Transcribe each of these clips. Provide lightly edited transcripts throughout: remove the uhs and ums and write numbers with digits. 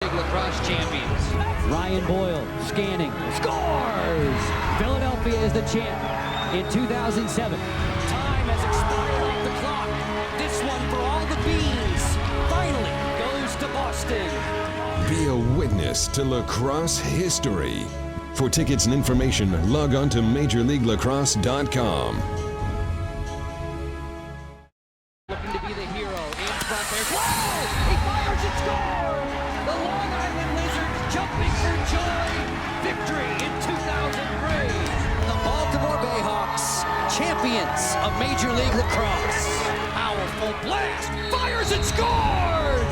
League lacrosse champions. Ryan Boyle scanning, scores! Philadelphia is the champ in 2007. Time has expired off the clock. This one for all the beans finally goes to Boston. Be a witness to lacrosse history. For tickets and information, log on to MajorLeagueLacrosse.com. Looking to be the hero in front there. Whoa! He fires and scores! The Long Island Lizards jumping for joy. Victory in 2003. The Baltimore Bayhawks, champions of Major League Lacrosse. Powerful blast. Fires and scores!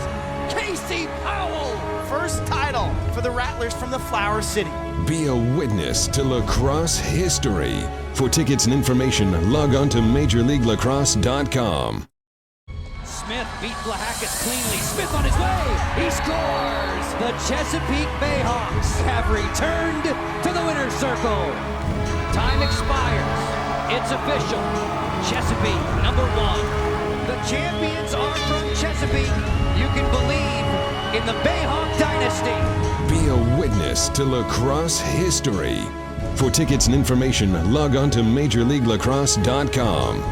Casey Powell. First title for the Rattlers from the Flower City. Be a witness to lacrosse history. For tickets and information, log on to MajorLeagueLacrosse.com. Smith beat Blahakis cleanly. Smith on his way. He scores! The Chesapeake Bayhawks have returned to the winner's circle. Time expires. It's official. Chesapeake, #1. The champions are from Chesapeake. You can believe in the Bayhawk dynasty. Be a witness to lacrosse history. For tickets and information, log on to MajorLeagueLacrosse.com.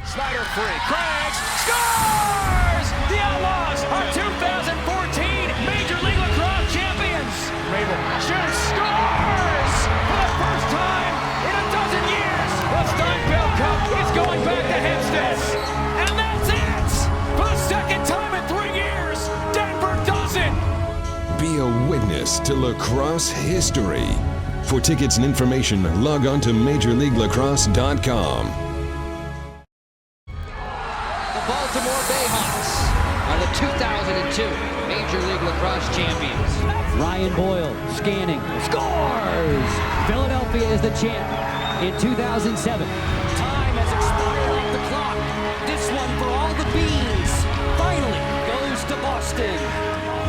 Slider free. Craigs scores! The Outlaws are 2014 Major League Lacrosse champions. Rabel shoots, scores! For the first time in a dozen years, the Steinfeld Cup is going back to Hempstead. And that's it! For the second time in 3 years, Denver does it! Be a witness to lacrosse history. For tickets and information, log on to MajorLeagueLacrosse.com. Baltimore Bayhawks are the 2002 Major League Lacrosse champions. Ryan Boyle scanning, scores! Philadelphia is the champ in 2007. Time has expired off the clock. This one for all the beans finally goes to Boston.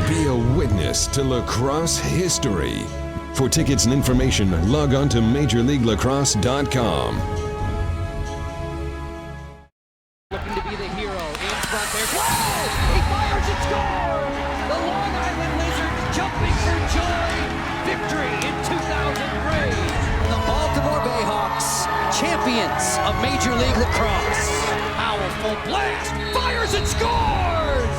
Be a witness to lacrosse history. For tickets and information, log on to MajorLeagueLacrosse.com. Looking to be the hero in front there. Whoa! He fires and scores! The Long Island Lizards jumping for joy. Victory in 2003. The Baltimore Bayhawks, champions of Major League Lacrosse. Powerful blast. Fires and scores!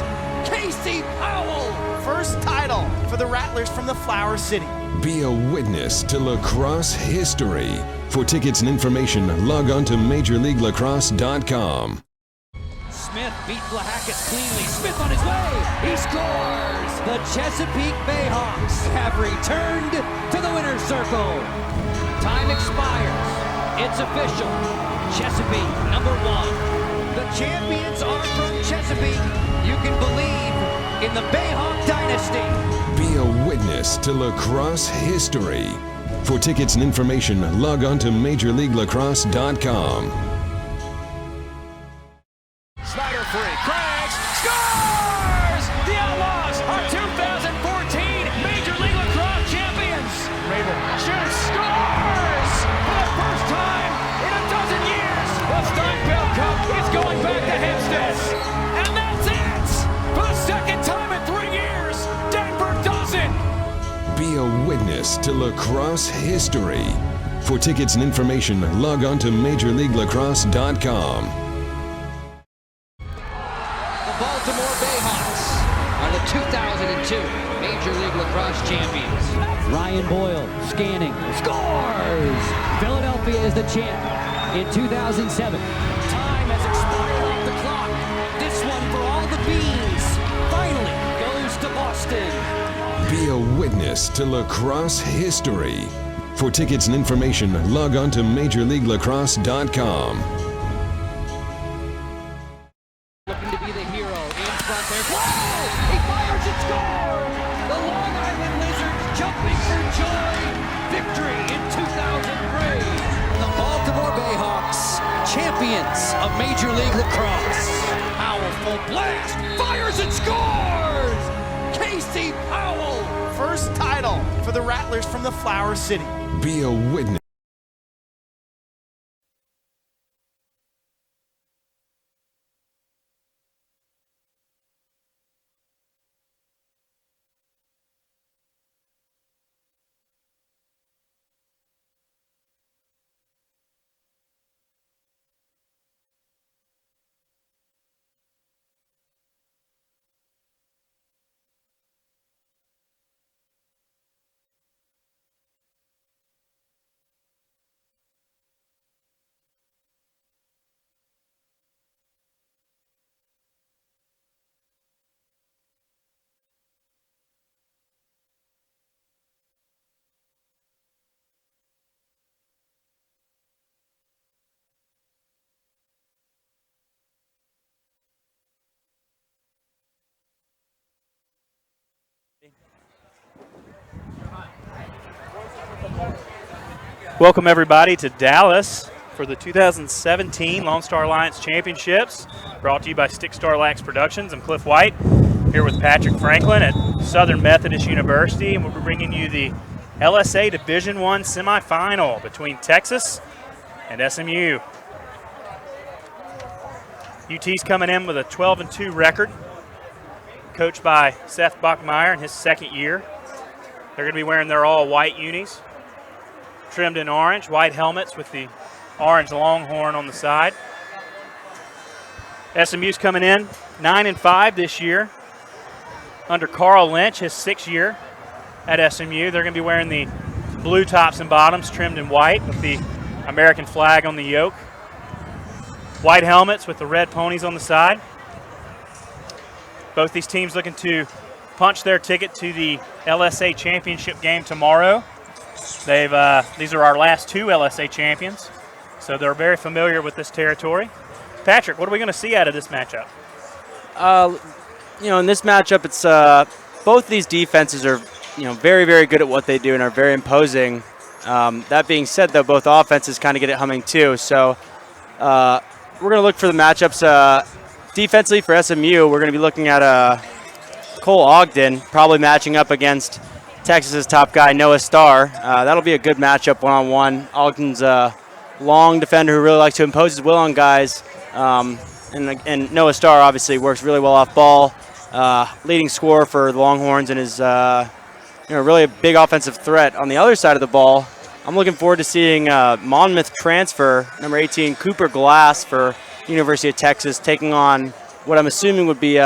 Casey Powell. First title for the Rattlers from the Flower City. Be a witness to lacrosse history. For tickets and information, log on to MajorLeagueLacrosse.com. Smith beat Blahakis cleanly. Smith on his way. He scores! The Chesapeake Bayhawks have returned to the winner's circle. Time expires. It's official. Chesapeake, #1. The champions are from Chesapeake. You can believe in the Bayhawk dynasty. Be a witness to lacrosse history. For tickets and information, log on to MajorLeagueLacrosse.com. Slider free. Craigs scores! The Outlaws are 2014 Major League Lacrosse champions. Rabel shoots, scores! For the first time in a dozen years, the Steinfeld Cup is going back to Hempstead. And that's it! For the second time in 3 years, Denver does it! Be a witness to lacrosse history. For tickets and information, log on to MajorLeagueLacrosse.com. Baltimore Bayhawks are the 2002 Major League Lacrosse champions. Ryan Boyle scanning, scores! Philadelphia is the champ in 2007. Time has expired off the clock. This one for all the beans finally goes to Boston. Be a witness to lacrosse history. For tickets and information, log on to MajorLeagueLacrosse.com. Looking to be the hero in front there. Whoa! He fires and scores! The Long Island Lizards jumping for joy. Victory in 2003. The Baltimore Bayhawks, champions of Major League Lacrosse. Powerful blast. Fires and scores! Casey Powell. First title for the Rattlers from the Flower City. Be a witness. Welcome everybody to Dallas for the 2017 Lone Star Alliance Championships, brought to you by Stickstarlacrosse Productions. I'm Cliff White, here with Patrick Franklin at Southern Methodist University, and we'll be bringing you the LSA Division I semifinal between Texas and SMU. UT's coming in with a 12-2 record, coached by Seth Bachmeyer in his second year. They're going to be wearing their all-white unis, trimmed in orange, white helmets with the orange longhorn on the side. SMU's coming in 9-5 this year under Carl Lynch, his sixth year at SMU. They're going to be wearing the blue tops and bottoms trimmed in white with the American flag on the yoke. White helmets with the red ponies on the side. Both these teams looking to punch their ticket to the LSA championship game tomorrow. These are our last two LSA champions, so they're very familiar with this territory. Patrick, what are we going to see out of this matchup? In this matchup, it's both these defenses are very, very good at what they do and are very imposing. That being said, though, both offenses kind of get it humming too. So we're going to look for the matchups. Defensively for SMU, we're going to be looking at Cole Ogden probably matching up against Texas's top guy, Noah Starr. That'll be a good matchup one-on-one. Ogden's a long defender who really likes to impose his will on guys. And Noah Starr obviously works really well off ball. Leading scorer for the Longhorns and is really a big offensive threat. On the other side of the ball, I'm looking forward to seeing Monmouth transfer, number 18, Cooper Glass for University of Texas, taking on what I'm assuming would be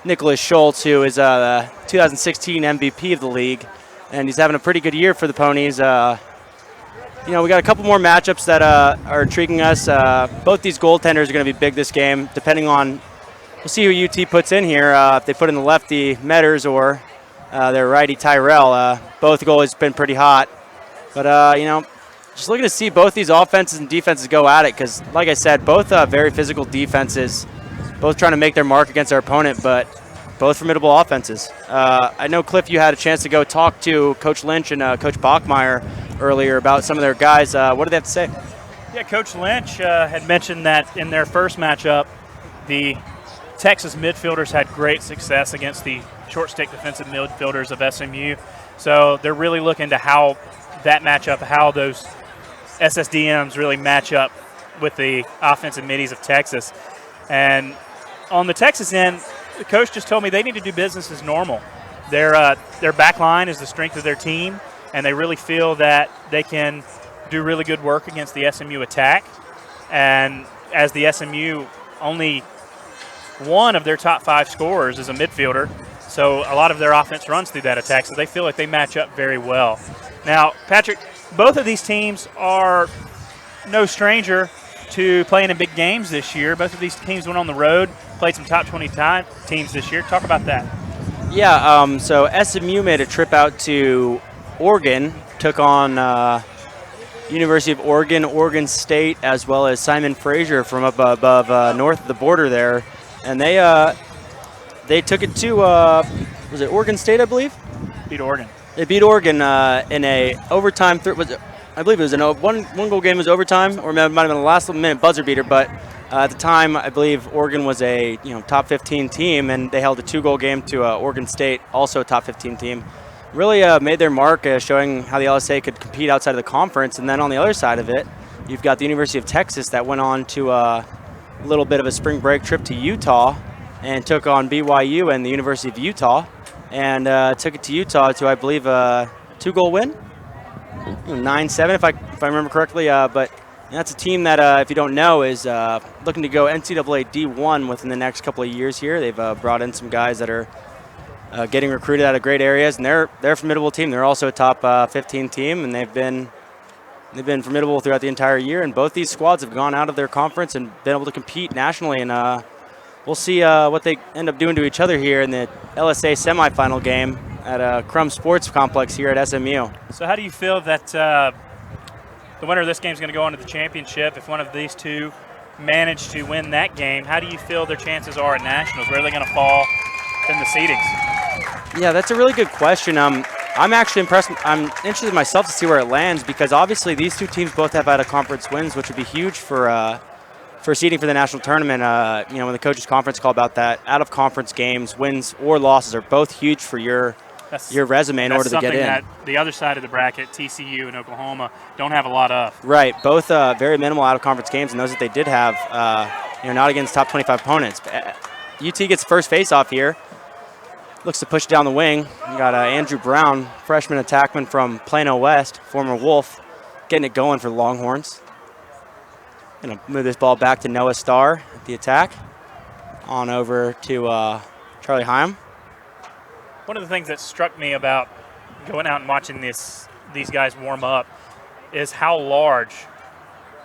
Nicholas Schultz, who is the 2016 MVP of the league, and he's having a pretty good year for the Ponies. We got a couple more matchups that are intriguing us. Both these goaltenders are going to be big this game, depending on, we'll see who UT puts in here. If they put in the lefty Metters or their righty Tyrell. Both goalies have been pretty hot. But, just looking to see both these offenses and defenses go at it because, like I said, both very physical defenses, both trying to make their mark against our opponent, but both formidable offenses. I know, Cliff, you had a chance to go talk to Coach Lynch and Coach Bachmeyer earlier about some of their guys. What did they have to say? Yeah, Coach Lynch had mentioned that in their first matchup, the Texas midfielders had great success against the short stick defensive midfielders of SMU. So they're really looking to how that matchup, how those SSDMs really match up with the offensive middies of Texas. And on the Texas end, the coach just told me they need to do business as normal. Their back line is the strength of their team, and they really feel that they can do really good work against the SMU attack. And as the SMU, only one of their top 5 scorers is a midfielder, so a lot of their offense runs through that attack, so they feel like they match up very well. Now, Patrick, both of these teams are no stranger to playing in big games this year. Both of these teams went on the road, played some top 20 teams this year. Talk about that. Yeah, so SMU made a trip out to Oregon, took on University of Oregon, Oregon State, as well as Simon Fraser from up above north of the border there. And they took it to, was it Oregon State, I believe? Beat Oregon. They beat Oregon in a overtime. I believe it was one goal game was overtime, or it might have been a last minute buzzer beater. But at the time, I believe Oregon was a top 15 team, and they held a 2-goal game to Oregon State, also a top 15 team. Really made their mark, showing how the LSA could compete outside of the conference. And then on the other side of it, you've got the University of Texas that went on to a little bit of a spring break trip to Utah and took on BYU and the University of Utah, and took it to Utah to, I believe, a 2-goal win, 9-7 if I remember correctly. But that's a team that, if you don't know, is looking to go NCAA D1 within the next couple of years here. They've brought in some guys that are getting recruited out of great areas, and they're a formidable team. They're also a top 15 team, and they've been formidable throughout the entire year. And both these squads have gone out of their conference and been able to compete nationally. And we'll see what they end up doing to each other here in the LSA semifinal game at Crum Sports Complex here at SMU. So how do you feel that the winner of this game is going to go on to the championship? If one of these two manage to win that game, how do you feel their chances are at nationals? Where are they going to fall in the seedings? Yeah, that's a really good question. I'm actually impressed. I'm interested myself to see where it lands because obviously these two teams both have out of conference wins, which would be huge for seeding for the national tournament. When the coaches conference call about that, out of conference games, wins or losses are both huge for your resume in order to get in. That's something that the other side of the bracket, TCU and Oklahoma, don't have a lot of. Right, both very minimal out of conference games, and those that they did have, not against top 25 opponents. UT gets first face-off here. Looks to push down the wing. You got Andrew Brown, freshman attackman from Plano West, former Wolf, getting it going for the Longhorns. Gonna move this ball back to Noah Starr at the attack. On over to Charlie Hyam. One of the things that struck me about going out and watching these guys warm up is how large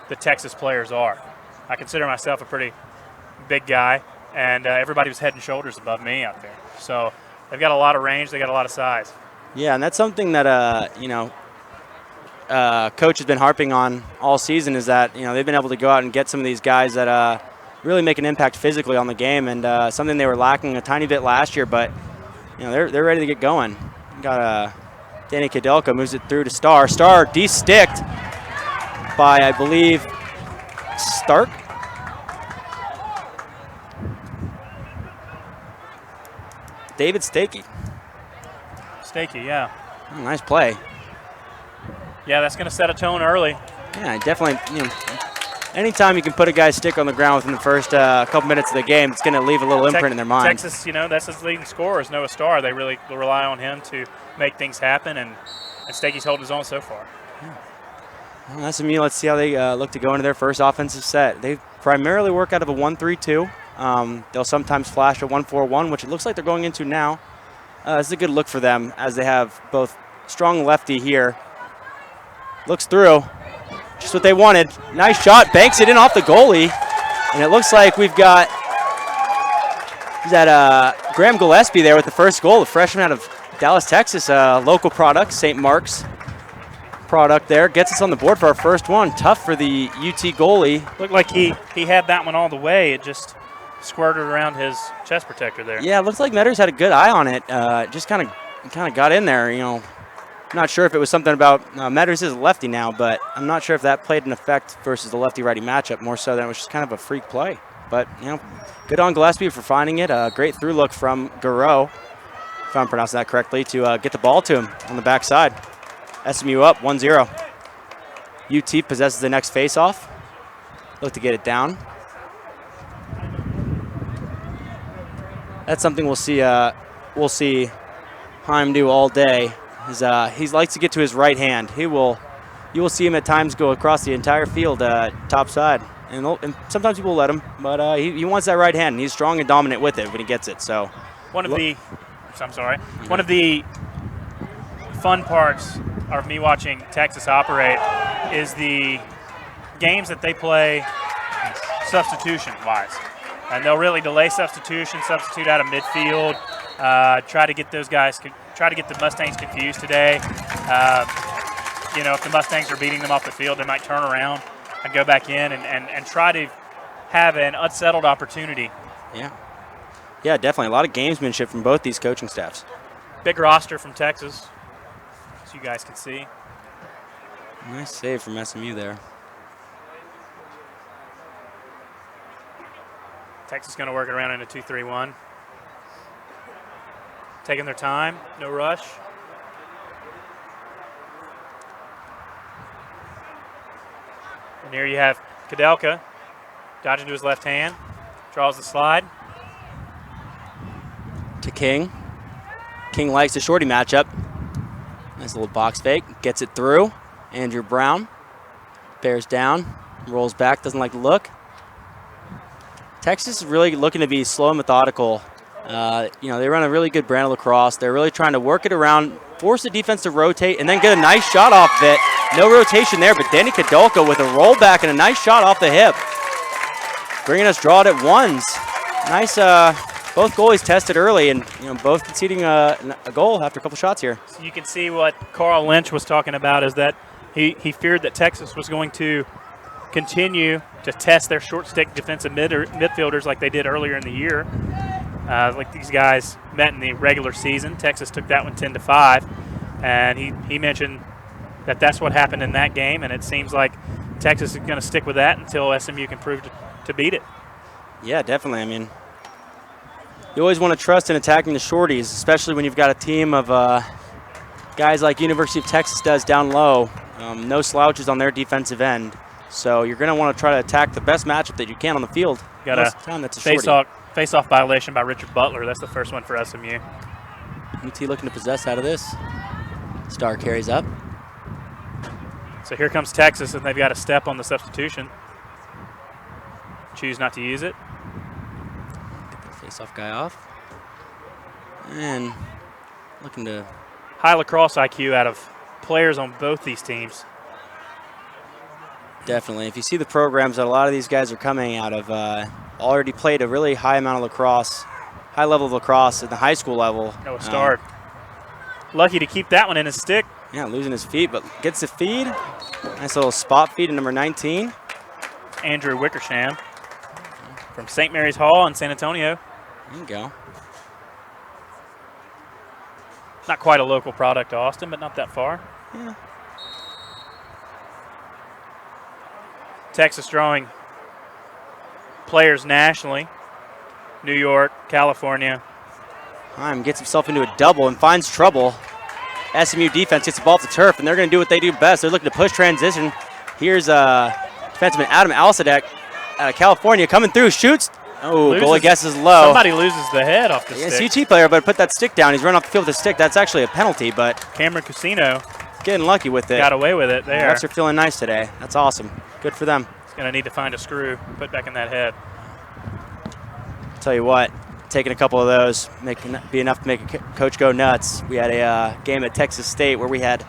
the Texas players are. I consider myself a pretty big guy, and everybody was head and shoulders above me out there. So they've got a lot of range, they got a lot of size. Yeah, and that's something that coach has been harping on all season is that they've been able to go out and get some of these guys that really make an impact physically on the game, and something they were lacking a tiny bit last year, but they're ready to get going. Got Danny Kadelka moves it through to Starr. Starr de-sticked by, I believe, Stark. David Stakey. Stakey, yeah. Oh, nice play. Yeah, that's going to set a tone early. Yeah, definitely. Anytime you can put a guy's stick on the ground within the first couple minutes of the game, it's going to leave a little imprint in their mind. Texas, that's his leading scorer is Noah Starr. They really rely on him to make things happen, and Stakey's holding his own so far. Yeah. Well, SMU, let's see how they look to go into their first offensive set. They primarily work out of a 1-3-2. They'll sometimes flash a 1-4-1, which it looks like they're going into now. This is a good look for them as they have both strong lefty here. Looks through. Just what they wanted. Nice shot. Banks it in off the goalie. And it looks like we've got Graham Gillespie there with the first goal, the freshman out of Dallas, Texas, local product, St. Mark's product there. Gets us on the board for our first one. Tough for the UT goalie. Looked like he had that one all the way. It just squirted around his chest protector there. Yeah, it looks like Metters had a good eye on it. Just kind of got in there, Not sure if it was something about Metters is a lefty now, but I'm not sure if that played an effect versus the lefty-righty matchup, more so than it was just kind of a freak play. But, good on Gillespie for finding it. A great through look from Garreau, if I'm pronouncing that correctly, to get the ball to him on the backside. SMU up 1-0. UT possesses the next face-off. Look to get it down. That's something we'll see Heim do all day. He likes to get to his right hand. You will see him at times go across the entire field top side. And sometimes people let him, but he wants that right hand. And he's strong and dominant with it when he gets it. So one of the fun parts of me watching Texas operate is the games that they play substitution-wise. And they'll really delay substitute out of midfield, try to get those guys, try to get the Mustangs confused today. If the Mustangs are beating them off the field, they might turn around and go back in and try to have an unsettled opportunity. Yeah, definitely. A lot of gamesmanship from both these coaching staffs. Big roster from Texas, as you guys can see. Nice save from SMU there. Texas going to work it around in a 2-3-1. Taking their time, no rush. And here you have Kadelka dodging to his left hand, draws the slide. To King. King likes the shorty matchup. Nice little box fake, gets it through. Andrew Brown bears down, rolls back, doesn't like the look. Texas is really looking to be slow and methodical. They run a really good brand of lacrosse. They're really trying to work it around, force the defense to rotate, and then get a nice shot off of it. No rotation there, but Danny Kadelka with a rollback and a nice shot off the hip. Bringing us draw it at ones. Nice, both goalies tested early, and both conceding a goal after a couple shots here. So you can see what Carl Lynch was talking about is that he feared that Texas was going to continue to test their short stick defensive midfielders like they did earlier in the year. Like these guys met in the regular season. Texas took that one 10-5. And he mentioned that that's what happened in that game, and it seems like Texas is going to stick with that until SMU can prove to beat it. Yeah, definitely. I mean, you always want to trust in attacking the shorties, especially when you've got a team of guys like University of Texas does down low. No slouches on their defensive end. So you're going to want to try to attack the best matchup that you can on the field. Got a face-off violation by Richard Butler. That's the first one for SMU. UT looking to possess out of this. Star carries up. So here comes Texas, and they've got a step on the substitution. Choose not to use it. Get the face-off guy off. And looking to... High lacrosse IQ out of players on both these teams. Definitely. If you see the programs that a lot of these guys are coming out of, already played a really high amount of lacrosse, high level of lacrosse at the high school level. Noah Starr. Lucky to keep that one in his stick. Yeah, losing his feet, but gets the feed. Nice little spot feed to number 19. Andrew Wickersham from St. Mary's Hall in San Antonio. There you go. Not quite a local product to Austin, but not that far. Yeah. Texas drawing players nationally. New York, California. Heim gets himself into a double and finds trouble. SMU defense gets the ball off the turf, and they're going to do what they do best. They're looking to push transition. Here's defenseman Adam Alsadek out of California coming through, shoots. Oh, goalie guesses low. Somebody loses the head off the stick. CT player, but put that stick down. He's run off the field with a stick. That's actually a penalty, but Cameron Casino getting lucky with it. Got away with it there. The refs are feeling nice today. That's awesome. Good for them. He's going to need to find a screw, put back in that head. Tell you what, taking a couple of those be enough to make a coach go nuts. We had a game at Texas State where we had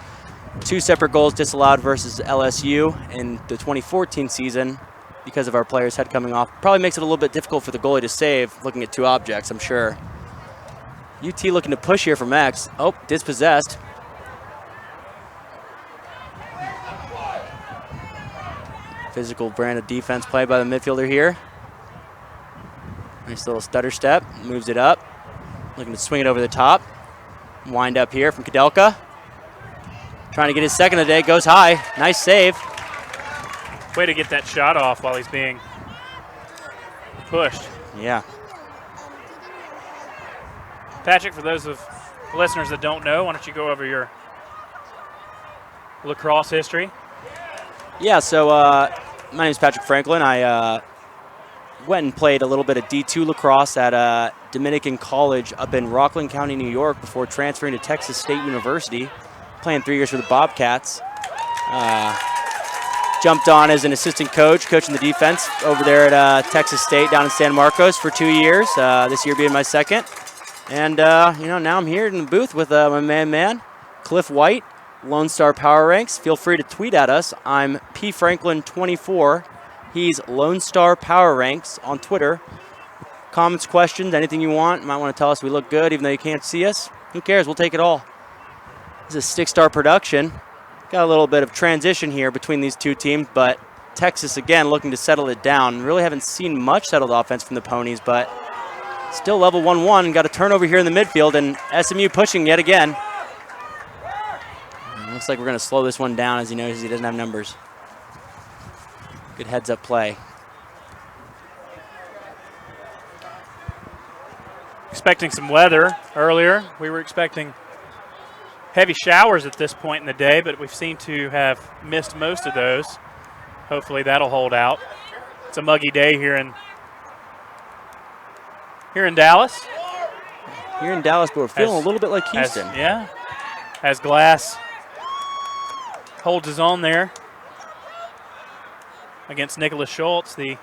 2 separate goals disallowed versus LSU in the 2014 season because of our players' head coming off. Probably makes it a little bit difficult for the goalie to save looking at 2 objects, I'm sure. UT looking to push here from X. Oh, dispossessed. Physical brand of defense play by the midfielder here. Nice little stutter step, moves it up. Looking to swing it over the top. Wind up here from Kudelka. Trying to get his second of the day, goes high. Nice save. Way to get that shot off while he's being pushed. Yeah. Patrick, for those of listeners that don't know, why don't you go over your lacrosse history? Yeah, so my name is Patrick Franklin. I went and played a little bit of D2 lacrosse at Dominican College up in Rockland County, New York before transferring to Texas State University, playing 3 years for the Bobcats. Jumped on as an assistant coach, coaching the defense over there at Texas State down in San Marcos for 2 years, this year being my second. And, now I'm here in the booth with my man, Cliff White, Lone Star Power Ranks. Feel free to tweet at us. I'm pfranklin24. He's Lone Star Power Ranks on Twitter. Comments, questions, anything you want. You might want to tell us we look good even though you can't see us. Who cares? We'll take it all. This is Stickstar production. Got a little bit of transition here between these two teams, but Texas, again, looking to settle it down. Really haven't seen much settled offense from the Ponies, but still level 1-1. Got a turnover here in the midfield, and SMU pushing yet again. Looks like we're going to slow this one down as he knows he doesn't have numbers. Good heads-up play. Expecting some weather earlier. We were expecting heavy showers at this point in the day, but we seem to have missed most of those. Hopefully that'll hold out. It's a muggy day here in Dallas. Here in Dallas, but we're feeling a little bit like Houston. As Glass holds his own there against Nicholas Schultz, the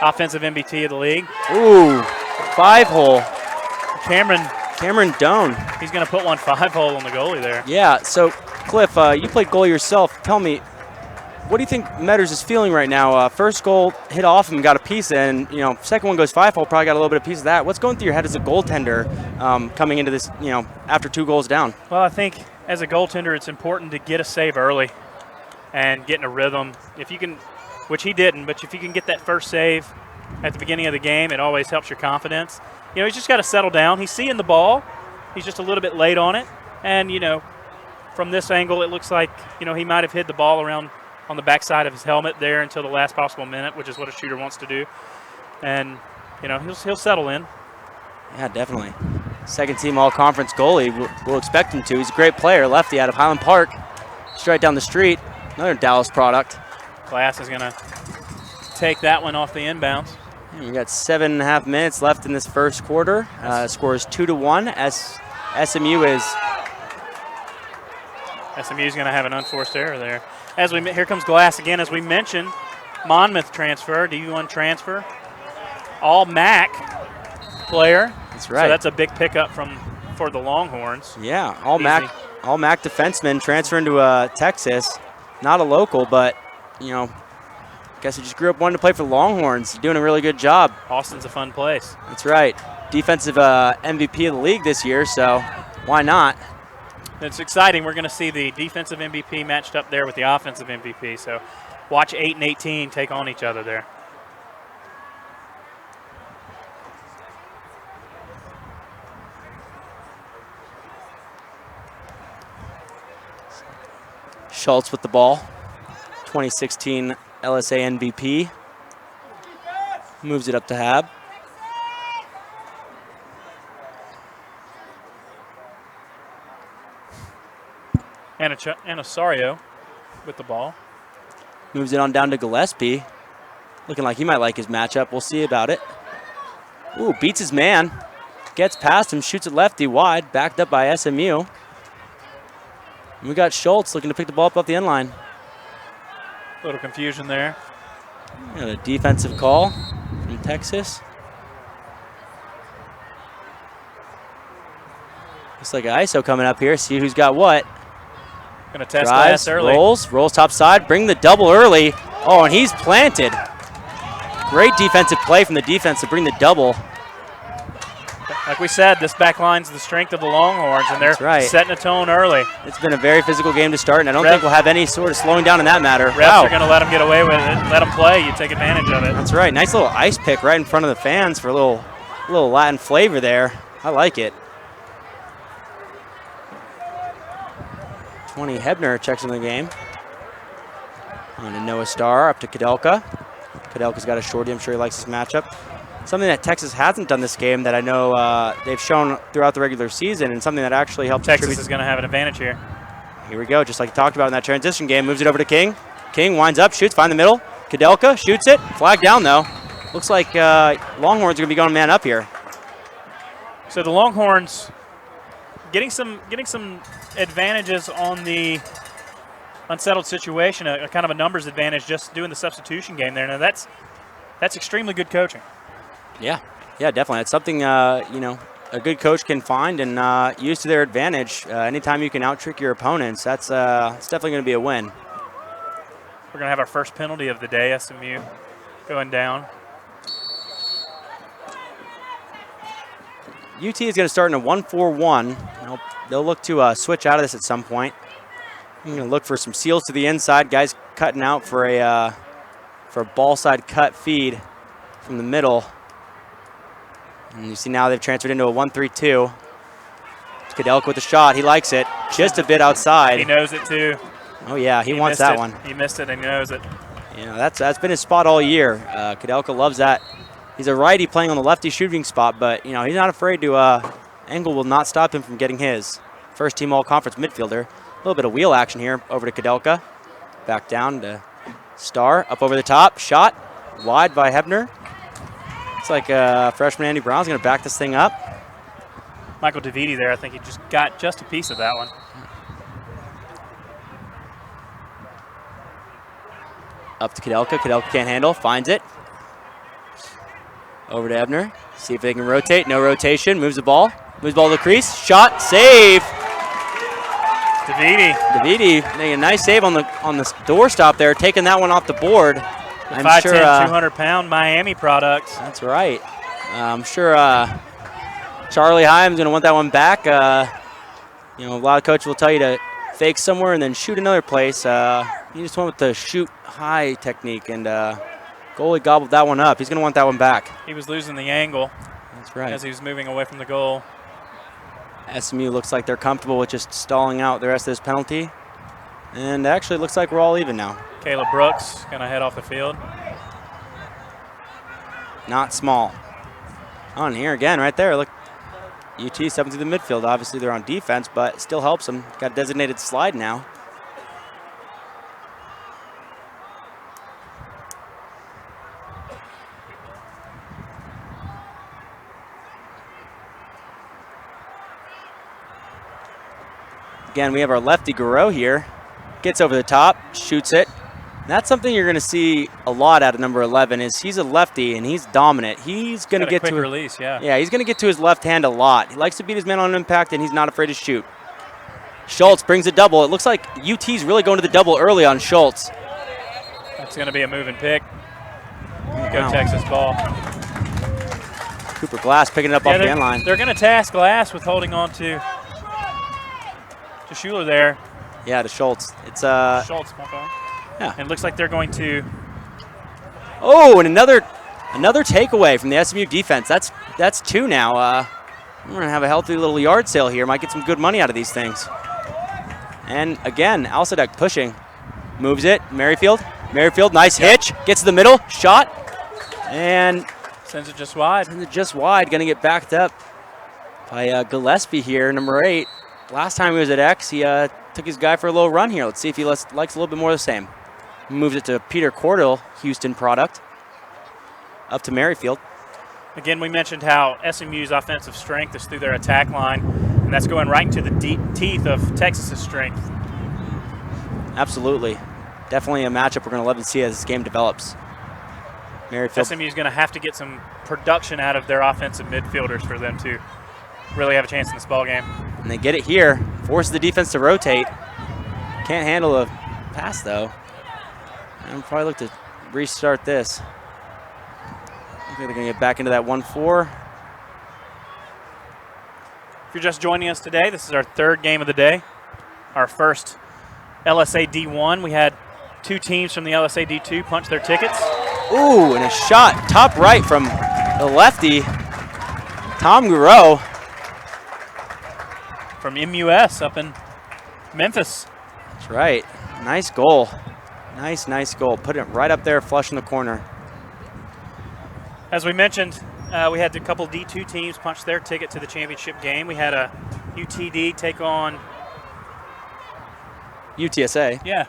offensive MBT of the league. Ooh, 5-hole. Cameron Doan. He's going to put one 5-hole on the goalie there. Yeah, so Cliff, you played goalie yourself. Tell me, what do you think Metters is feeling right now? First goal hit off him, got a piece, and second one goes 5-hole, probably got a little bit of piece of that. What's going through your head as a goaltender coming into this, after 2 goals down? Well, I think as a goaltender, it's important to get a save early and get in a rhythm. If you can, which he didn't, but if you can get that first save at the beginning of the game, it always helps your confidence. He's just got to settle down. He's seeing the ball. He's just a little bit late on it. And, from this angle, it looks like, he might have hid the ball around on the backside of his helmet there until the last possible minute, which is what a shooter wants to do. And, he'll settle in. Yeah, definitely. Second team all-conference goalie. We'll expect him to. He's a great player, lefty out of Highland Park. Straight down the street. Another Dallas product. Glass is going to take that one off the inbounds. We got 7.5 minutes left in this first quarter. Score is 2-1. SMU is going to have an unforced error there. Here comes Glass again, as we mentioned. Monmouth transfer, D1 transfer. All MAC player. That's right. So that's a big pickup for the Longhorns. Yeah, all MAC defenseman transferring to Texas. Not a local, but guess he just grew up wanting to play for the Longhorns. Doing a really good job. Austin's a fun place. That's right. Defensive MVP of the league this year, so why not? It's exciting. We're going to see the defensive MVP matched up there with the offensive MVP. So watch 8 and 18 take on each other there. Schultz with the ball. 2016 LSA MVP. Moves it up to Hab. And Anasario with the ball. Moves it on down to Gillespie. Looking like he might like his matchup. We'll see about it. Ooh, beats his man. Gets past him, shoots it lefty wide. Backed up by SMU. And we got Schultz looking to pick the ball up off the end line. A little confusion there. And a defensive call from Texas. Looks like an ISO coming up here. See who's got what. Going to test Drives, Glass early. rolls top side, bring the double early. Oh, and he's planted. Great defensive play from the defense to bring the double. Like we said, this back line's the strength of the Longhorns, and they're setting a tone early. It's been a very physical game to start, and I don't think we'll have any sort of slowing down in that matter. Refs are going to let them get away with it. Let them play. You take advantage of it. That's right. Nice little ice pick right in front of the fans for a little Latin flavor there. I like it. 20 Hebner checks in the game. On to Noah Starr, up to Kadelka. Kadelka's got a shorty. I'm sure he likes this matchup. Something that Texas hasn't done this game that I know they've shown throughout the regular season, and something that actually helped. Texas is going to have an advantage here. Here we go, just like we talked about in that transition game. Moves it over to King. King winds up, shoots, find the middle. Kadelka shoots it. Flag down, though. Looks like Longhorns are going to be going man up here. So the Longhorns getting some advantages on the unsettled situation, a kind of a numbers advantage just doing the substitution game there. Now that's extremely good coaching. Yeah, definitely. It's something a good coach can find and use to their advantage. Anytime you can out-trick your opponents, it's definitely going to be a win. We're going to have our first penalty of the day, SMU going down. UT is going to start in a 1-4-1. They'll look to switch out of this at some point. I'm going to look for some seals to the inside. Guys cutting out for a ball side cut feed from the middle. And you see now they've transferred into a 1-3-2. Kadelka with the shot. He likes it. Just a bit outside. He knows it too. Oh yeah, he wants that one. He missed it and he knows it. Yeah, that's been his spot all year. Kadelka loves that. He's a righty playing on the lefty shooting spot, but he's not afraid to. Angle will not stop him from getting his. First team all-conference midfielder. A little bit of wheel action here over to Kadelka. Back down to Starr. Up over the top. Shot. Wide by Hebner. Looks like freshman Andy Brown's going to back this thing up. Michael DeViti there. I think he just got just a piece of that one. Up to Kadelka. Kadelka can't handle. Finds it. Over to Ebner. See if they can rotate. No rotation. Moves the ball. Moves the ball to the crease. Shot. Save. DeViti making a nice save on the doorstop there. Taking that one off the board. I'm 5'10", sure, 200-pound Miami product. That's right. I'm sure Charlie Hyam's going to want that one back. A lot of coaches will tell you to fake somewhere and then shoot another place. He just went with the shoot high technique, and goalie gobbled that one up. He's going to want that one back. He was losing the angle. That's right. As he was moving away from the goal. SMU looks like they're comfortable with just stalling out the rest of this penalty. And actually, it looks like we're all even now. Caleb Brooks going to head off the field. Not small. On here again, right there. Look, UT stepping through the midfield. Obviously, they're on defense, but it still helps them. Got a designated slide now. Again, we have our lefty Garreau here. Gets over the top, shoots it. That's something you're going to see a lot out of number 11 is he's a lefty and he's dominant. He's going to get to release, yeah. Yeah, he's going to get to his left hand a lot. He likes to beat his man on impact and he's not afraid to shoot. Schultz brings a double. It looks like UT's really going to the double early on Schultz. That's going to be a move and pick. Go Wow. Texas ball. Cooper Glass picking it up off the end line. They're going to task Glass with holding on to Schuler there. Yeah, to Schultz. It's Schultz, my phone. Yeah. And it looks like they're going to. Oh, and another takeaway from the SMU defense. That's two now. We're going to have a healthy little yard sale here. Might get some good money out of these things. And again, Alsadek pushing. Moves it. Merrifield, nice hitch. Gets to the middle. Shot. And Sends it just wide. sends it just wide. Going to get backed up by Gillespie here, number 8. Last time he was at X, he took his guy for a little run here. Let's see if he likes a little bit more of the same. Moves it to Peter Cordell, Houston product. Up to Merrifield. Again, we mentioned how SMU's offensive strength is through their attack line, and that's going right into the deep teeth of Texas's strength. Absolutely. Definitely a matchup we're going to love to see as this game develops. Merrifield. SMU's going to have to get some production out of their offensive midfielders for them to really have a chance in this ball game. And they get it here. Forces the defense to rotate. Can't handle a pass, though. And probably look to restart this. I think they're going to get back into that 1-4. If you're just joining us today, this is our third game of the day. Our first LSA D1. We had 2 teams from the LSA D2 punch their tickets. Ooh, and a shot top right from the lefty, Tom Garreau. From MUS up in Memphis. That's right. Nice goal. Nice goal. Put it right up there, flush in the corner. As we mentioned, we had a couple D2 teams punch their ticket to the championship game. We had a UTD take on UTSA. Yeah,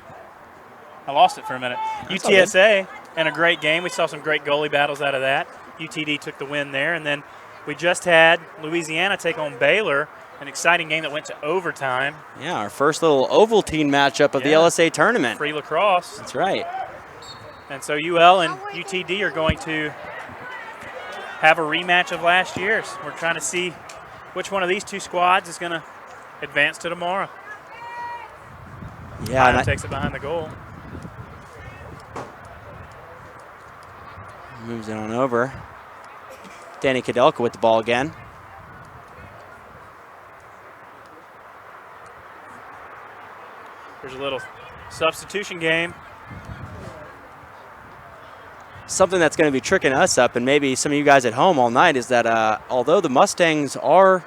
I lost it for a minute. UTSA, and a great game. We saw some great goalie battles out of that. UTD took the win there. And then we just had Louisiana take on Baylor, an exciting game that went to overtime. Yeah, our first little Ovaltine matchup of the LSA tournament. Free lacrosse. That's right. And so UL and UTD are going to have a rematch of last year's. We're trying to see which one of these two squads is going to advance to tomorrow. Yeah, Bynum takes it behind the goal. Moves it on over. Danny Kadelka with the ball again. There's a little substitution game. Something that's going to be tricking us up, and maybe some of you guys at home all night, is that although the Mustangs are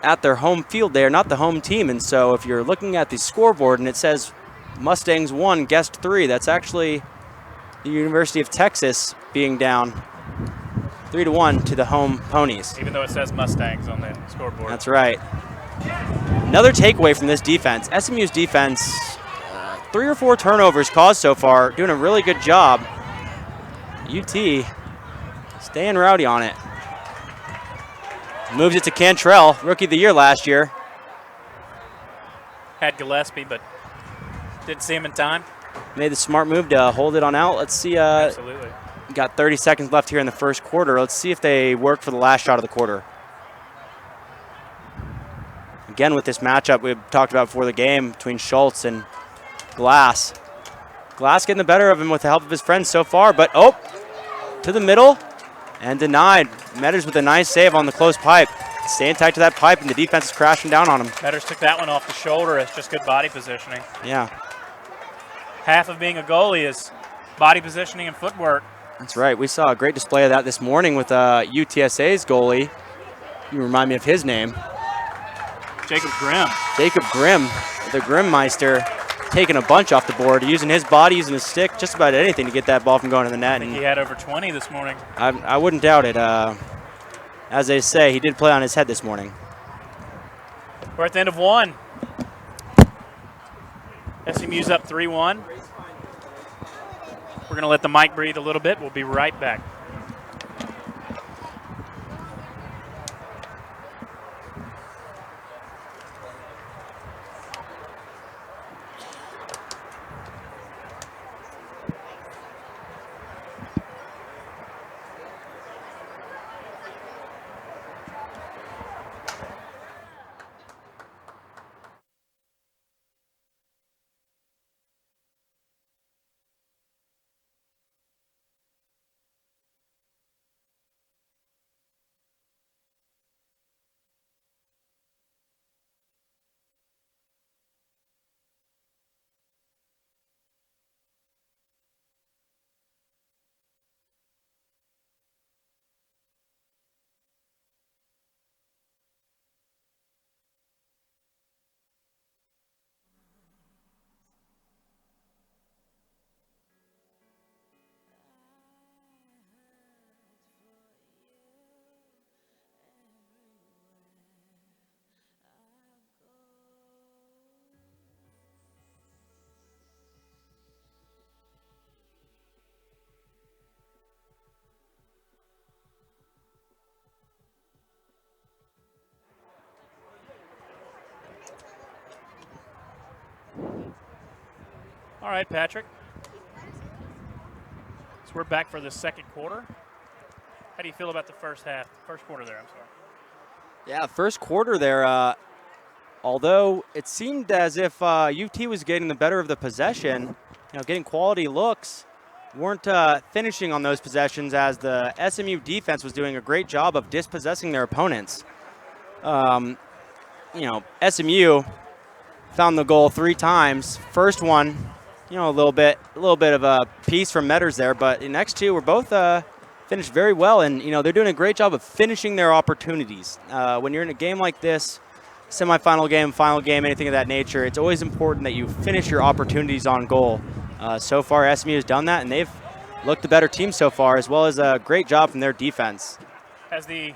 at their home field, they are not the home team. And so if you're looking at the scoreboard and it says Mustangs 1, guest 3, that's actually the University of Texas being down 3-1 to the home Ponies. Even though it says Mustangs on the scoreboard. That's right. Another takeaway from this defense. SMU's defense, 3 or 4 turnovers caused so far, doing a really good job. UT staying rowdy on it. Moves it to Cantrell, Rookie of the Year last year. Had Gillespie, but didn't see him in time. Made the smart move to hold it on out. Let's see. Absolutely. Got 30 seconds left here in the first quarter. Let's see if they work for the last shot of the quarter. Again, with this matchup we talked about before the game between Schultz and Glass. Glass getting the better of him with the help of his friends so far, but to the middle and denied. Metters with a nice save on the close pipe. Staying tight to that pipe, and the defense is crashing down on him. Metters took that one off the shoulder. It's just good body positioning. Yeah. Half of being a goalie is body positioning and footwork. That's right. We saw a great display of that this morning with UTSA's goalie. You remind me of his name. Jacob Grimm. Jacob Grimm, the Grimmeister, taking a bunch off the board, using his body, using his stick, just about anything to get that ball from going to the net. I think he had over 20 this morning. I wouldn't doubt it. As they say, he did play on his head this morning. We're at the end of one. SMU's up 3-1. We're going to let the mic breathe a little bit. We'll be right back. All right, Patrick. So we're back for the second quarter. How do you feel about the first quarter there, I'm sorry? Yeah, first quarter there, although it seemed as if UT was getting the better of the possession, getting quality looks, weren't finishing on those possessions as the SMU defense was doing a great job of dispossessing their opponents. SMU found the goal 3 times. First one, a little bit of a piece from Metters there, but the next 2 were both finished very well, and they're doing a great job of finishing their opportunities. When you're in a game like this, semifinal game, final game, anything of that nature, it's always important that you finish your opportunities on goal. So far, SMU has done that, and they've looked the better team so far, as well as a great job from their defense. As the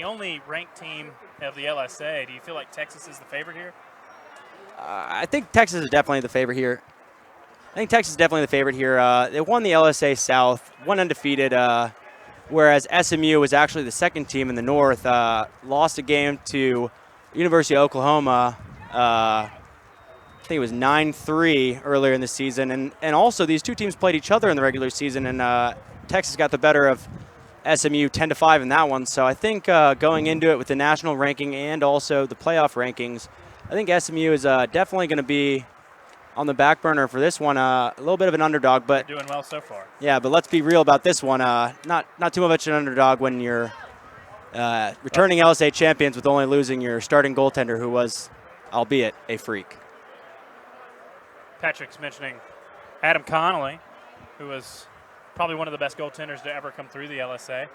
only ranked team of the LSA, do you feel like Texas is the favorite here? I think Texas is definitely the favorite here. They won the LSA South, went undefeated, whereas SMU was actually the second team in the North. Lost a game to University of Oklahoma. I think it was 9-3 earlier in the season. And also these 2 teams played each other in the regular season, and Texas got the better of SMU 10-5 in that one. So I think going into it with the national ranking and also the playoff rankings, I think SMU is definitely going to be on the back burner for this one. A little bit of an underdog, but doing well so far. Yeah, but let's be real about this one. Not too much an underdog when you're returning LSA champions with only losing your starting goaltender, who was, albeit, a freak. Patrick's mentioning Adam Connolly, who was probably one of the best goaltenders to ever come through the LSA.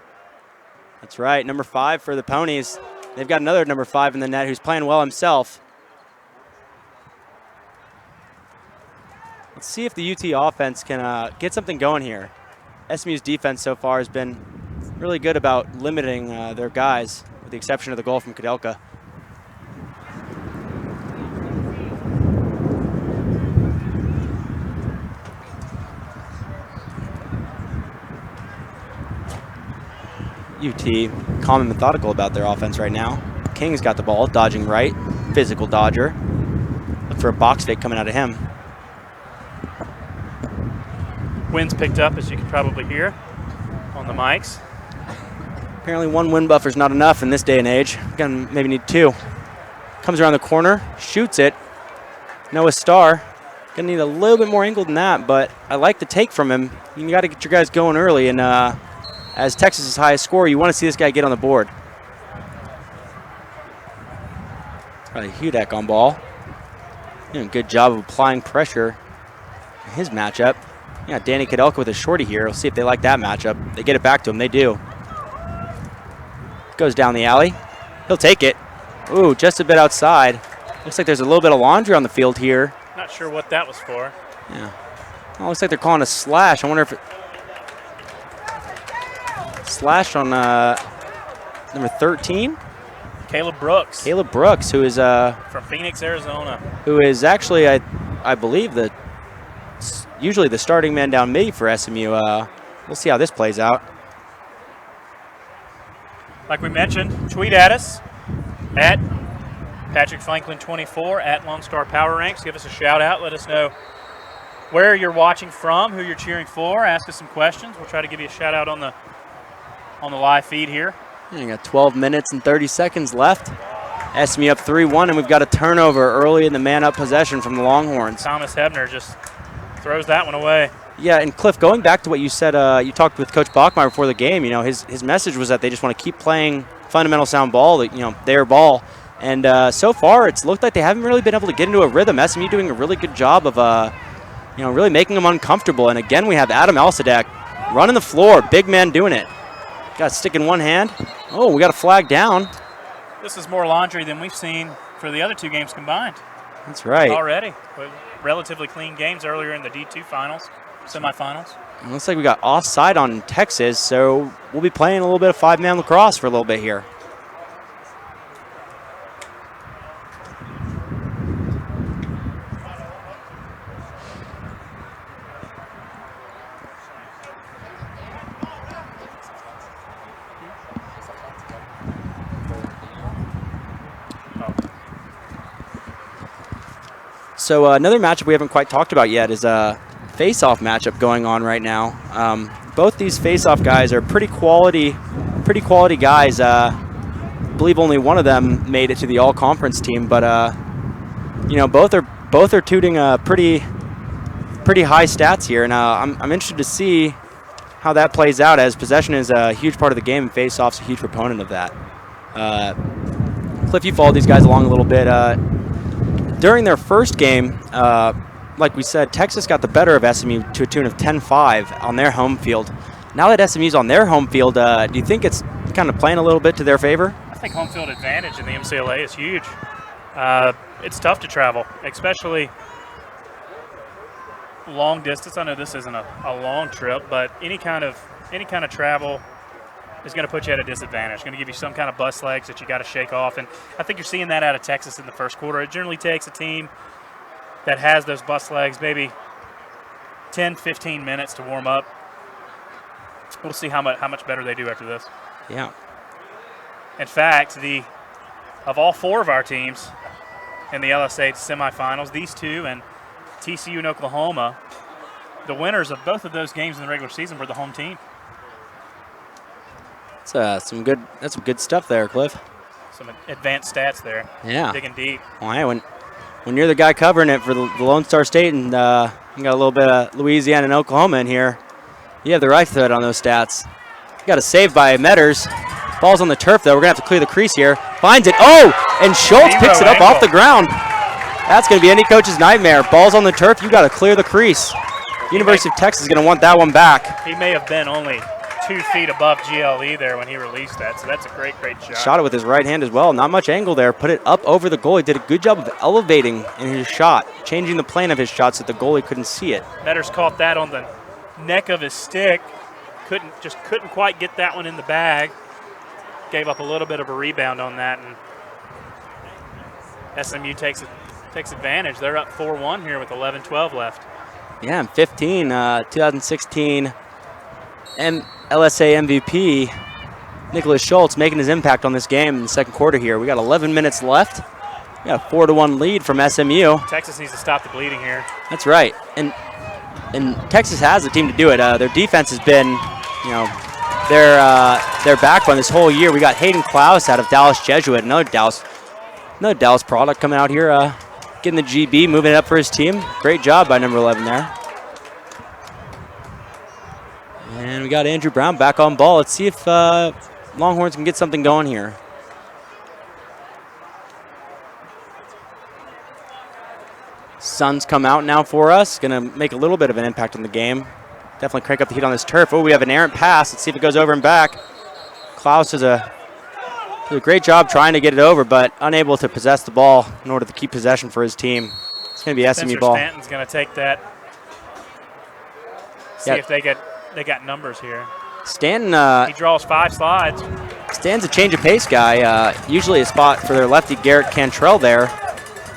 That's right, number 5 for the Ponies. They've got another number 5 in the net who's playing well himself. Let's see if the UT offense can get something going here. SMU's defense so far has been really good about limiting their guys, with the exception of the goal from Kudelka. UT calm and methodical about their offense right now. King's got the ball, dodging right, physical dodger. Look for a box fake coming out of him. Wind's picked up, as you can probably hear on the mics. Apparently 1 wind buffer's not enough in this day and age. Gonna maybe need 2. Comes around the corner, shoots it. Noah Starr. Gonna need a little bit more angle than that, but I like the take from him. You gotta get your guys going early, and as Texas' highest scorer, you want to see this guy get on the board. Probably Hudek on ball. Doing a good job of applying pressure in his matchup. Yeah, Danny Kudelka with a shorty here. We'll see if they like that matchup. They get it back to him. They do. Goes down the alley. He'll take it. Ooh, just a bit outside. Looks like there's a little bit of laundry on the field here. Not sure what that was for. Yeah. Oh, looks like they're calling a slash. I wonder if slash on number 13. Caleb Brooks. Caleb Brooks, who is from Phoenix, Arizona. Who is actually, I believe, usually the starting man down mid for SMU. We'll see how this plays out. Like we mentioned, tweet at us at Patrick Franklin 24 at Lone Star Power Ranks. Give us a shout out. Let us know where you're watching from, who you're cheering for. Ask us some questions. We'll try to give you a shout out on the live feed here. You got 12 minutes and 30 seconds left. SMU up 3-1, and we've got a turnover early in the man-up possession from the Longhorns. Thomas Hebner just throws that one away. Yeah, and Cliff, going back to what you said, you talked with Coach Bachmeyer before the game. You know, his message was that they just want to keep playing fundamental sound ball, their ball. And so far, it's looked like they haven't really been able to get into a rhythm. SMU doing a really good job of, really making them uncomfortable. And again, we have Adam Alsadek running the floor, big man doing it. Got a stick in one hand. Oh, we got a flag down. This is more laundry than we've seen for the other two games combined. That's right. Already. Relatively clean games earlier in the D2 finals, semifinals. It looks like we got offside on Texas, so we'll be playing a little bit of five-man lacrosse for a little bit here. So another matchup we haven't quite talked about yet is a face-off matchup going on right now. Both these face-off guys are pretty quality guys. I believe only one of them made it to the all-conference team, but both are tooting pretty high stats here, and I'm interested to see how that plays out, as possession is a huge part of the game, and face-off's a huge proponent of that. Cliff, you followed these guys along a little bit. During their first game, like we said, Texas got the better of SMU to a tune of 10-5 on their home field. Now that SMU's on their home field, do you think it's kind of playing a little bit to their favor? I think home field advantage in the MCLA is huge. It's tough to travel, especially long distance. I know this isn't a long trip, but any kind of travel is going to put you at a disadvantage. It's going to give you some kind of bus legs that you got to shake off, and I think you're seeing that out of Texas in the first quarter. It generally takes a team that has those bus legs maybe 10, 15 minutes to warm up. We'll see how much better they do after this. Yeah. In fact, of all four of our teams in the LSA semifinals, these two and TCU and Oklahoma, the winners of both of those games in the regular season were the home team. That's some good stuff there, Cliff. Some advanced stats there. Yeah. Digging deep. Well, hey, when you're the guy covering it for the Lone Star State, and you got a little bit of Louisiana and Oklahoma in here, you have the right foot on those stats. You got a save by Metters. Ball's on the turf, though. We're going to have to clear the crease here. Finds it. Oh, and Schultz picks it up off the ground. That's going to be any coach's nightmare. Ball's on the turf. You got to clear the crease. University of Texas is going to want that one back. He may have been only 2 feet above GLE there when he released that, so that's a great shot. Shot it with his right hand as well. Not much angle there. Put it up over the goalie. Did a good job of elevating in his shot, changing the plane of his shot so the goalie couldn't see it. Metters caught that on the neck of his stick. Couldn't quite get that one in the bag. Gave up a little bit of a rebound on that, and SMU takes advantage. They're up 4-1 here with 11-12 left. Yeah, and 2016 LSA MVP Nicholas Schultz making his impact on this game in the second quarter here. We got 11 minutes left. We got a 4-1 lead from SMU. Texas needs to stop the bleeding here. That's right, and Texas has the team to do it. Their defense has been, their backbone this whole year. We got Hayden Klaus out of Dallas Jesuit, another Dallas product coming out here, getting the GB, moving it up for his team. Great job by number 11 there. And we got Andrew Brown back on ball. Let's see if Longhorns can get something going here. Sun's come out now for us. Going to make a little bit of an impact on the game. Definitely crank up the heat on this turf. Oh, we have an errant pass. Let's see if it goes over and back. Klaus has a Did a great job trying to get it over, but unable to possess the ball in order to keep possession for his team. It's going to be SMU ball. Stanton's going to take that. See if they got numbers here. Stanton. He draws 5 slides. Stanton's a change of pace guy. Usually a spot for their lefty Garrett Cantrell there.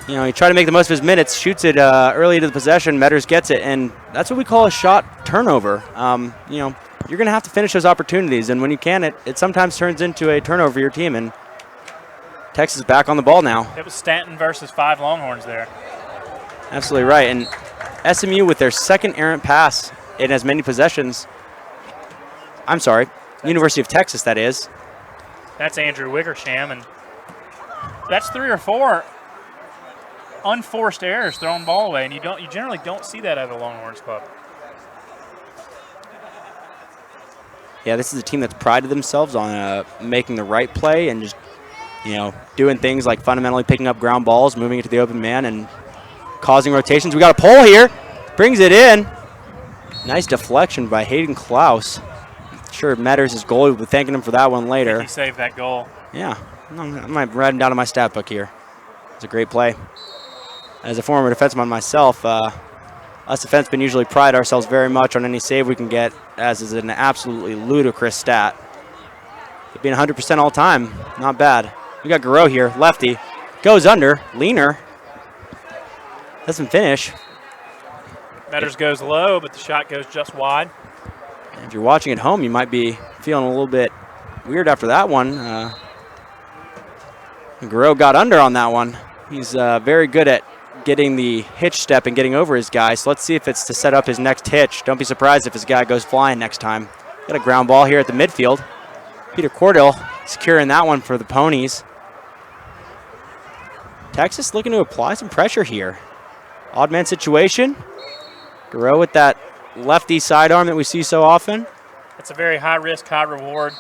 You know, he tried to make the most of his minutes, shoots it early into the possession. Metters gets it, and that's what we call a shot turnover. You know, you're going to have to finish those opportunities, and when you can, it sometimes turns into a turnover for your team. And Texas is back on the ball now. It was Stanton versus 5 Longhorns there. Absolutely right. And SMU with their second errant pass in as many possessions. I'm sorry, University of Texas, that is. That's Andrew Wickersham, and that's 3 or 4 unforced errors thrown ball away, and you generally don't see that out of the Longhorns club. Yeah, this is a team that's prided themselves on making the right play and just, you know, doing things like fundamentally picking up ground balls, moving it to the open man, and causing rotations. We got a pole here, brings it in. Nice deflection by Hayden Klaus. Sure, Metters, his goalie, will be thanking him for that one later. He saved that goal. Yeah, I might write him down in my stat book here. It's a great play. As a former defenseman myself, us defensemen usually pride ourselves very much on any save we can get, as is an absolutely ludicrous stat. But being 100% all time, not bad. We got Garreau here, lefty. Goes under, leaner. Doesn't finish. Metters goes low, but the shot goes just wide. If you're watching at home, you might be feeling a little bit weird after that one. Garreau got under on that one. He's very good at getting the hitch step and getting over his guy. So let's see if it's to set up his next hitch. Don't be surprised if his guy goes flying next time. Got a ground ball here at the midfield. Peter Cordell securing that one for the Ponies. Texas looking to apply some pressure here. Odd man situation. Garreau with that lefty sidearm that we see so often. It's a very high risk, high reward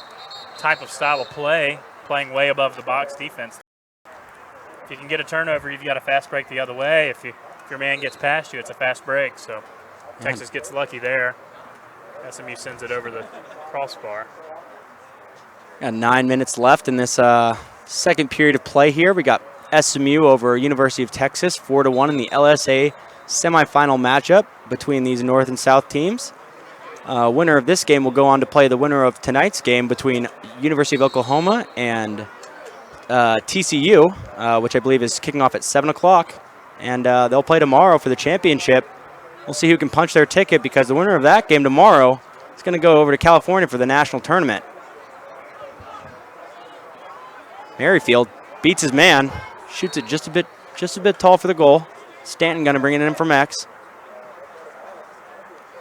type of style of play, playing way above the box defense. If you can get a turnover, you've got a fast break the other way. If your man gets past you, it's a fast break. So Texas gets lucky there. SMU sends it over the crossbar. Got 9 minutes left in this second period of play here. We got SMU over University of Texas, 4-1 in the LSA semifinal matchup between these North and South teams. Winner of this game will go on to play the winner of tonight's game between University of Oklahoma and TCU, which I believe is kicking off at 7 o'clock. And they'll play tomorrow for the championship. We'll see who can punch their ticket, because the winner of that game tomorrow is going to go over to California for the national tournament. Merrifield beats his man, shoots it just a bit tall for the goal. Stanton going to bring it in from X.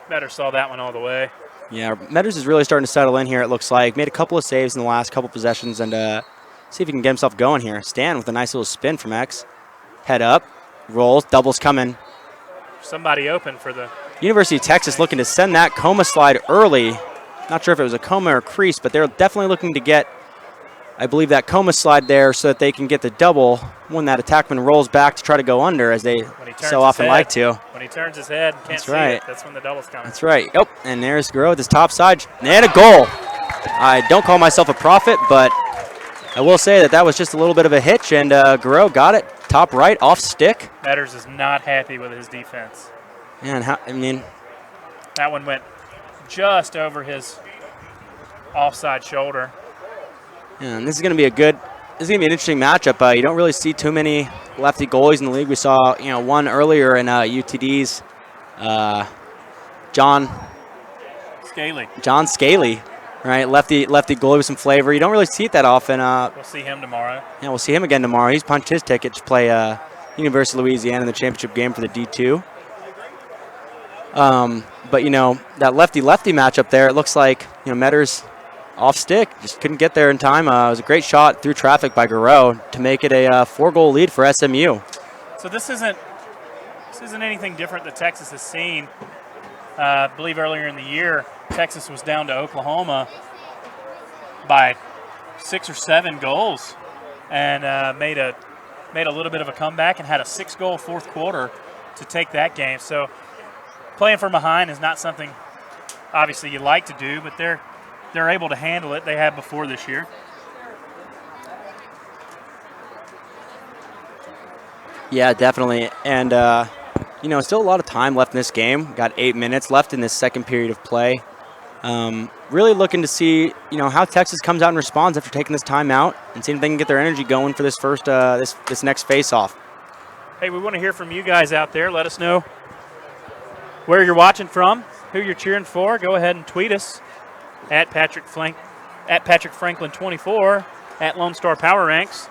Metters saw that one all the way. Yeah, Metters is really starting to settle in here, it looks like. Made a couple of saves in the last couple possessions, and see if he can get himself going here. Stanton with a nice little spin from X. Head up, rolls, doubles coming. Somebody open for the University of Texas looking to send that coma slide early. Not sure if it was a coma or crease, but they're definitely looking to get, I believe, that coma slide there so that they can get the double when that attackman rolls back to try to go under, as they so often like to. When he turns his head, can't see it, that's when the double's coming. That's right. Yep. And there's Garreau with his top side. And a goal. I don't call myself a prophet, but I will say that was just a little bit of a hitch, and Garreau got it. Top right, off stick. Metters is not happy with his defense. Man, that one went just over his offside shoulder. Yeah, and this is going to be an interesting matchup. You don't really see too many lefty goalies in the league. We saw, one earlier in UTD's, John Scaly, right? Lefty goalie with some flavor. You don't really see it that often. We'll see him tomorrow. Yeah, we'll see him again tomorrow. He's punched his ticket to play University of Louisiana in the championship game for the D2. But that lefty matchup there, it looks like Metters off stick, just couldn't get there in time. It was a great shot through traffic by Garreau to make it a 4-goal lead for SMU. So this isn't anything different that Texas has seen. I believe earlier in the year, Texas was down to Oklahoma by 6 or 7 goals, and made a little bit of a comeback and had a 6-goal fourth quarter to take that game. So playing from behind is not something obviously you like to do, but they're able to handle it. They have before this year. Yeah, definitely. And, still a lot of time left in this game. Got 8 minutes left in this second period of play. Really looking to see, how Texas comes out and responds after taking this time out and seeing if they can get their energy going for this first, this next face-off. Hey, we want to hear from you guys out there. Let us know where you're watching from, who you're cheering for. Go ahead and tweet us at Patrick Franklin 24, at Lone Star Power Ranks.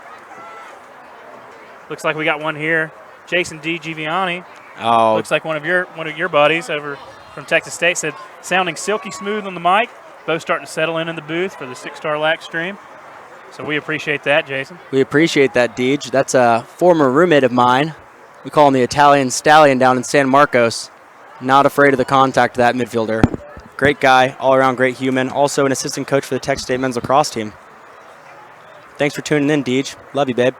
Looks like we got one here. Jason D. Giviani. Oh, Looks like one of your buddies over from Texas State said, sounding silky smooth on the mic. Both starting to settle in the booth for the Six Star Lac stream. So we appreciate that, Jason. we appreciate that, Deej. That's a former roommate of mine. We call him the Italian Stallion down in San Marcos. Not afraid of the contact of that midfielder. Great guy, all-around great human. Also an assistant coach for the Texas State men's lacrosse team. Thanks for tuning in, Deej. Love you, babe.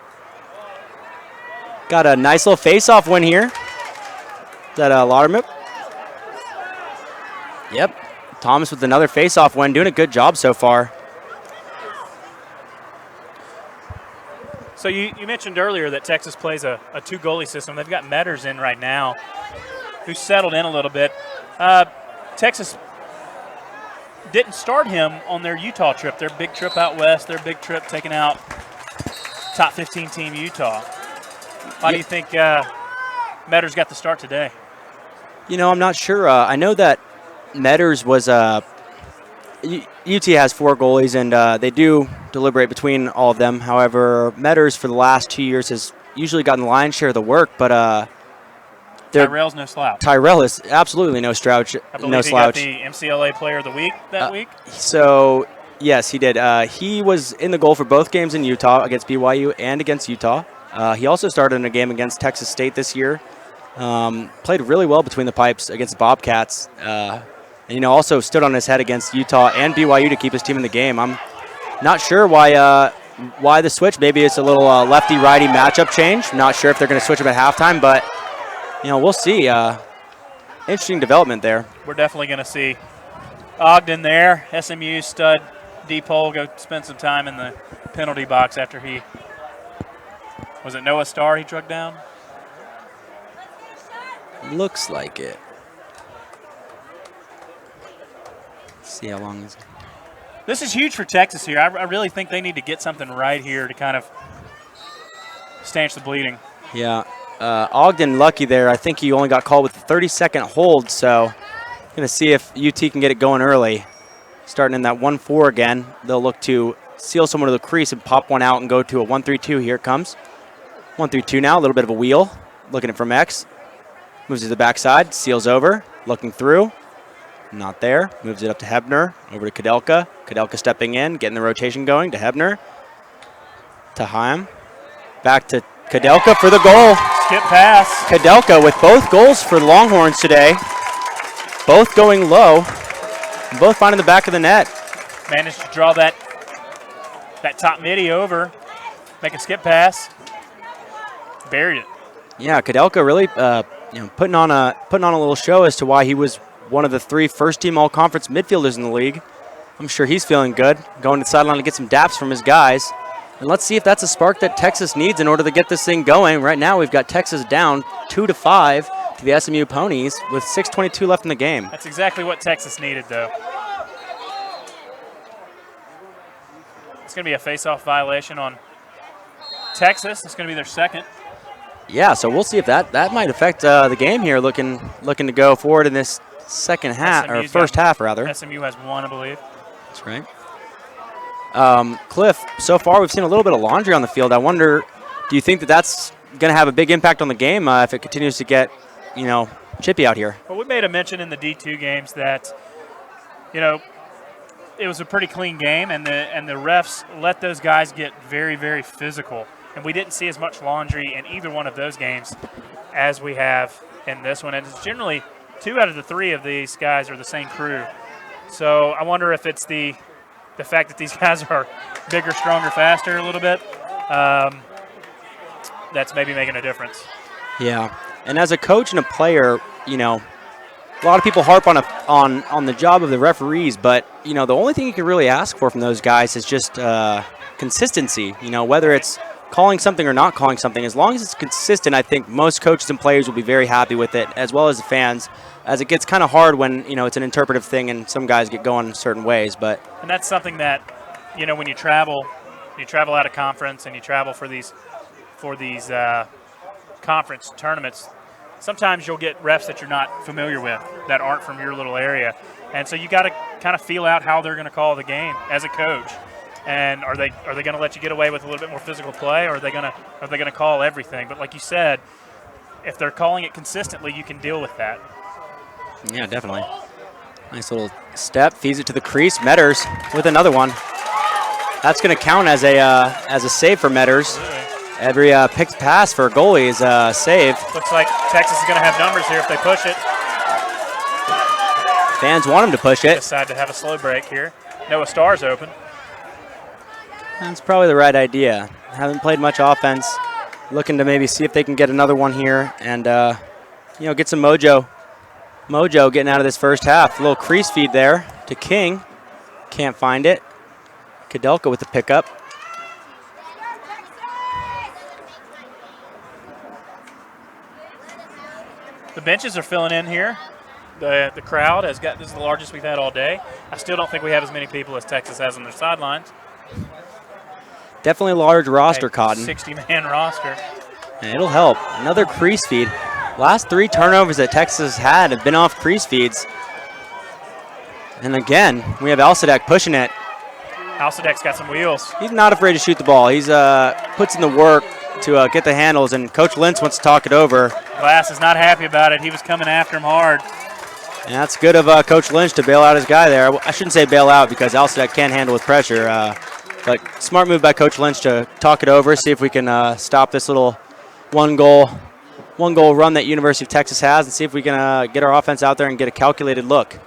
Got a nice little face-off win here. Is that Laudermip? Yep. Thomas with another face-off win, doing a good job so far. So you mentioned earlier that Texas plays a two-goalie system. They've got Metters in right now, who's settled in a little bit. Texas didn't start him on their Utah trip, their big trip out west, their big trip taking out top 15 team Utah. Why do you think Metters got the start today? I'm not sure. I know that Metters was UT has 4 goalies, and they do deliberate between all of them. However, Metters for the last 2 years has usually gotten the lion's share of the work, but Tyrell's no slouch. Tyrell is absolutely no slouch. I believe no he slouch. got the MCLA Player of the Week that week. So, yes, he did. He was in the goal for both games in Utah, against BYU and against Utah. He also started in a game against Texas State this year. Played really well between the pipes against Bobcats. And, also stood on his head against Utah and BYU to keep his team in the game. I'm not sure why the switch. Maybe it's a little lefty-righty matchup change. Not sure if they're going to switch him at halftime, but, we'll see. Interesting development there. We're definitely going to see Ogden there, SMU stud D-pole, go spend some time in the penalty box after he – was it Noah Starr he trucked down? Looks like it. Let's see how long is. This is huge for Texas here. I really think they need to get something right here to kind of stanch the bleeding. Yeah. Ogden lucky there. I think he only got called with a 30-second hold, so going to see if UT can get it going early. Starting in that 1-4 again. They'll look to seal someone to the crease and pop one out and go to a 1-3-2. Here it comes. 1-3-2 now, a little bit of a wheel. Looking it from X. Moves to the backside, seals over, looking through. Not there. Moves it up to Hebner, over to Kadelka. Kadelka stepping in, getting the rotation going to Hebner. To Haim. Back to Kadelka for the goal. Skip pass. Kadelka with both goals for the Longhorns today. Both going low. Both finding the back of the net. Managed to draw that top midi over. Make a skip pass. Buried it. Yeah, Kadelka really putting on a little show as to why he was one of the 3 first-team all-conference midfielders in the league. I'm sure he's feeling good, going to the sideline to get some daps from his guys. And let's see if that's a spark that Texas needs in order to get this thing going. Right now we've got Texas down 2-5 to the SMU Ponies with 6:22 left in the game. That's exactly what Texas needed, though. It's going to be a face-off violation on Texas. It's going to be their second. Yeah, so we'll see if that might affect the game here. Looking to go forward in this second half or first half rather. SMU has 1, I believe. That's right. Cliff, so far we've seen a little bit of laundry on the field. I wonder, do you think that that's going to have a big impact on the game if it continues to get, chippy out here? Well, we made a mention in the D2 games that, it was a pretty clean game, and the refs let those guys get very, very physical. And we didn't see as much laundry in either one of those games as we have in this one. And it's generally 2 out of the 3 of these guys are the same crew. So I wonder if it's the fact that these guys are bigger, stronger, faster a little bit. That's maybe making a difference. Yeah, and as a coach and a player, a lot of people harp on the job of the referees, but the only thing you can really ask for from those guys is just consistency. Whether it's calling something or not calling something, as long as it's consistent, I think most coaches and players will be very happy with it, as well as the fans, as it gets kind of hard when, it's an interpretive thing and some guys get going certain ways. And that's something that, when you travel out of conference and you travel for these conference tournaments, sometimes you'll get refs that you're not familiar with, that aren't from your little area. And so you got to kind of feel out how they're going to call the game as a coach. And are they going to let you get away with a little bit more physical play, or are they going to call everything? But like you said, if they're calling it consistently, you can deal with that. Yeah, definitely. Nice little step, feeds it to the crease. Metters with another one. That's going to count as a save for Metters. Every picked pass for a goalie is a save. Looks like Texas is going to have numbers here if they push it. Fans want them to push it. Decide to have a slow break here. Noah Starr's open. That's probably the right idea. Haven't played much offense. Looking to maybe see if they can get another one here and, get some mojo. Mojo getting out of this first half. A little crease feed there to King. Can't find it. Kadelka with the pickup. The benches are filling in here. The crowd this is the largest we've had all day. I still don't think we have as many people as Texas has on their sidelines. Definitely a large roster, Cotton. 60-man roster. And it'll help. Another crease feed. Last 3 turnovers that Texas had have been off crease feeds. And again, we have Alsadek pushing it. Alsadek's got some wheels. He's not afraid to shoot the ball. He's puts in the work to get the handles, and Coach Lentz wants to talk it over. Glass is not happy about it. He was coming after him hard. And that's good of Coach Lynch to bail out his guy there. I shouldn't say bail out because Alsadek can handle with pressure. But smart move by Coach Lynch to talk it over, see if we can stop this little one goal run that University of Texas has, and see if we can get our offense out there and get a calculated look.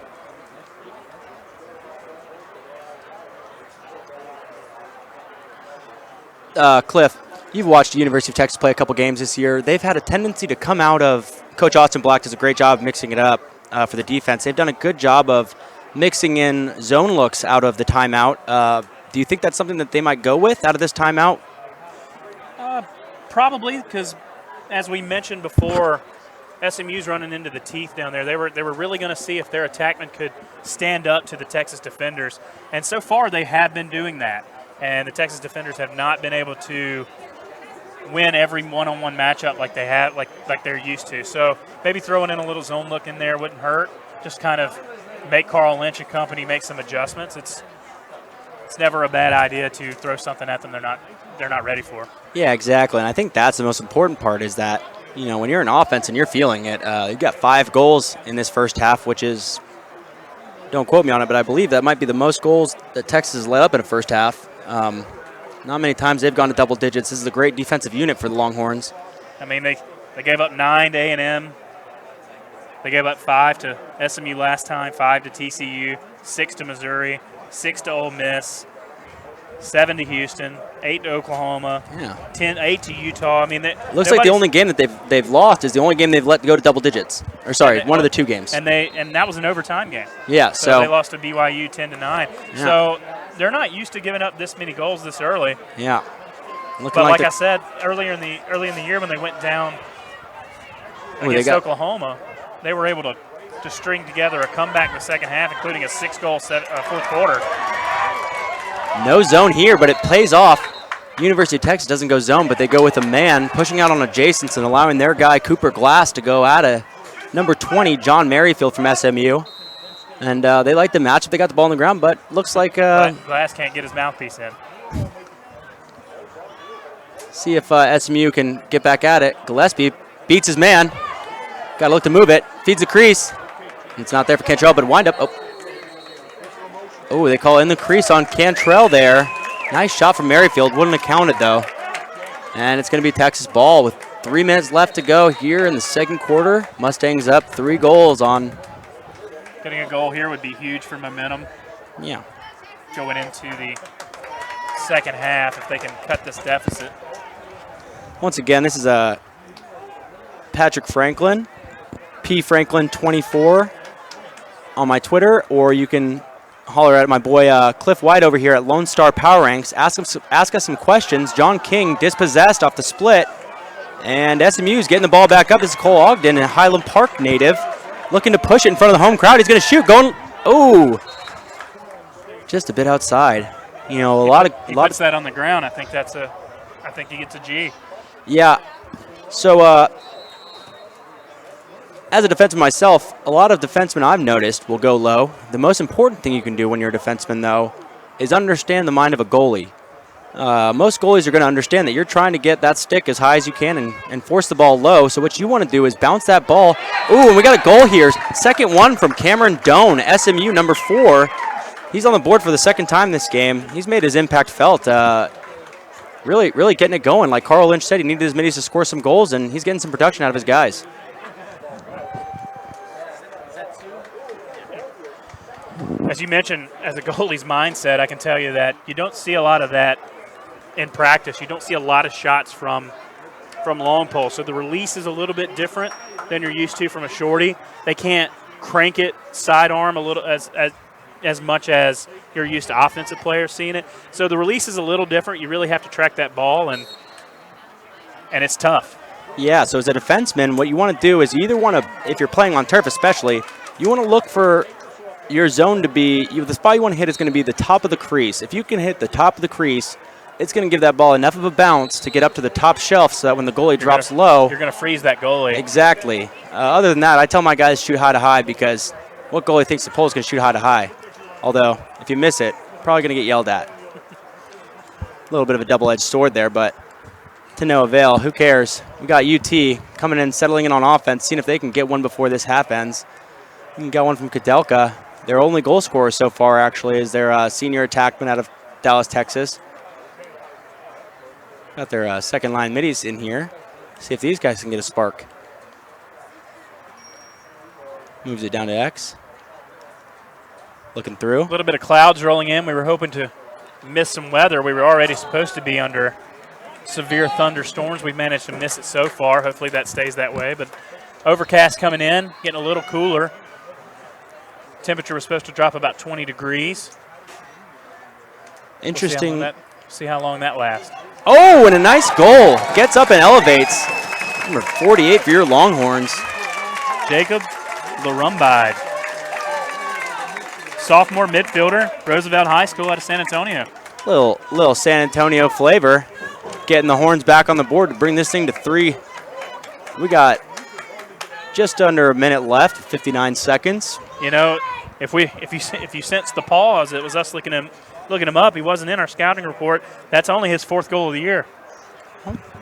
Cliff, you've watched the University of Texas play a couple games this year. They've had a tendency to come out of – Coach Austin Black does a great job of mixing it up for the defense. They've done a good job of mixing in zone looks out of the timeout. Do you think that's something that they might go with out of this timeout? Probably, because as we mentioned before, SMU's running into the teeth down there. They were really going to see if their attackmen could stand up to the Texas defenders. And so far they have been doing that. And the Texas defenders have not been able to win every one-on-one matchup like they have, like they're used to. So maybe throwing in a little zone look in there wouldn't hurt. Just kind of make Carl Lynch and company make some adjustments. It's never a bad idea to throw something at them they're not ready for. Yeah, exactly. And I think that's the most important part is that, when you're in offense and you're feeling it, you've got 5 goals in this first half, which is, don't quote me on it, but I believe that might be the most goals that Texas has let up in a first half. Not many times they've gone to double digits. This is a great defensive unit for the Longhorns. I mean, they gave up 9 to A&M. They gave up 5 to SMU last time, 5 to TCU, 6 to Missouri, 6 to Ole Miss, 7 to Houston, 8 to Oklahoma, 8 to Utah. I mean, looks like the only game that they've lost is the only game they've let go to double digits. Or sorry, one of the 2 games. And that was an overtime game. Yeah, so they lost to BYU 10-9. Yeah. So they're not used to giving up this many goals this early. Yeah. But like I said early in the year when they went down against Oklahoma, they were able to string together a comeback in the second half, including a 6-goal fourth quarter. No zone here, but it plays off. University of Texas doesn't go zone, but they go with a man, pushing out on adjacents and allowing their guy, Cooper Glass, to go at a number 20, John Merrifield from SMU. And they like the matchup. They got the ball on the ground, but looks like Glass can't get his mouthpiece in. See if SMU can get back at it. Gillespie beats his man. Got to look to move it. Feeds the crease. It's not there for Cantrell, but wind up. Oh, they call in the crease on Cantrell there. Nice shot from Merrifield. Wouldn't have counted, though. And it's going to be Texas ball with 3 minutes left to go here in the second quarter. Mustangs up 3 goals on. Getting a goal here would be huge for momentum. Yeah. Going into the second half if they can cut this deficit. Once again, this is Patrick Franklin, P. Franklin 24 on my Twitter, or you can holler at my boy Cliff White over here at Lone Star Power Ranks. Ask us some questions. John King dispossessed off the split. And SMU's getting the ball back up. This is Cole Ogden, a Highland Park native, looking to push it in front of the home crowd. He's going to shoot. Just a bit outside. You know, He puts that on the ground. I think he gets a G. Yeah. So, as a defenseman myself, a lot of defensemen I've noticed will go low. The most important thing you can do when you're a defenseman, though, is understand the mind of a goalie. Most goalies are going to understand that you're trying to get that stick as high as you can and force the ball low. So what you want to do is bounce that ball. Ooh, and we got a goal here. Second one from Cameron Doan, SMU number 4. He's on the board for the second time this game. He's made his impact felt. Really getting it going. Like Carl Lynch said, he needed his middies to score some goals, and he's getting some production out of his guys. As you mentioned, as a goalie's mindset, I can tell you that you don't see a lot of that in practice. You don't see a lot of shots from long pole. So the release is a little bit different than you're used to from a shorty. They can't crank it sidearm a little as much as you're used to offensive players seeing it. So the release is a little different. You really have to track that ball, and it's tough. Yeah, so as a defenseman, what you want to do is you either want to, if you're playing on turf especially, you want to look for your zone to be, the spot you want to hit is going to be the top of the crease. If you can hit the top of the crease, it's going to give that ball enough of a bounce to get up to the top shelf so that when the goalie drops low. You're going to freeze that goalie. Exactly. Other than that, I tell my guys shoot high to high because what goalie thinks the pole is going to shoot high to high? Although, if you miss it, probably going to get yelled at. A little bit of a double-edged sword there, but to no avail. Who cares? We got UT coming in, settling in on offense, seeing if they can get one before this half ends. We got one from Kudelka. Their only goal scorer so far, actually, is their senior attackman out of Dallas, Texas. Got their second-line middies in here. See if these guys can get a spark. Moves it down to X. Looking through. A little bit of clouds rolling in. We were hoping to miss some weather. We were already supposed to be under severe thunderstorms. We've managed to miss it so far. Hopefully that stays that way. But overcast coming in, getting a little cooler. Temperature was supposed to drop about 20 degrees. Interesting. We'll see how long that lasts. Oh, and a nice goal. Gets up and elevates. Number 48 for your Longhorns. Jacob Larumbide. Sophomore midfielder, Roosevelt High School out of San Antonio. Little San Antonio flavor. Getting the Horns back on the board to bring this thing to 3. We got just under a minute left, 59 seconds. You know, if you sense the pause, it was us looking him up. He wasn't in our scouting report. That's only his 4th goal of the year.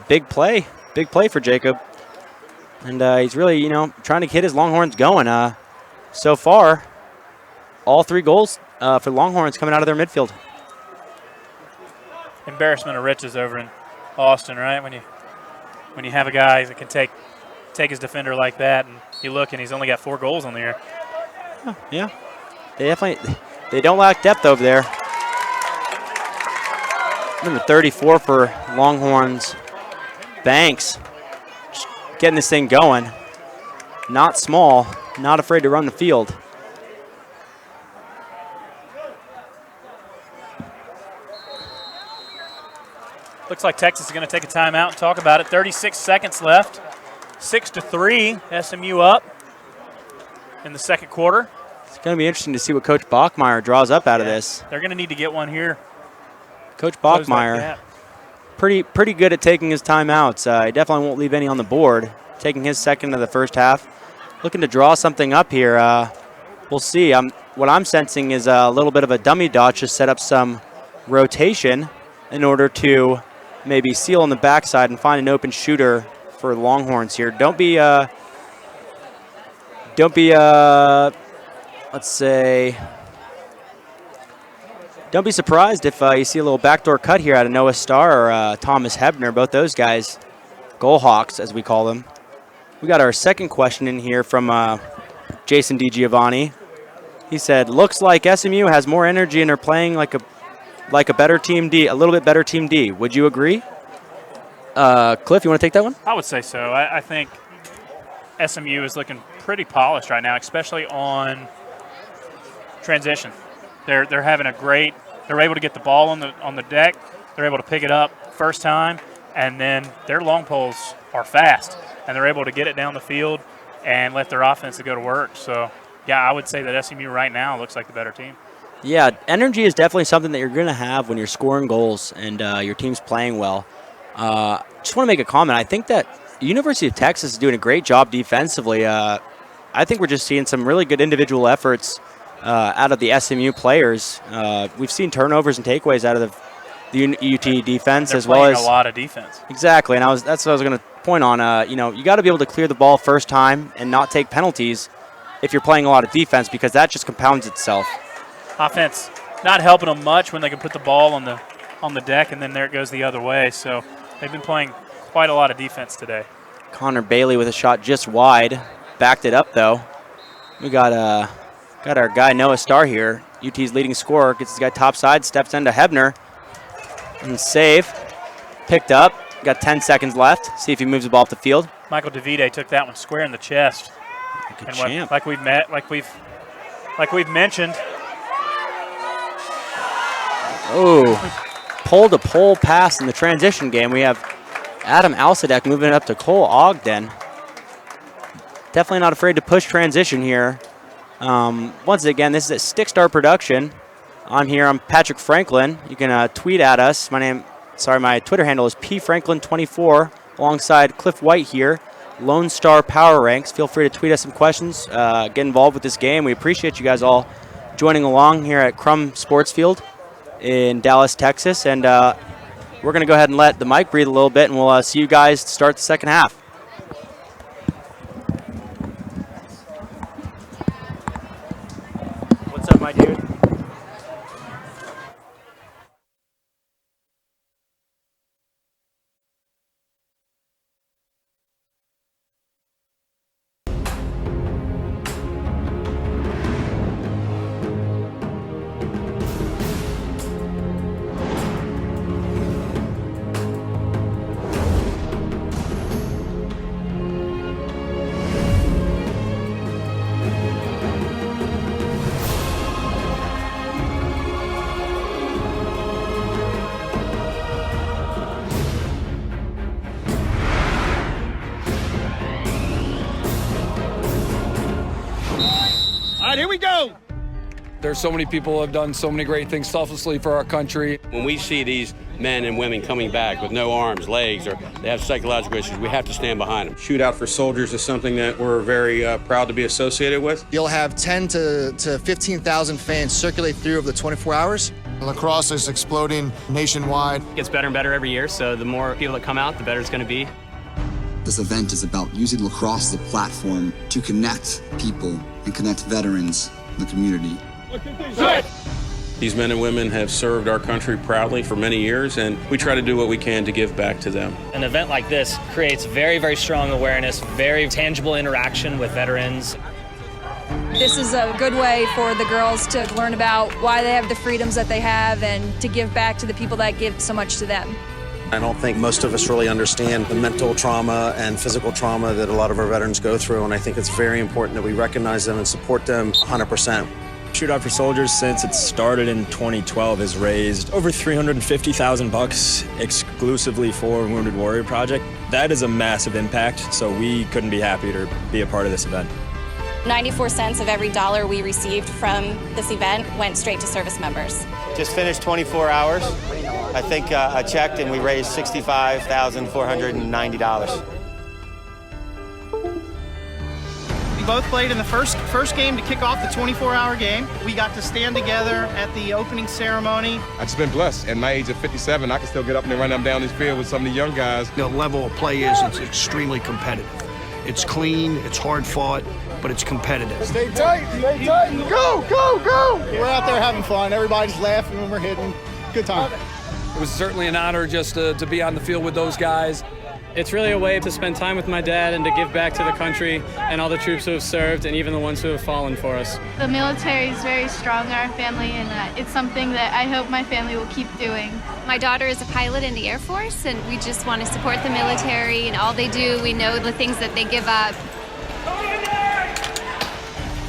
Big play for Jacob. And he's really, trying to get his Longhorns going. So far, all 3 goals for Longhorns coming out of their midfield. Embarrassment of riches over in Austin, right? When you have a guy that can take his defender like that, and you look and he's only got 4 goals on the year. Yeah, they don't lack depth over there. Number 34 for Longhorns, Banks, just getting this thing going. Not small, not afraid to run the field. Looks like Texas is going to take a timeout and talk about it. 36 seconds left. 6-3, SMU up in the second quarter. It's going to be interesting to see what Coach Bachmeyer draws up out of this. They're going to need to get one here. Coach Bachmeyer, pretty good at taking his timeouts. He definitely won't leave any on the board. Taking his second of the first half. Looking to draw something up here. We'll see. What I'm sensing is a little bit of a dummy dodge to set up some rotation in order to maybe seal on the backside and find an open shooter for Longhorns here. Don't be surprised if you see a little backdoor cut here out of Noah Starr or Thomas Hebner, both those guys, goal hawks as we call them. We got our second question in here from Jason DiGiovanni. He said, looks like SMU has more energy and are playing like a better team D, a little bit better team D. Would you agree? Cliff, you want to take that one? I would say so. I think SMU is looking pretty polished right now, especially on transition. They're having a great. They're able to get the ball on the deck. They're able to pick it up first time, and then their long poles are fast, and they're able to get it down the field and let their offense go to work. So, yeah, I would say that SMU right now looks like the better team. Yeah, energy is definitely something that you're going to have when you're scoring goals and your team's playing well. Just want to make a comment. I think that University of Texas is doing a great job defensively. I think we're just seeing some really good individual efforts out of the SMU players. We've seen turnovers and takeaways out of the UT defense They're as well as a lot of defense. Exactly, and that's what I was going to point on. You got to be able to clear the ball first time and not take penalties if you're playing a lot of defense, because that just compounds itself. Offense not helping them much when they can put the ball on the deck, and then there it goes the other way. So they've been playing quite a lot of defense today. Connor Bailey with a shot just wide, backed it up though. We got our guy Noah Starr here, UT's leading scorer, gets his guy topside, steps into Hebner, and save, picked up. Got 10 seconds left. See if he moves the ball up the field. Michael DeVite took that one square in the chest. Good And champ. like we've mentioned. Oh, pole-to-pole pass in the transition game. We have Adam Alsadek moving it up to Cole Ogden. Definitely not afraid to push transition here. Once again, this is at Stickstar Production. I'm here. I'm Patrick Franklin. You can tweet at us. My Twitter handle is pfranklin24, alongside Cliff White here. Lone Star Power Ranks. Feel free to tweet us some questions. Get involved with this game. We appreciate you guys all joining along here at Crum Sports Field in Dallas, Texas. And we're going to go ahead and let the mic breathe a little bit, and we'll see you guys to start the second half. What's up, my dude? Here we go. There's so many people who have done so many great things selflessly for our country. When we see these men and women coming back with no arms, legs, or they have psychological issues, we have to stand behind them. Shootout for Soldiers is something that we're very proud to be associated with. You'll have 10 to 15,000 fans circulate through over the 24 hours. Lacrosse is exploding nationwide. It gets better and better every year, so the more people that come out, the better it's going to be. This event is about using lacrosse as a platform to connect people and connect veterans in the community. These men and women have served our country proudly for many years, and we try to do what we can to give back to them. An event like this creates very, very strong awareness, very tangible interaction with veterans. This is a good way for the girls to learn about why they have the freedoms that they have and to give back to the people that give so much to them. I don't think most of us really understand the mental trauma and physical trauma that a lot of our veterans go through, and I think it's very important that we recognize them and support them 100%. Shootout for Soldiers, since it started in 2012, has raised over $350,000 exclusively for Wounded Warrior Project. That is a massive impact, so we couldn't be happier to be a part of this event. 94 cents of every dollar we received from this event went straight to service members. Just finished 24 hours. I think I checked and we raised $65,490. We both played in the first game to kick off the 24-hour game. We got to stand together at the opening ceremony. I've just been blessed. At my age of 57, I can still get up and run them down this field with some of the young guys. The level of play is it's extremely competitive. It's clean, it's hard fought, but it's competitive. Stay tight, go, go, go! We're out there having fun. Everybody's laughing when we're hitting. Good time. It was certainly an honor just to be on the field with those guys. It's really a way to spend time with my dad and to give back to the country and all the troops who have served and even the ones who have fallen for us. The military is very strong in our family, and it's something that I hope my family will keep doing. My daughter is a pilot in the Air Force, and we just want to support the military and all they do. We know the things that they give up.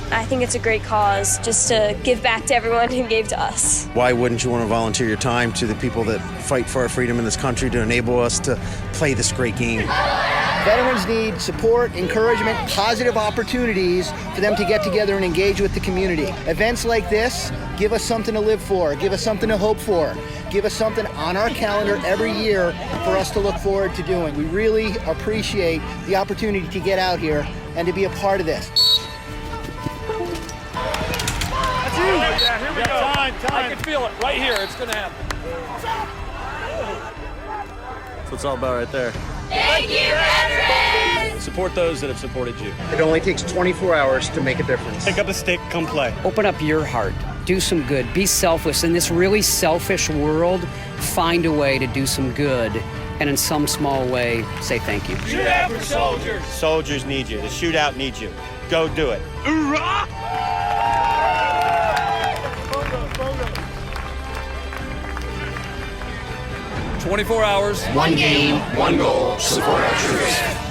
I think it's a great cause just to give back to everyone who gave to us. Why wouldn't you want to volunteer your time to the people that fight for our freedom in this country to enable us to play this great game? Veterans need support, encouragement, positive opportunities for them to get together and engage with the community. Events like this give us something to live for, give us something to hope for, give us something on our calendar every year for us to look forward to doing. We really appreciate the opportunity to get out here and to be a part of this. Yeah, here we go. Time. I can feel it right here. It's going to happen. That's what it's all about right there. Thank you, veterans! Support those that have supported you. It only takes 24 hours to make a difference. Pick up a stick, come play. Open up your heart. Do some good. Be selfless. In this really selfish world, find a way to do some good. And in some small way, say thank you. Shootout for soldiers! Soldiers need you. The shootout needs you. Go do it. Hoorah! 24 hours. One game, one goal. Support our troops.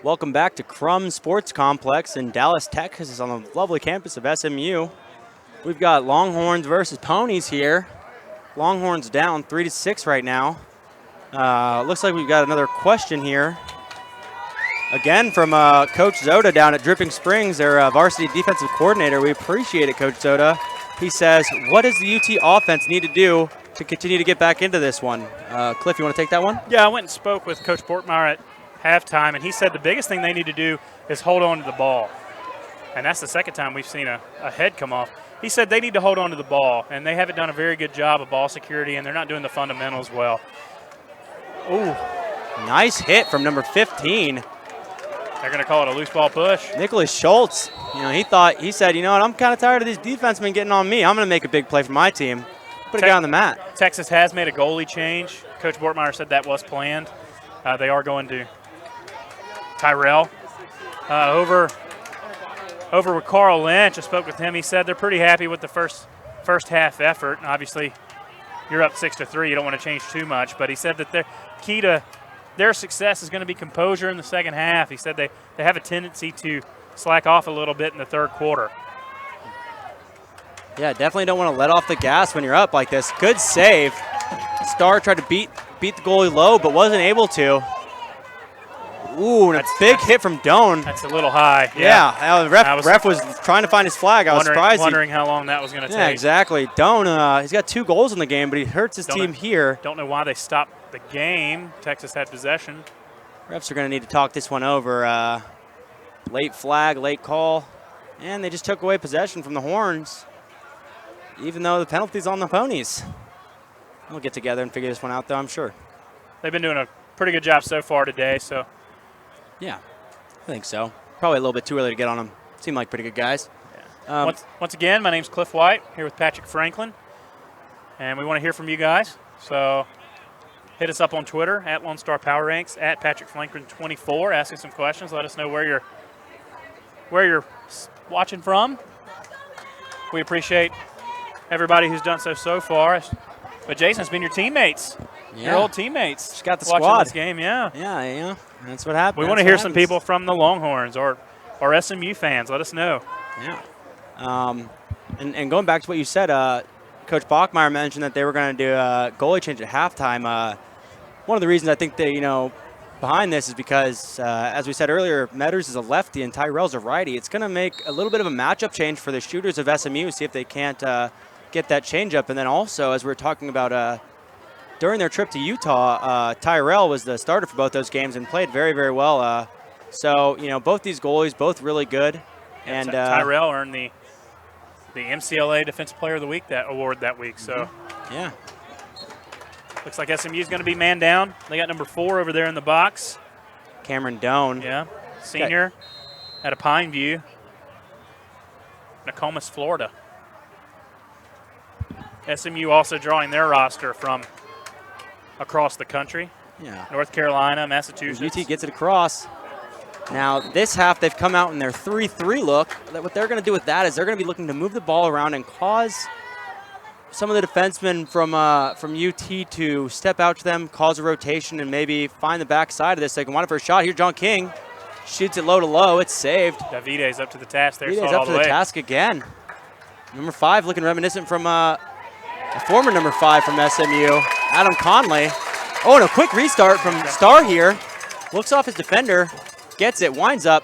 Welcome back to Crum Sports Complex in Dallas, Texas on the lovely campus of SMU. We've got Longhorns versus Ponies here. Longhorns down 3-6 right now. Looks like we've got another question here. Again from Coach Zoda down at Dripping Springs, their varsity defensive coordinator. We appreciate it, Coach Zoda. He says, what does the UT offense need to do to continue to get back into this one? Cliff, you want to take that one? Yeah, I went and spoke with Coach Bortmeyer at halftime, and he said the biggest thing they need to do is hold on to the ball. And that's the second time we've seen a head come off. He said they need to hold on to the ball, and they haven't done a very good job of ball security, and they're not doing the fundamentals well. Ooh, nice hit from number 15. They're going to call it a loose ball push. Nicholas Schultz, he said, you know what, I'm kind of tired of these defensemen getting on me. I'm going to make a big play for my team. Put a guy on the mat. Texas has made a goalie change. Coach Bortmeyer said that was planned. They are going to Tyrell. Over with Carl Lynch. I spoke with him. He said they're pretty happy with the first half effort. And obviously, you're up 6-3. You don't want to change too much. But he said that the key to their success is going to be composure in the second half. He said they have a tendency to slack off a little bit in the third quarter. Yeah, definitely don't want to let off the gas when you're up like this. Good save. Starr tried to beat the goalie low, but wasn't able to. Ooh, and a big hit from Doan. That's a little high. Yeah, the ref was trying to find his flag. I was surprised. Wondering how long that was going to take. Yeah, exactly. Doan, he's got 2 goals in the game, but he hurts his team here. Don't know why they stopped the game. Texas had possession. Refs are going to need to talk this one over. Late flag, late call, and they just took away possession from the Horns, even though the penalty's on the Ponies. We'll get together and figure this one out, though, I'm sure. They've been doing a pretty good job so far today, so. Yeah, I think so. Probably a little bit too early to get on them. Seem like pretty good guys. Yeah. Once again, my name's Cliff White, here with Patrick Franklin, and we want to hear from you guys. So hit us up on Twitter, at Lone Star Power Ranks, at Patrick Franklin 24. Ask us some questions. Let us know where you're watching from. We appreciate everybody who's done so far. But Jason, it's been your teammates, your old teammates. Just got the watching squad. This game, yeah. Yeah. That's what happened. We want to hear some people from the Longhorns or SMU fans. Let us know. Yeah. And going back to what you said, Coach Bachmeyer mentioned that they were going to do a goalie change at halftime. One of the reasons I think that, behind this is because, as we said earlier, Metters is a lefty and Tyrell's a righty. It's going to make a little bit of a matchup change for the shooters of SMU, see if they can't get that change up. And then also, as we were talking about during their trip to Utah, Tyrell was the starter for both those games and played very, very well. So, both these goalies, both really good. And Tyrell earned the MCLA Defensive Player of the Week award that week. So, yeah. Looks like SMU is going to be man down. They got number 4 over there in the box. Cameron Doan. Yeah, senior out of Pineview, Nokomis, Florida. SMU also drawing their roster from across the country. Yeah. North Carolina, Massachusetts. UT gets it across. Now, this half, they've come out in their 3-3 look. What they're going to do with that is they're going to be looking to move the ball around and cause some of the defensemen from UT to step out to them, cause a rotation, and maybe find the backside of this. They can want it for a shot. Here's John King. Shoots it low to low. It's saved. Davide's up to the task there. Davide's up to the task again. Number 5 looking reminiscent from a former number 5 from SMU, Adam Conley. Oh, and a quick restart from Starr here. Looks off his defender. Gets it. Winds up.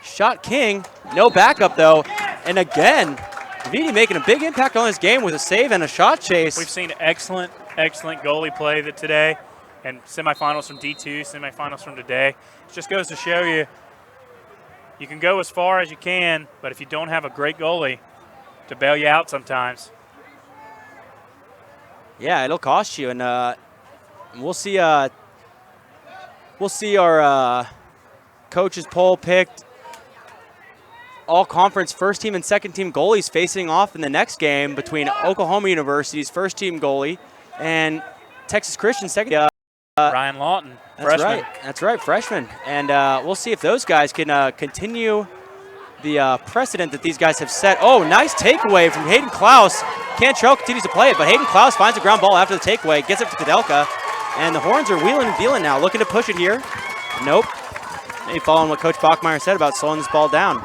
Shot King. No backup, though. And again, Davide making a big impact on this game with a save and a shot chase. We've seen excellent goalie play today, and semifinals from D2, semifinals from today. It just goes to show you can go as far as you can, but if you don't have a great goalie to bail you out sometimes. Yeah, it'll cost you, and we'll see our coaches poll picked all conference first team and second team goalies facing off in the next game between Oklahoma University's first team goalie and Texas Christian second. Ryan Lawton, freshman. That's right, freshman. And we'll see if those guys can continue the precedent that these guys have set. Oh, nice takeaway from Hayden Klaus. Cantrell continues to play it, but Hayden Klaus finds a ground ball after the takeaway, gets it to Kudelka, and the Horns are wheeling and dealing now, looking to push it here. Nope. Maybe following what Coach Bachmeyer said about slowing this ball down.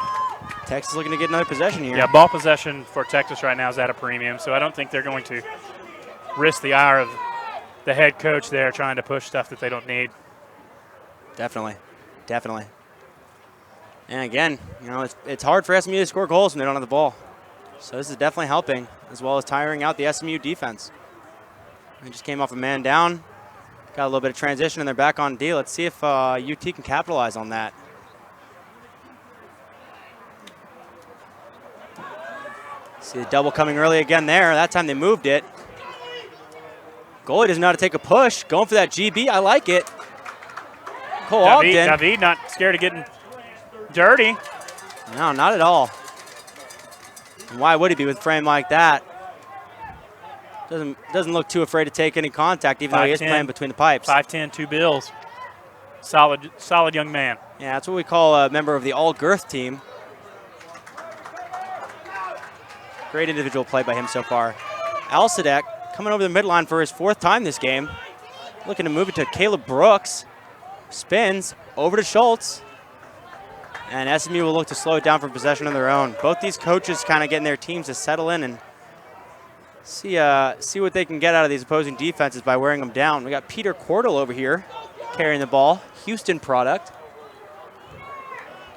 Texas looking to get another possession here. Yeah, ball possession for Texas right now is at a premium, so I don't think they're going to risk the ire of the head coach there trying to push stuff that they don't need. Definitely. And again, it's hard for SMU to score goals when they don't have the ball. So this is definitely helping, as well as tiring out the SMU defense. They just came off a man down, got a little bit of transition, and they're back on D. Let's see if UT can capitalize on that. See the double coming early again there. That time they moved it. Goalie doesn't know how to take a push. Going for that GB. I like it. Cole Ogden. David not scared of getting dirty. No, not at all. And why would he be with a frame like that? Doesn't look too afraid to take any contact, even though he is playing between the pipes. 5'10", 2 bills. Solid young man. Yeah, that's what we call a member of the all-girth team. Great individual play by him so far. Alsadek coming over the midline for his 4th time this game. Looking to move it to Caleb Brooks. Spins over to Schultz. And SMU will look to slow it down from possession of their own. Both these coaches kind of getting their teams to settle in and see what they can get out of these opposing defenses by wearing them down. We got Peter Cordell over here carrying the ball. Houston product.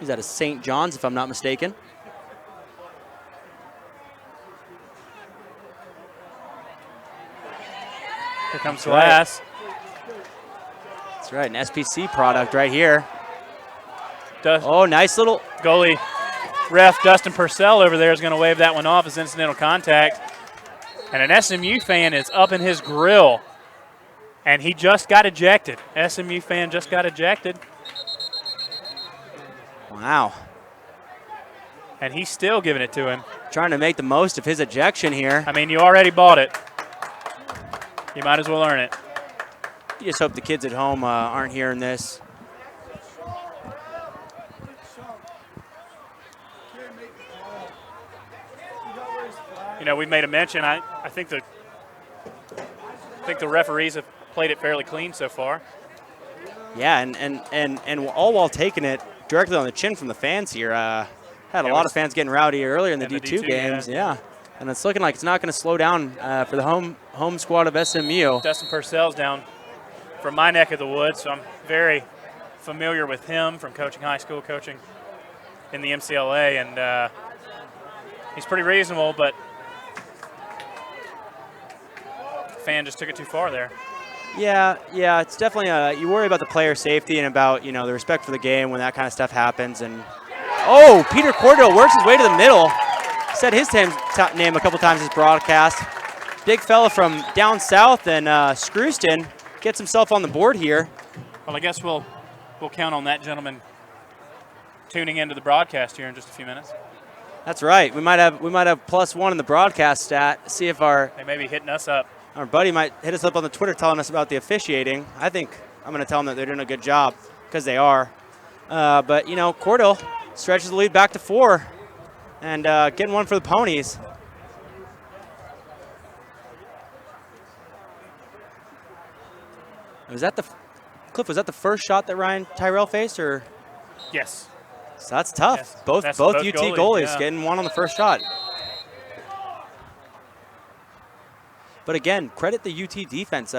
He's out of St. John's, if I'm not mistaken. Here comes Glass. That's right, an SPC product right here. Oh, nice little. Goalie ref Dustin Purcell over there is going to wave that one off as incidental contact. And an SMU fan is up in his grill. And he just got ejected. SMU fan just got ejected. Wow. And he's still giving it to him. Trying to make the most of his ejection here. I mean, you already bought it. You might as well earn it. You just hope the kids at home aren't hearing this. We made a mention. I think the referees have played it fairly clean so far. Yeah, and all while taking it directly on the chin from the fans here. Had a lot of fans getting rowdy earlier in the D2 games. Yeah. And it's looking like it's not going to slow down for the home squad of SMU. Dustin Purcell's down from my neck of the woods, so I'm very familiar with him from coaching high school, coaching in the MCLA, and he's pretty reasonable, but fan just took it too far there. Yeah, it's definitely you worry about the player safety and about the respect for the game when that kind of stuff happens. And oh, Peter Cordell works his way to the middle. Said his name a couple times in his broadcast. Big fella from down south, and Screwston gets himself on the board here. Well, I guess we'll count on that gentleman tuning into the broadcast here in just a few minutes. That's right. We might have +1 in the broadcast stat. See if they may be hitting us up. Our buddy might hit us up on the Twitter telling us about the officiating. I think I'm going to tell them that they're doing a good job because they are. But Cordell stretches the lead back to 4. And getting one for the Ponies. Was that Cliff? Was that the first shot that Ryan Tyrell faced, or? Yes. So that's tough. Yes. Both That's UT goalies, goalies getting one on the first shot. But again, credit the UT defense.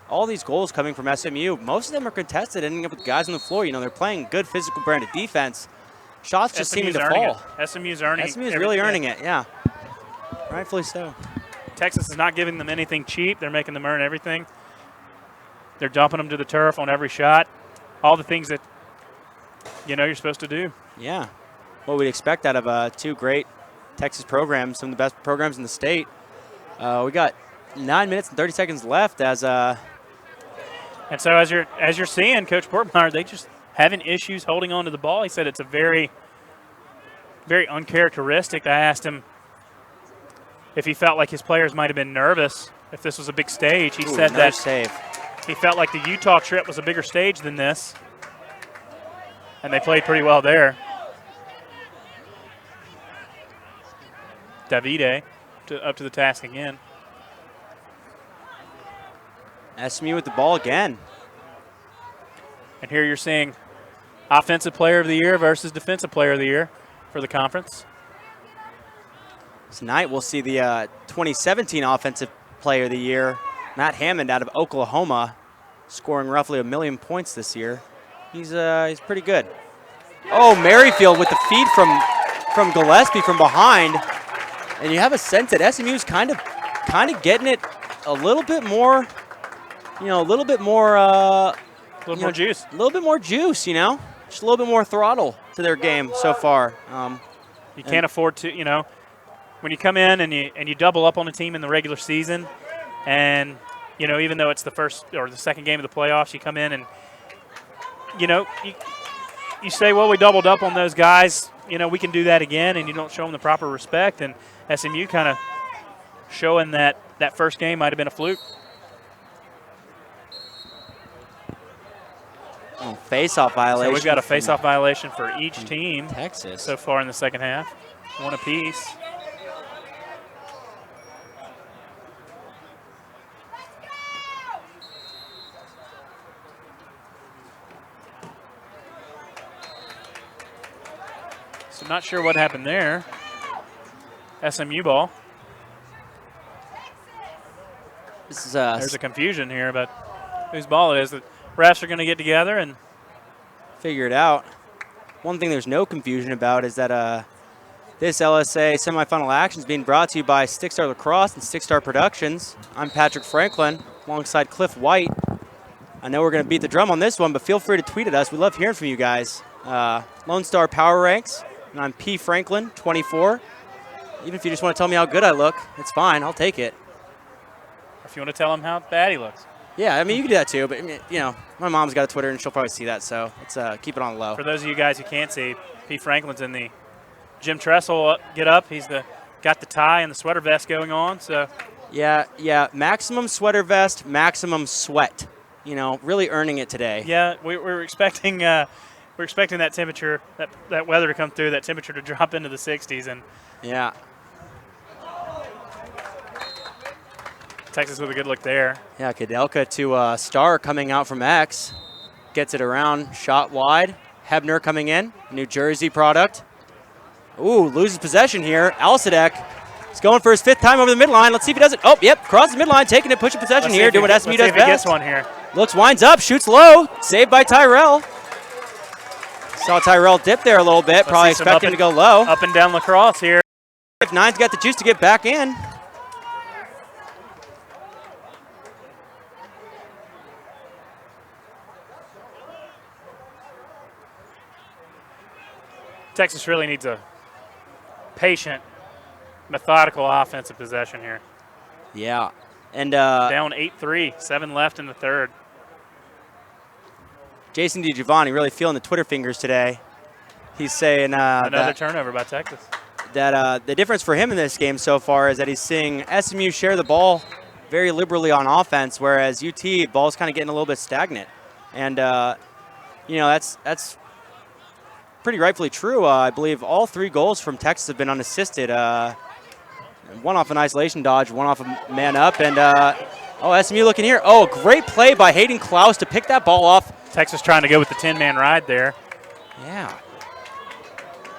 All these goals coming from SMU, most of them are contested, ending up with guys on the floor. They're playing good physical branded defense. Shots just seeming to fall. SMU's earning it. SMU's really earning it, yeah. Rightfully so. Texas is not giving them anything cheap. They're making them earn everything. They're dumping them to the turf on every shot. All the things that you're supposed to do. Yeah. What we'd expect out of 2 great Texas programs, some of the best programs in the state. We got 9 minutes and 30 seconds left and so as you're seeing, Coach Bortmeyer, they just having issues holding on to the ball. He said it's a very, very uncharacteristic. I asked him if he felt like his players might have been nervous if this was a big stage. He said that save. He felt like the Utah trip was a bigger stage than this, and they played pretty well there. Davide up to the task again. SMU with the ball again. And here you're seeing Offensive Player of the Year versus Defensive Player of the Year for the conference. Tonight we'll see the 2017 Offensive Player of the Year, Matt Hammond out of Oklahoma, scoring roughly 1 million points this year. He's pretty good. Oh, Merrifield with the feed from Gillespie from behind, and you have a sense that SMU's kind of getting it a little bit more, a little bit more juice. A little bit more juice, just a little bit more throttle to their game so far. You can't afford to, when you come in and you double up on a team in the regular season, and even though it's the first or the second game of the playoffs, you come in and you say, well, we doubled up on those guys, we can do that again, and you don't show them the proper respect. And SMU kind of showing that first game might have been a fluke. Oh, face-off violation. So we've got a face-off violation for each team. Texas so far in the second half, one apiece. So not sure what happened there. SMU ball. This is there's a confusion here about whose ball it is. The refs are going to get together and figure it out. One thing there's no confusion about is that this LSA semifinal action is being brought to you by Stickstar Lacrosse and Stickstar Productions. I'm Patrick Franklin alongside Cliff White. I know we're going to beat the drum on this one, but feel free to tweet at us. We love hearing from you guys. Lone Star Power Ranks, and I'm P. Franklin, 24. Even if you just want to tell me how good I look, it's fine. I'll take it. If you want to tell him how bad he looks. Yeah, I mean, you can do that too, but, my mom's got a Twitter, and she'll probably see that, so let's keep it on low. For those of you guys who can't see, P. Franklin's in the Jim Tressel get up. He's got the tie and the sweater vest going on, so. Yeah, maximum sweater vest, maximum sweat. Really earning it today. Yeah, we're expecting that temperature, that weather to come through, that temperature to drop into the 60s, and yeah. Texas with a good look there. Yeah, Kudelka to Starr coming out from X. Gets it around, shot wide. Hebner coming in, New Jersey product. Ooh, loses possession here. Alsadek is going for his 5th time over the midline. Let's see if he does it. Oh, yep, crosses the midline, taking it, pushing possession here, doing what SMU does best. Gets one here. Looks, winds up, shoots low. Saved by Tyrell. Saw Tyrell dip there a little bit, probably expecting to go low. Up and down lacrosse here. If Nine's got the juice to get back in. Texas really needs a patient, methodical offensive possession here. Yeah. And down 8-3, 7 left in the third. Jason DiGiovanni really feeling the Twitter fingers today. He's saying another turnover by Texas. That the difference for him in this game so far is that he's seeing SMU share the ball very liberally on offense, whereas UT ball's kind of getting a little bit stagnant. And that's pretty rightfully true. I believe all 3 goals from Texas have been unassisted. One off an isolation dodge, one off a man up, and SMU looking here. Oh, great play by Hayden Klaus to pick that ball off. Texas trying to go with the 10-man ride there. Yeah.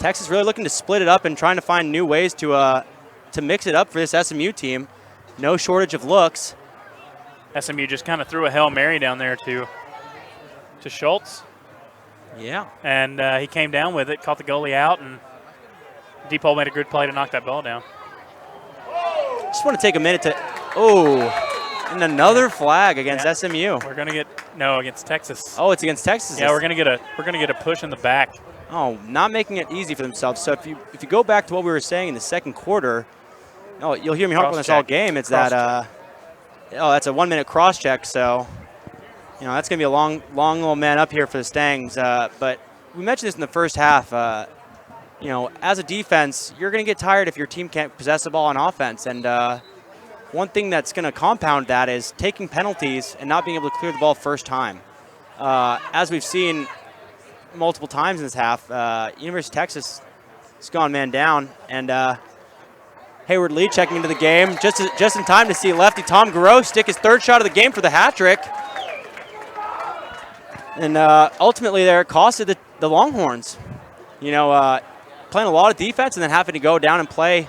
Texas really looking to split it up and trying to find new ways to mix it up for this SMU team. No shortage of looks. SMU just kind of threw a Hail Mary down there to Schultz. Yeah. And he came down with it, caught the goalie out, and Deepole made a good play to knock that ball down. Just want to take a minute to, and another flag against SMU. We're gonna against Texas. Oh, it's against Texas. Yeah, we're gonna get a push in the back. Oh, not making it easy for themselves. So if you go back to what we were saying in the second quarter, you'll hear me harp on this all game. It's that that's a 1-minute cross check. So that's gonna be a long little man up here for the Stangs. But we mentioned this in the first half. As a defense, you're going to get tired if your team can't possess the ball on offense. And one thing that's going to compound that is taking penalties and not being able to clear the ball first time. As we've seen multiple times in this half, University of Texas has gone man down. And Hayward Lee checking into the game just in time to see lefty Tom Garreau stick his 3rd shot of the game for the hat trick. And ultimately there it costed the Longhorns. You know, playing a lot of defense and then having to go down and play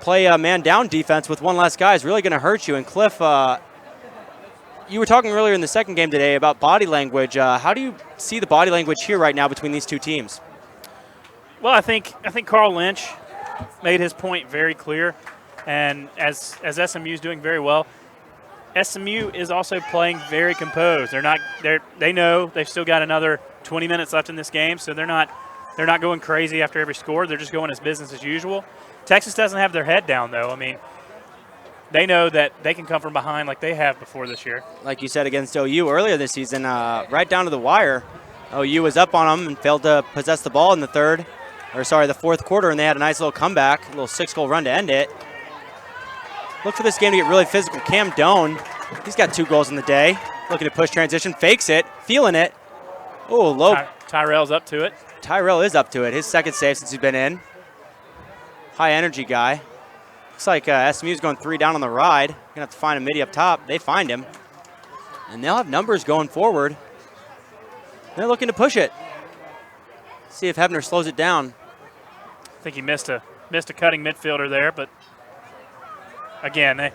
man down defense with one less guy is really going to hurt you. And Cliff, you were talking earlier in the second game today about body language. How do you see the body language here right now between these two teams? Well, I think Carl Lynch made his point very clear, and as SMU is doing very well, SMU is also playing very composed. They know they've still got another 20 minutes left in this game, so they're not going crazy after every score. They're just going as business as usual. Texas doesn't have their head down, though. I mean, they know that they can come from behind like they have before this year. Like you said against OU earlier this season, right down to the wire, OU was up on them and failed to possess the ball in the fourth quarter, and they had a nice little comeback, a little 6-goal run to end it. Look for this game to get really physical. Cam Doan, he's got 2 goals in the day. Looking to push transition, fakes it, feeling it. Oh, low. Tyrell's up to it. Tyrell is up to it. His second save since he's been in. High energy guy. Looks like SMU's going 3 down on the ride. Gonna have to find a midi up top. They find him. And they'll have numbers going forward. They're looking to push it. See if Hebner slows it down. I think he missed a cutting midfielder there, but again,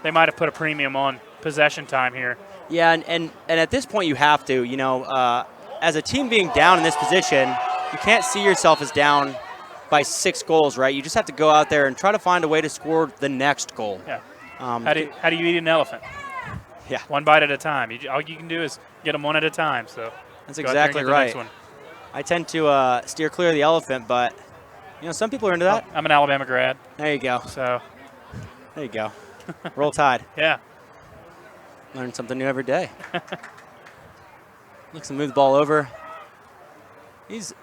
they might have put a premium on possession time here. Yeah, and at this point you have to. You know, as a team being down in this position, you can't see yourself as down by 6 goals, right? You just have to go out there and try to find a way to score the next goal. Yeah. How do you eat an elephant? Yeah. One bite at a time. All you can do is get them one at a time. So that's exactly right. I tend to steer clear of the elephant, but you know some people are into that. I'm an Alabama grad. There you go. So there you go. Roll Tide. Yeah. Learn something new every day. Looks to move the ball over. He's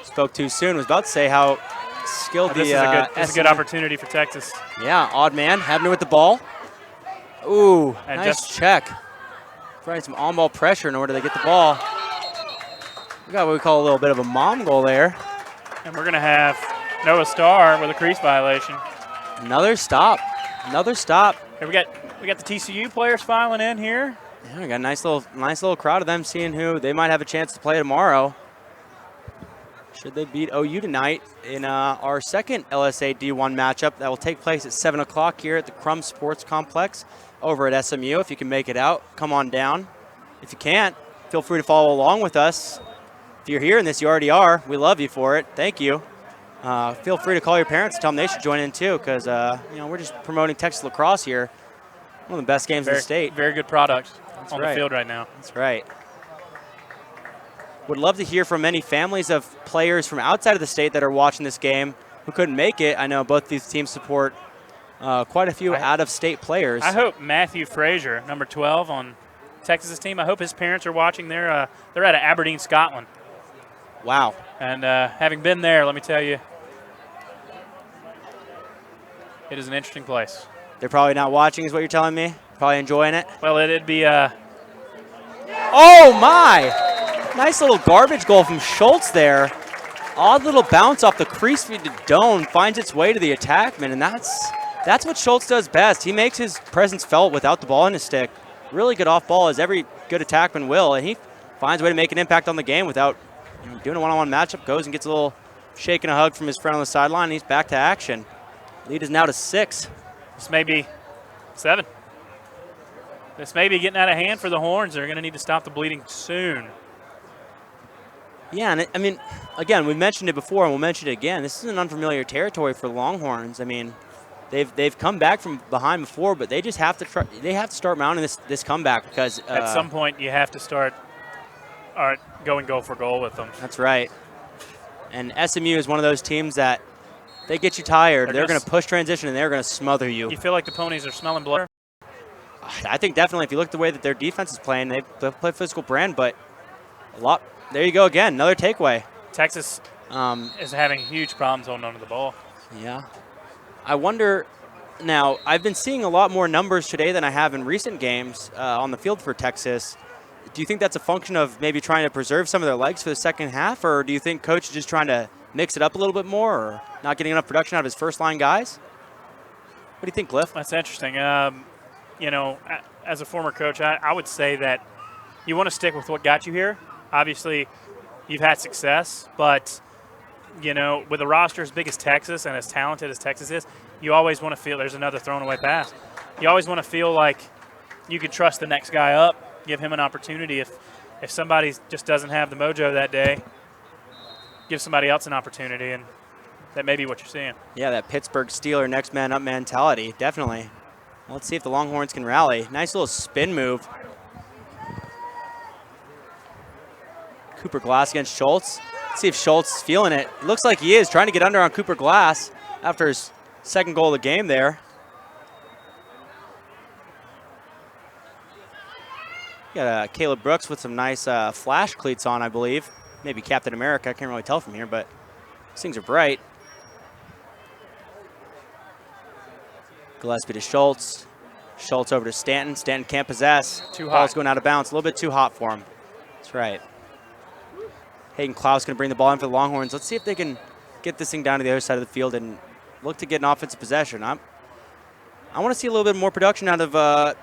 spoke too soon. Was about to say how skilled this is a good opportunity for Texas. Yeah, odd man. Hebner with the ball. Ooh, and nice check. Providing some on-ball pressure in order to get the ball. We got what we call a little bit of a mom goal there. And we're going to have Noah Starr with a crease violation. Another stop. Another stop. Here we got the TCU players filing in here. Yeah, we got a nice little crowd of them seeing who they might have a chance to play tomorrow. Should they beat OU tonight in our second LSA D1 matchup that will take place at 7 o'clock here at the Crum Sports Complex over at SMU. If you can make it out, come on down. If you can't, feel free to follow along with us. If you're hearing this, you already are. We love you for it. Thank you. Feel free to call your parents and tell them they should join in too, because you know, we're just promoting Texas lacrosse here. One of the best games in the state. Very good product That's on right. the field right now. That's right. Would love to hear from any families of players from outside of the state that are watching this game who couldn't make it. I know both these teams support quite a few out-of-state players. I hope Matthew Frazier, number 12 on Texas's team, I hope his parents are watching. They're out of Aberdeen, Scotland. Wow. And having been there, let me tell you, it is an interesting place. They're probably not watching is what you're telling me? Probably enjoying it? Well, it'd be Oh, my! Nice little garbage goal from Schultz there. Odd little bounce off the crease feed to Doan, finds its way to the attackman, and that's what Schultz does best. He makes his presence felt without the ball in his stick. Really good off ball, as every good attackman will, and he finds a way to make an impact on the game without doing a one-on-one matchup. Goes and gets a little shake and a hug from his friend on the sideline, and he's back to action. Lead is now to 6. This may be 7. This may be getting out of hand for the Horns. They're going to need to stop the bleeding soon. Yeah, and I mean, again, we mentioned it before, and we'll mention it again. This is an unfamiliar territory for the Longhorns. I mean, they've come back from behind before, but they just have to try. They have to start mounting this comeback because at some point you have to start going goal for goal with them. That's right. And SMU is one of those teams that they get you tired. They're going to push transition and they're going to smother you. You feel like the ponies are smelling blood? I think definitely. If you look at the way that their defense is playing, they play physical brand, but a lot. There you go again, another takeaway. Texas is having huge problems holding on to the ball. Yeah. I wonder, now, I've been seeing a lot more numbers today than I have in recent games on the field for Texas. Do you think that's a function of maybe trying to preserve some of their legs for the second half, or do you think Coach is just trying to mix it up a little bit more, or not getting enough production out of his first-line guys? What do you think, Cliff? That's interesting. You know, as a former coach, I would say that you want to stick with what got you here. Obviously, you've had success, but you know, with a roster as big as Texas and as talented as Texas is, you always want to feel there's another thrown away pass. You always want to feel like you could trust the next guy up, give him an opportunity. If somebody just doesn't have the mojo that day, give somebody else an opportunity, and that may be what you're seeing. Yeah, that Pittsburgh Steeler next man up mentality, definitely. Let's see if the Longhorns can rally. Nice little spin move. Cooper Glass against Schultz. Let's see if Schultz is feeling it. Looks like he is, trying to get under on Cooper Glass after his second goal of the game there. Got Caleb Brooks with some nice flash cleats on, I believe. Maybe Captain America, I can't really tell from here, but these things are bright. Gillespie to Schultz. Schultz over to Stanton. Stanton can't possess. Too hot. Ball's going out of bounds. A little bit too hot for him. That's right. Hayden Klaus going to bring the ball in for the Longhorns. Let's see if they can get this thing down to the other side of the field and look to get an offensive possession. I want to see a little bit more production out of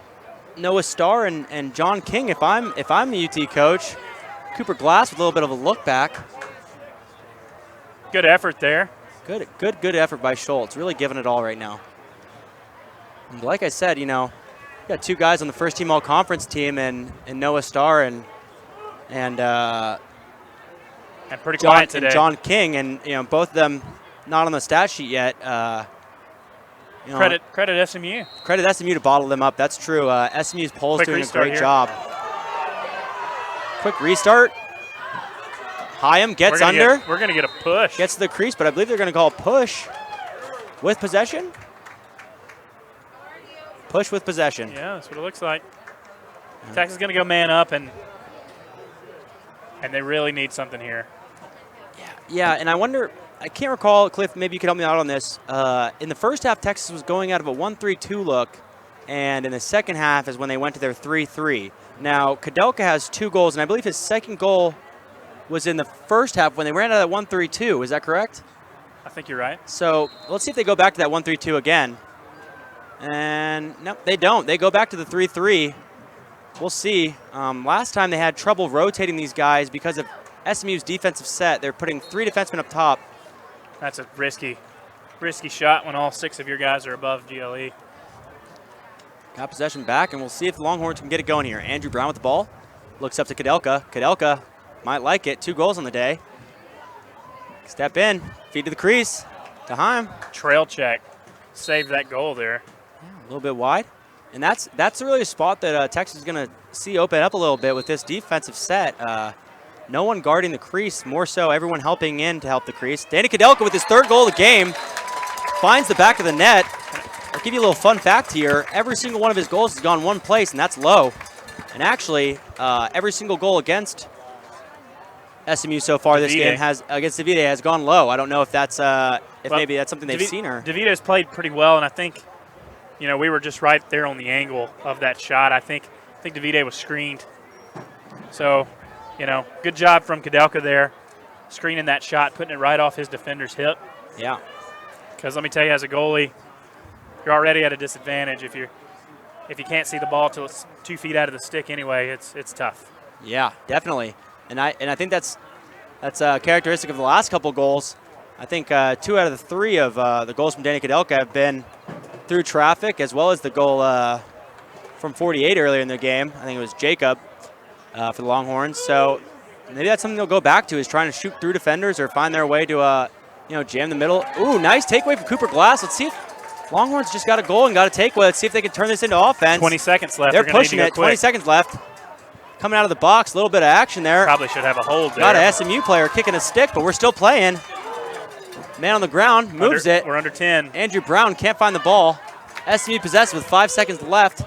Noah Starr and John King. If I'm the UT coach, Cooper Glass with a little bit of a look back. Good effort there. Good effort by Schultz. Really giving it all right now. And like I said, you know, you got two guys on the first team all-conference team and Noah Starr and pretty quiet today. And John King, and you know, both of them not on the stat sheet yet. You know, credit SMU. Credit SMU to bottle them up. That's true. SMU's polls doing a great job. Quick restart. Hyam gets under. We're going to get a push. Gets to the crease, but I believe they're going to call a push with possession. Push with possession. Yeah, that's what it looks like. Texas is going to go man up, and they really need something here. Yeah, and I wonder, I can't recall, Cliff, maybe you could help me out on this. In the first half, Texas was going out of a 1-3-2 look, and in the second half is when they went to their 3-3. Now, Kadelka has 2 goals, and I believe his second goal was in the first half when they ran out of that 1-3-2. Is that correct? I think you're right. So let's see if they go back to that 1-3-2 again. And no, they don't. They go back to the 3-3. We'll see. Last time they had trouble rotating these guys because of SMU's defensive set. They're putting 3 defensemen up top. That's a risky shot when all 6 of your guys are above GLE. Got possession back, and we'll see if the Longhorns can get it going here. Andrew Brown with the ball. Looks up to Kadelka. Kadelka might like it. 2 goals on the day. Step in. Feed to the crease. To Heim. Trail check. Saved that goal there. Yeah, a little bit wide. And that's really a spot that Texas is going to see open up a little bit with this defensive set. No one guarding the crease, more so everyone helping in to help the crease. Danny Kadelka with his 3rd goal of the game finds the back of the net. I'll give you a little fun fact here. Every single one of his goals has gone one place, and that's low. And actually, every single goal against SMU so far this game against Davide has gone low. I don't know if that's maybe that's something they've seen. Or Davide has played pretty well, and I think, you know, we were just right there on the angle of that shot. I think Davide was screened. So, you know, good job from Kadelka there, screening that shot, putting it right off his defender's hip. Yeah. Because let me tell you, as a goalie, you're already at a disadvantage if you can't see the ball till it's 2 feet out of the stick anyway. It's tough. Yeah, definitely. And I think that's a characteristic of the last couple goals. I think 2 out of the 3 of the goals from Danny Kadelka have been through traffic, as well as the goal from 48 earlier in the game. I think it was Jacob for the Longhorns. So maybe that's something they'll go back to, is trying to shoot through defenders or find their way to jam the middle. Ooh, nice takeaway from Cooper Glass. Let's see if Longhorns just got a goal and got a takeaway. Let's see if they can turn this into offense. 20 seconds left. They're pushing it. 20 seconds left. Coming out of the box, a little bit of action there. Probably should have a hold there. Got an SMU player kicking a stick, but we're still playing. Man on the ground, moves it. We're under 10. Andrew Brown can't find the ball. SMU possessed with 5 seconds left.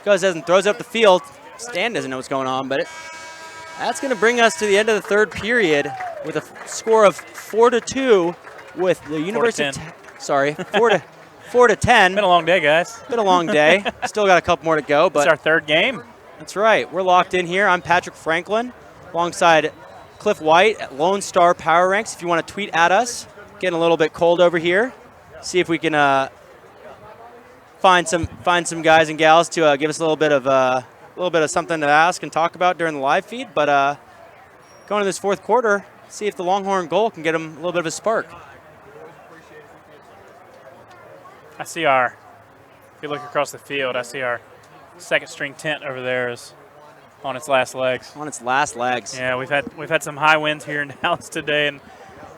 Goes ahead and throws it up the field. Stan doesn't know what's going on, but that's going to bring us to the end of the 3rd period with a score of 4-2 with the University. 4 to 10. Been a long day, guys. Been a long day. Still got a couple more to go, but it's our 3rd game. That's right. We're locked in here. I'm Patrick Franklin, alongside Cliff White at Lone Star Power Ranks. If you want to tweet at us, getting a little bit cold over here. See if we can find some guys and gals to give us a little bit of little bit of something to ask and talk about during the live feed. But going to this fourth quarter, see if the Longhorn goal can get them a little bit of a spark. I see if you look across the field, I see our second string tent over there is on its last legs. On its last legs. Yeah, we've had some high winds here in Dallas today, and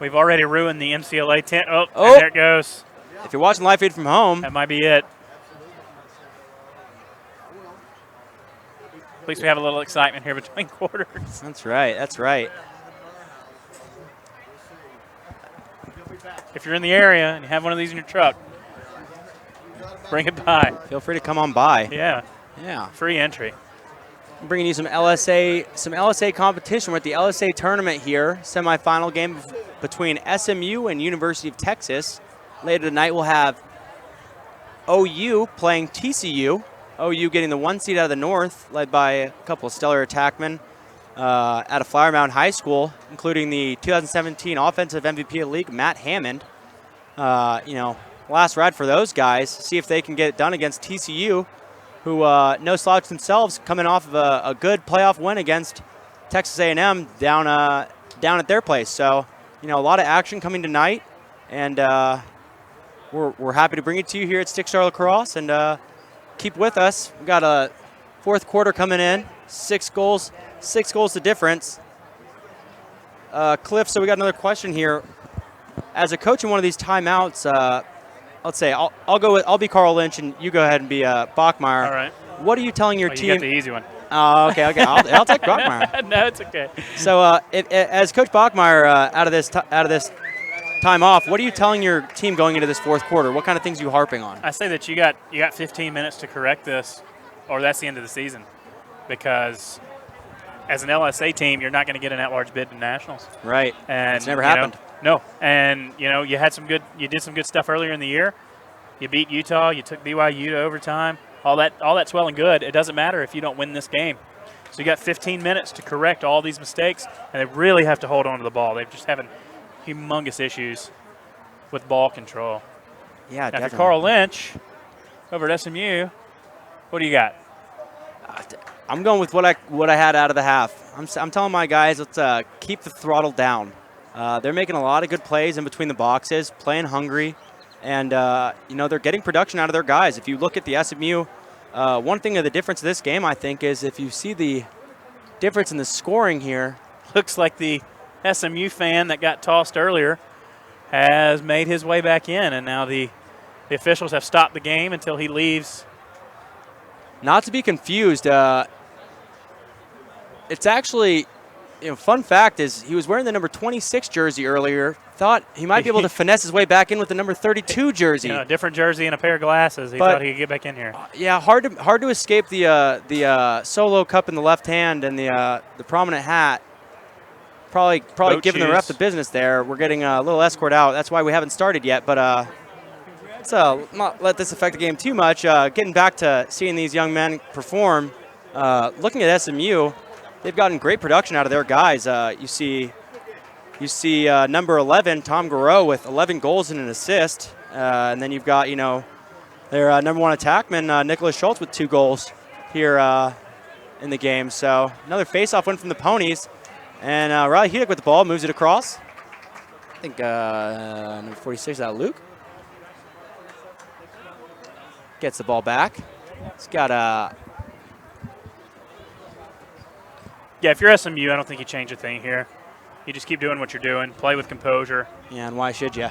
we've already ruined the MCLA tent. Oh, and there it goes. If you're watching live feed from home, that might be it. At least we have a little excitement here between quarters. That's right. That's right. If you're in the area and you have one of these in your truck, bring it by. Feel free to come on by. Yeah. Yeah. Free entry. I'm bringing you some LSA competition. We're at the LSA tournament here. Semifinal game between SMU and University of Texas. Later tonight we'll have OU playing TCU. OU getting the 1 seed out of the North, led by a couple of stellar attackmen out of Flower Mound High School, including the 2017 Offensive MVP of the league, Matt Hammond. Last ride for those guys. See if they can get it done against TCU, who no slouch themselves, coming off of a good playoff win against Texas A&M down at their place. So, a lot of action coming tonight, and we're happy to bring it to you here at Stickstar Lacrosse, and keep with us. We got a fourth quarter coming in, 6 goals the difference. Cliff, so we got another question here. As a coach in one of these timeouts, let's say I'll be Carl Lynch and you go ahead and be Bachmeyer. All right. What are you telling your team? You got the easy one. Oh, okay. I'll take Bachmeyer. No, it's okay. So, as Coach Bachmeyer out of this time off, what are you telling your team going into this fourth quarter? What kind of things are you harping on? I say that you got 15 minutes to correct this, or that's the end of the season, because as an LSA team, you're not going to get an at-large bid to nationals. Right. And it's never happened. No. And you did some good stuff earlier in the year. You beat Utah. You took BYU to overtime. All that's well and good. It doesn't matter if you don't win this game. So you got 15 minutes to correct all these mistakes, and they really have to hold on to the ball. They're just having humongous issues with ball control. Yeah, now, definitely. for Carl Lynch over at SMU, what do you got? I'm going with what I had out of the half. I'm telling my guys, let's keep the throttle down. They're making a lot of good plays in between the boxes, playing hungry, and they're getting production out of their guys. If you look at the SMU, one thing of the difference of this game, I think, is if you see the difference in the scoring here. Looks like the SMU fan that got tossed earlier has made his way back in, and now the officials have stopped the game until he leaves. Not to be confused, it's actually, fun fact is he was wearing the number 26 jersey earlier. Thought he might be able to finesse his way back in with the number 32 jersey. A different jersey and a pair of glasses. He thought he could get back in here. Yeah, hard to escape the solo cup in the left hand and the prominent hat. Probably giving the ref the business there. We're getting a little escort out. That's why we haven't started yet. But let's not let this affect the game too much. Getting back to seeing these young men perform. Looking at SMU, they've gotten great production out of their guys. You see number 11, Tom Garreau, with 11 goals and an assist. And then you've got, their number 1 attackman, Nicholas Schultz, with 2 goals here in the game. So another face-off win from the Ponies. And Riley Hudick with the ball, moves it across. I think number 46, Luke. Gets the ball back. He's got Yeah, if you're SMU, I don't think you change a thing here. You just keep doing what you're doing. Play with composure. Yeah, and why should you?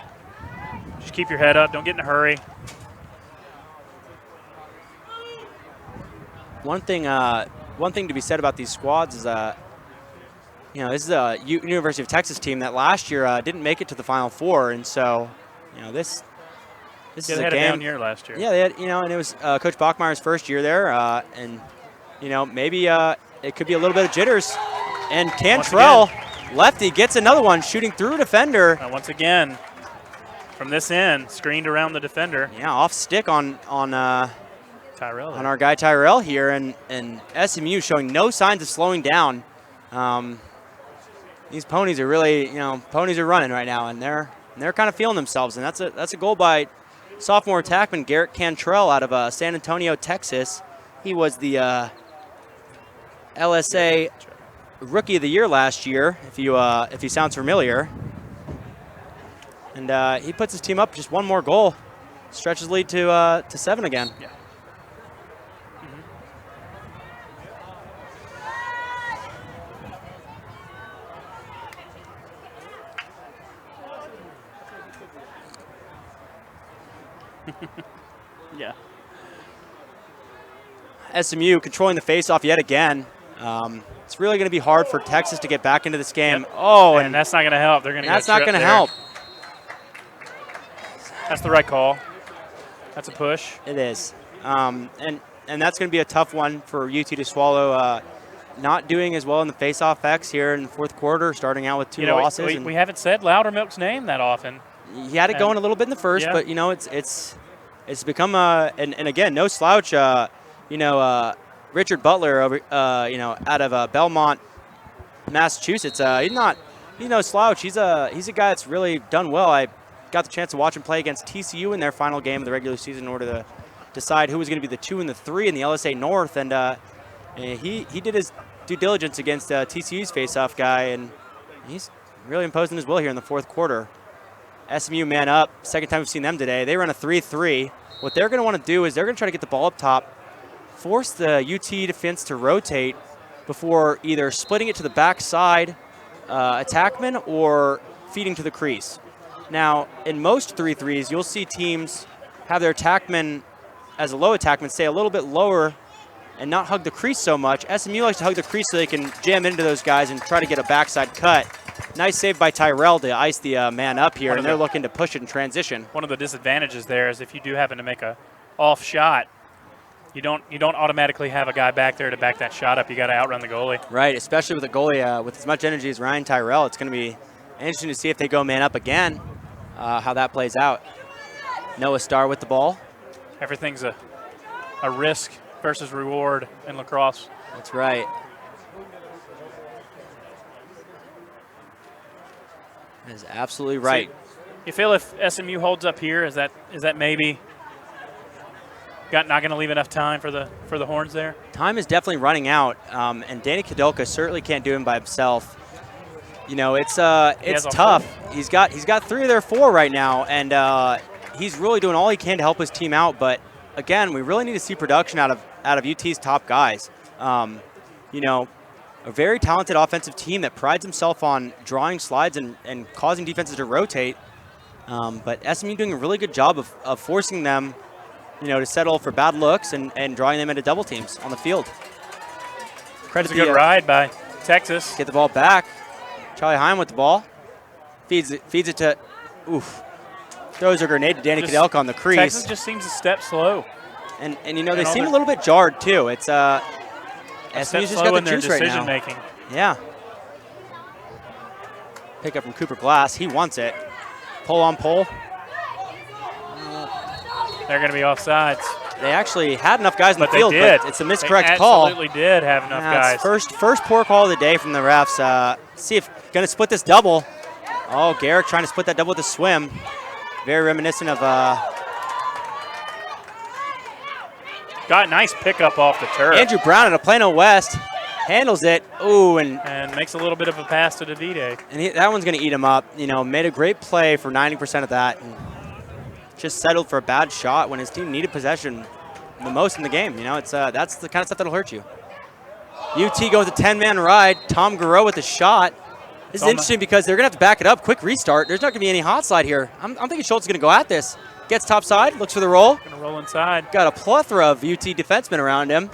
Just keep your head up. Don't get in a hurry. One thing to be said about these squads is this is a University of Texas team that last year didn't make it to the Final Four, and so this is a game. They had a down year last year. Yeah, they had and it was Coach Bachmeyer's first year there, and maybe it could be a little bit of jitters. And Cantrell, lefty, gets another one, shooting through a defender. Once again, from this end, screened around the defender. Yeah, off stick on Tyrell. On our guy Tyrell here, and SMU showing no signs of slowing down. These Ponies are really, Ponies are running right now, and they're kind of feeling themselves. And that's a goal by sophomore attackman Garrett Cantrell out of San Antonio, Texas. He was the LSA Rookie of the Year last year, if he sounds familiar. And he puts his team up just one more goal, stretches lead to 7 again. Yeah. Yeah. SMU controlling the faceoff yet again. It's really going to be hard for Texas to get back into this game. Yep. Oh, and that's not going to help. They're going to. That's not going to help. That's the right call. That's a push. It is, and that's going to be a tough one for UT to swallow. Not doing as well in the faceoff X here in the fourth quarter, starting out with 2 losses. We haven't said Loudermilk's name that often. He had it going a little bit in the first, but it's become and again, no slouch. Richard Butler over out of Belmont, Massachusetts. He's no slouch. He's a guy that's really done well. I got the chance to watch him play against TCU in their final game of the regular season in order to decide who was going to be the 2 and the 3 in the LSA North, and he did his due diligence against TCU's faceoff guy, and he's really imposing his will here in the fourth quarter. SMU man up, second time we've seen them today. They run a 3-3. What they're going to want to do is they're going to try to get the ball up top, force the UT defense to rotate before either splitting it to the backside attackman or feeding to the crease. Now, in most 3-3s, you'll see teams have their attackman as a low attackman stay a little bit lower and not hug the crease so much. SMU likes to hug the crease so they can jam into those guys and try to get a backside cut. Nice save by Tyrell to ice the man up here, and they're looking to push it in transition. One of the disadvantages there is if you do happen to make a off shot, you don't automatically have a guy back there to back that shot up. You got to outrun the goalie. Right, especially with a goalie with as much energy as Ryan Tyrell. It's going to be interesting to see if they go man up again, how that plays out. Noah Starr with the ball. Everything's a risk versus reward in lacrosse. That's right. That is absolutely right. So you feel if SMU holds up here, is that maybe not going to leave enough time for the Horns there? Time is definitely running out, and Danny Kadelka certainly can't do him by himself. It's tough. He's got 3 of their 4 right now, and he's really doing all he can to help his team out. But again, we really need to see production out of UT's top guys. A very talented offensive team that prides himself on drawing slides and causing defenses to rotate. But SMU doing a really good job of forcing them, to settle for bad looks and drawing them into double teams on the field. Credit a good ride by Texas. Get the ball back. Charlie Heim with the ball. Feeds it to, throws a grenade to Danny Kadelka on the crease. Texas just seems a step slow. And they seem a little bit jarred too. It's SMU's just got the juice right now. Making. Yeah. Pick up from Cooper Glass. He wants it. Pull on pole. They're going to be offsides. They actually had enough guys in the field, but it's a miscorrect call. They absolutely did have enough guys. First poor call of the day from the refs. See if going to split this double. Oh, Garrick trying to split that double with a swim. Very reminiscent of. Got a nice pickup off the turf. Andrew Brown out of Plano West handles it. Ooh, and makes a little bit of a pass to Davide. And that one's going to eat him up. Made a great play for 90% of that. And just settled for a bad shot when his team needed possession the most in the game. That's the kind of stuff that'll hurt you. UT going with a 10-man ride. Tom Garreau with the shot. This is interesting because they're going to have to back it up. Quick restart. There's not going to be any hot slide here. I'm thinking Schultz is going to go at this. Gets top side, looks for the roll. Going to roll inside. Got a plethora of UT defensemen around him.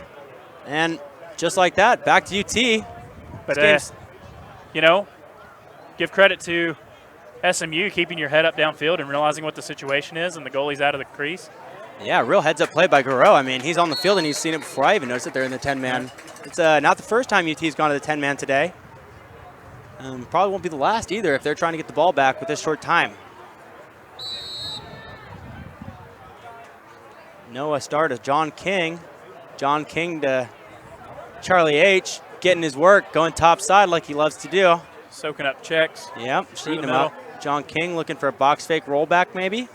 And just like that, back to UT. But, give credit to SMU keeping your head up downfield and realizing what the situation is, and the goalie's out of the crease. Yeah, real heads-up play by Garreau. I mean, he's on the field, and he's seen it before I even noticed it. They're in the 10-man. It's not the first time UT's gone to the 10-man today. Probably won't be the last either if they're trying to get the ball back with this short time. Noah Starr to John King. John King to Charlie H. Getting his work, going top side like he loves to do. Soaking up checks. Yep, eating him up. John King looking for a box fake rollback maybe.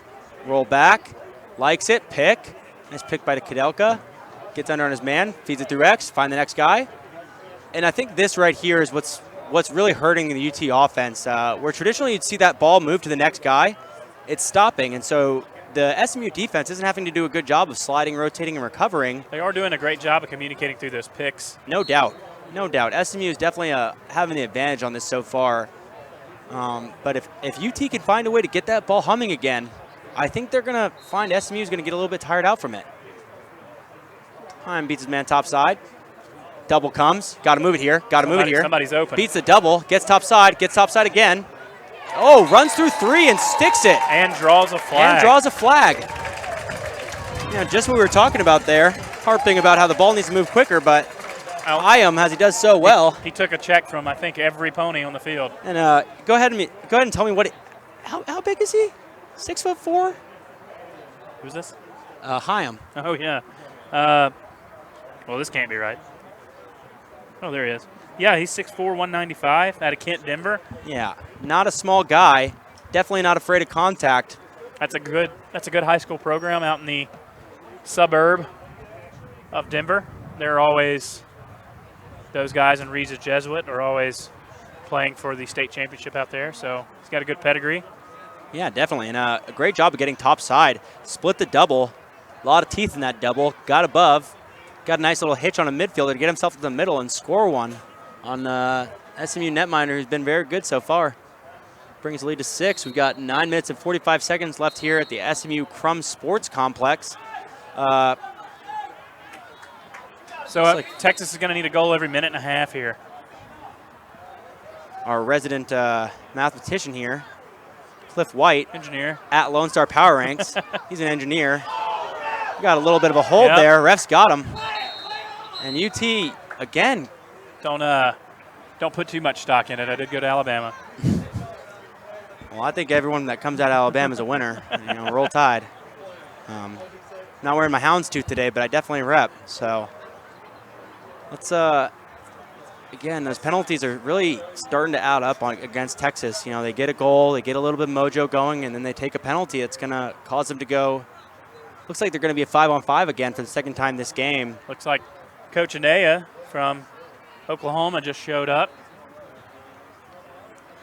Roll back. Likes it. Pick. Nice pick by the Kadelka. Gets under on his man. Feeds it through X. Find the next guy. and I think this right here is what's really hurting the UT offense. Where traditionally you'd see that ball move to the next guy, it's stopping, and so the SMU defense isn't having to do a good job of sliding, rotating, and recovering. They are doing a great job of communicating through those picks. No doubt. No doubt. SMU is definitely having the advantage on this so far. But if UT can find a way to get that ball humming again, I think they're going to find SMU is going to get a little bit tired out from it. Heim beats his man top side. Double comes. Got to move it here. Got to move it here. Somebody's open. Beats the double. Gets top side. Gets top side again. Oh, runs through 3 and sticks it. And draws a flag. And draws a flag. Just what we were talking about there, harping about how the ball needs to move quicker, but Iam, as he does so well. He took a check from, I think, every pony on the field. And go ahead and tell me how big is he? 6'4"? Who's this? Hyam. Oh, yeah. Well, this can't be right. Oh, there he is. Yeah, he's 6'4", 195 out of Kent, Denver. Yeah, not a small guy. Definitely not afraid of contact. That's a good high school program out in the suburb of Denver. They're always, those guys in Regis Jesuit are always playing for the state championship out there, so he's got a good pedigree. Yeah, definitely, and a great job of getting top side. Split the double. A lot of teeth in that double. Got above. Got a nice little hitch on a midfielder to get himself to the middle and score one on SMU netminder, who's been very good so far. Brings the lead to 6. We've got 9 minutes and 45 seconds left here at the SMU Crum Sports Complex. So Texas is going to need a goal every minute and a half here. Our resident mathematician here, Cliff White. Engineer. At Lone Star Power Ranks. He's an engineer. Got a little bit of a hold there. Refs got him. And UT, again. Don't put too much stock in it. I did go to Alabama. Well, I think everyone that comes out of Alabama is a winner. Roll Tide. Not wearing my houndstooth today, but I definitely rep. So let's, again, those penalties are really starting to add up against Texas. They get a goal, they get a little bit of mojo going, and then they take a penalty that's going to cause them to go. Looks like they're going to be a 5-on-5 again for the second time this game. Looks like Coach Anea from Oklahoma just showed up,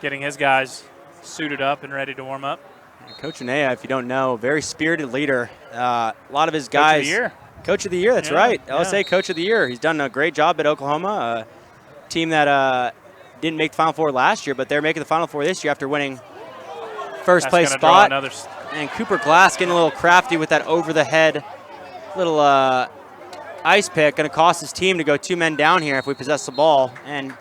getting his guys suited up and ready to warm up. Coach Anea, if you don't know, very spirited leader. A lot of his guys. Coach of the year. Coach of the year, that's right. LSA Coach of the Year. He's done a great job at Oklahoma, a team that didn't make the Final Four last year, but they're making the Final Four this year after winning first place spot. And Cooper Glass getting a little crafty with that over-the-head little ice pick. Going to cost his team to go 2 men down here if we possess the ball. And